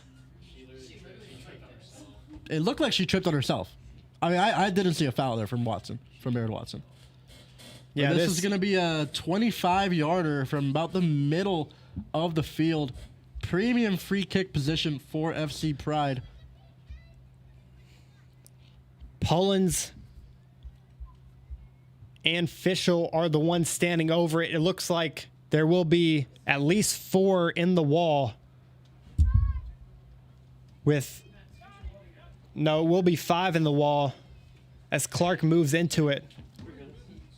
It looked like she tripped on herself. I mean, I didn't see a foul there from Baird Watson. Yeah, But this is going to be a 25-yarder from about the middle of the field. Premium free kick position for FC Pride. Pullins and Fischel are the ones standing over it. It looks like there will be at least 4 in the wall. No, it will be 5 in the wall as Clark moves into it.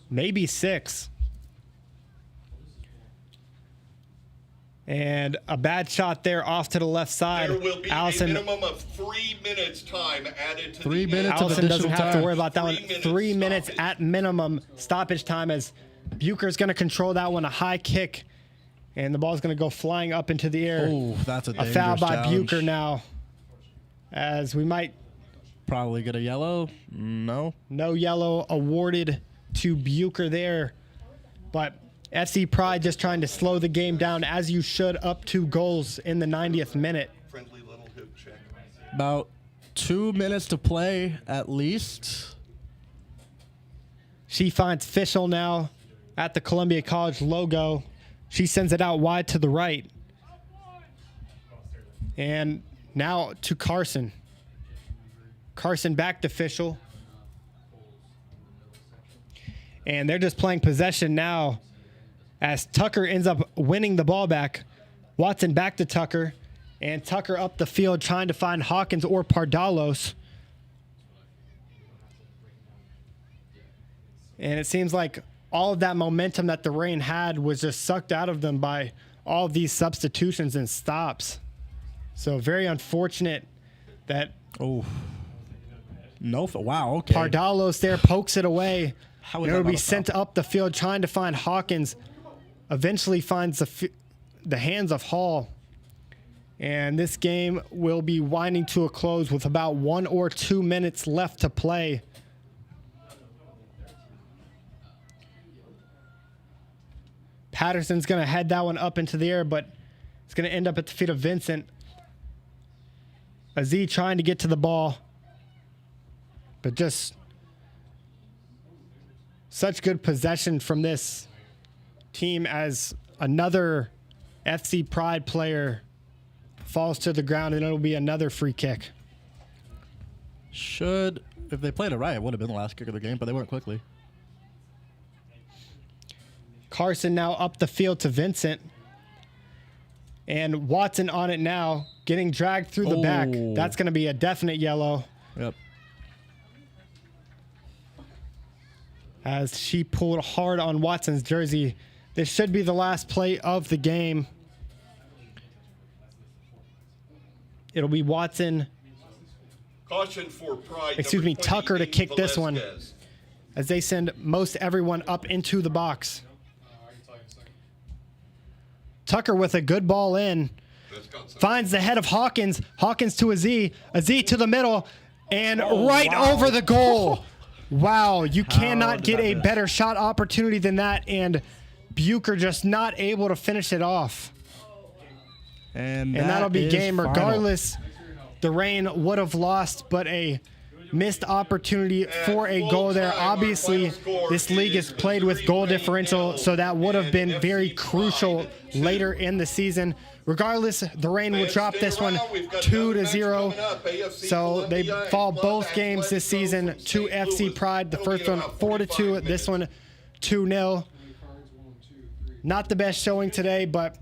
Maybe 6. And a bad shot there off to the left side. There will be Allison, a minimum of 3 minutes time added to 3 the minutes game. of Allison doesn't additional have to time. worry about that one. 3 minutes 3 minutes stoppage. at minimum stoppage time, as Bucher's going to control that one. A high kick, and the ball's going to go flying up into the air. Oh, that's a A dangerous foul by challenge. Bucher now, as we might Probably get a yellow. No. no yellow awarded to Bucher there. But FC Pride just trying to slow the game down, as you should, up 2 goals in the 90th minute. Friendly little hip check. About 2 minutes to play at least. She finds Fischel now at the Columbia College logo. She sends it out wide to the right. And now to Carson. Carson back to Fischel. And they're just playing possession now, as Tucker ends up winning the ball back. Watson back to Tucker. And Tucker up the field trying to find Hawkins or Pardalos. And it seems like all of that momentum that the Reign had was just sucked out of them by all of these substitutions and stops. So very unfortunate that Oh. No. Wow. Okay. Pardalos there pokes it away. How And is that it'll not be a foul? sent up the field trying to find Hawkins. Eventually finds the hands of Hall. And this game will be winding to a close with about 1 or 2 minutes left to play. Patterson's going to head that one up into the air, but it's going to end up at the feet of Vincent. Aziz trying to get to the ball, but just such good possession from this team, as another FC Pride player falls to the ground, and it'll be another free kick. If they played it right, it would have been the last kick of the game, but they went quickly. Carson now up the field to Vincent. And Watson on it now, getting dragged through the back. Oh. That's going to be a definite yellow, Yep. as she pulled hard on Watson's jersey. This should be the last play of the game. It'll be Watson, Caution for Pride. Excuse me, number Tucker to 28, kick this one. Velasquez. as they send most everyone up into the box. I can tell you in a second. Tucker with a good ball in. That's got some- Finds the head of Hawkins. Hawkins to Aziz. Aziz to the middle. And Oh, right over the goal. Wow, you cannot did get that a miss? better shot opportunity than that. And Bucher just not able to finish it off. And And that'll be is game. final. Regardless, the Reign would have lost, but a missed opportunity for a goal there. Obviously, this league is played with goal differential, so that would have been very crucial later in the season. Regardless, the Reign will drop this one 2-0. So they fall both games this season to FC Pride. The first one 4-2, this one 2-0. Not the best showing today, but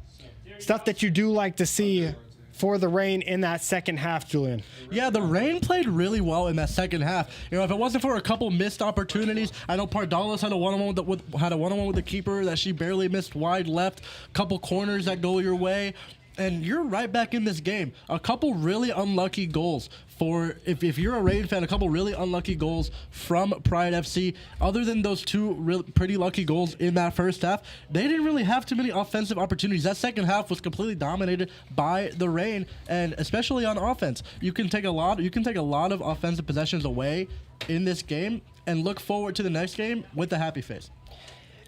stuff that you do like to see for the Reign in that second half, Julian? Yeah, the Reign played really well in that second half. You know, if it wasn't for a couple missed opportunities, I know Pardalis had a one-on-one with the keeper that she barely missed wide left. Couple corners that go your way, and you're right back in this game. A couple really unlucky goals for if you're a Reign fan. A couple really unlucky goals from Pride FC. Other than those two pretty lucky goals in that first half, they didn't really have too many offensive opportunities. That second half was completely dominated by the Reign, and especially on offense, you can take a lot of offensive possessions away in this game and look forward to the next game with a happy face.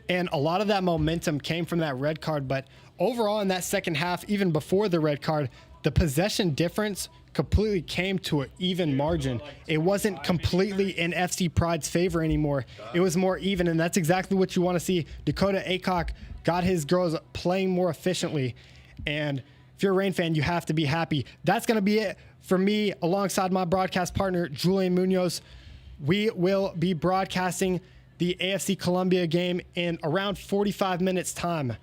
And a lot of that momentum came from that red card, but overall in that second half, even before the red card, the possession difference completely came to an even margin. It wasn't completely in FC Pride's favor anymore. It was more even, and that's exactly what you want to see. Dakota Aycock got his girls playing more efficiently, and if you're a Reign fan, you have to be happy. That's going to be it for me alongside my broadcast partner, Julian Munoz. We will be broadcasting the AFC Columbia game in around 45 minutes time.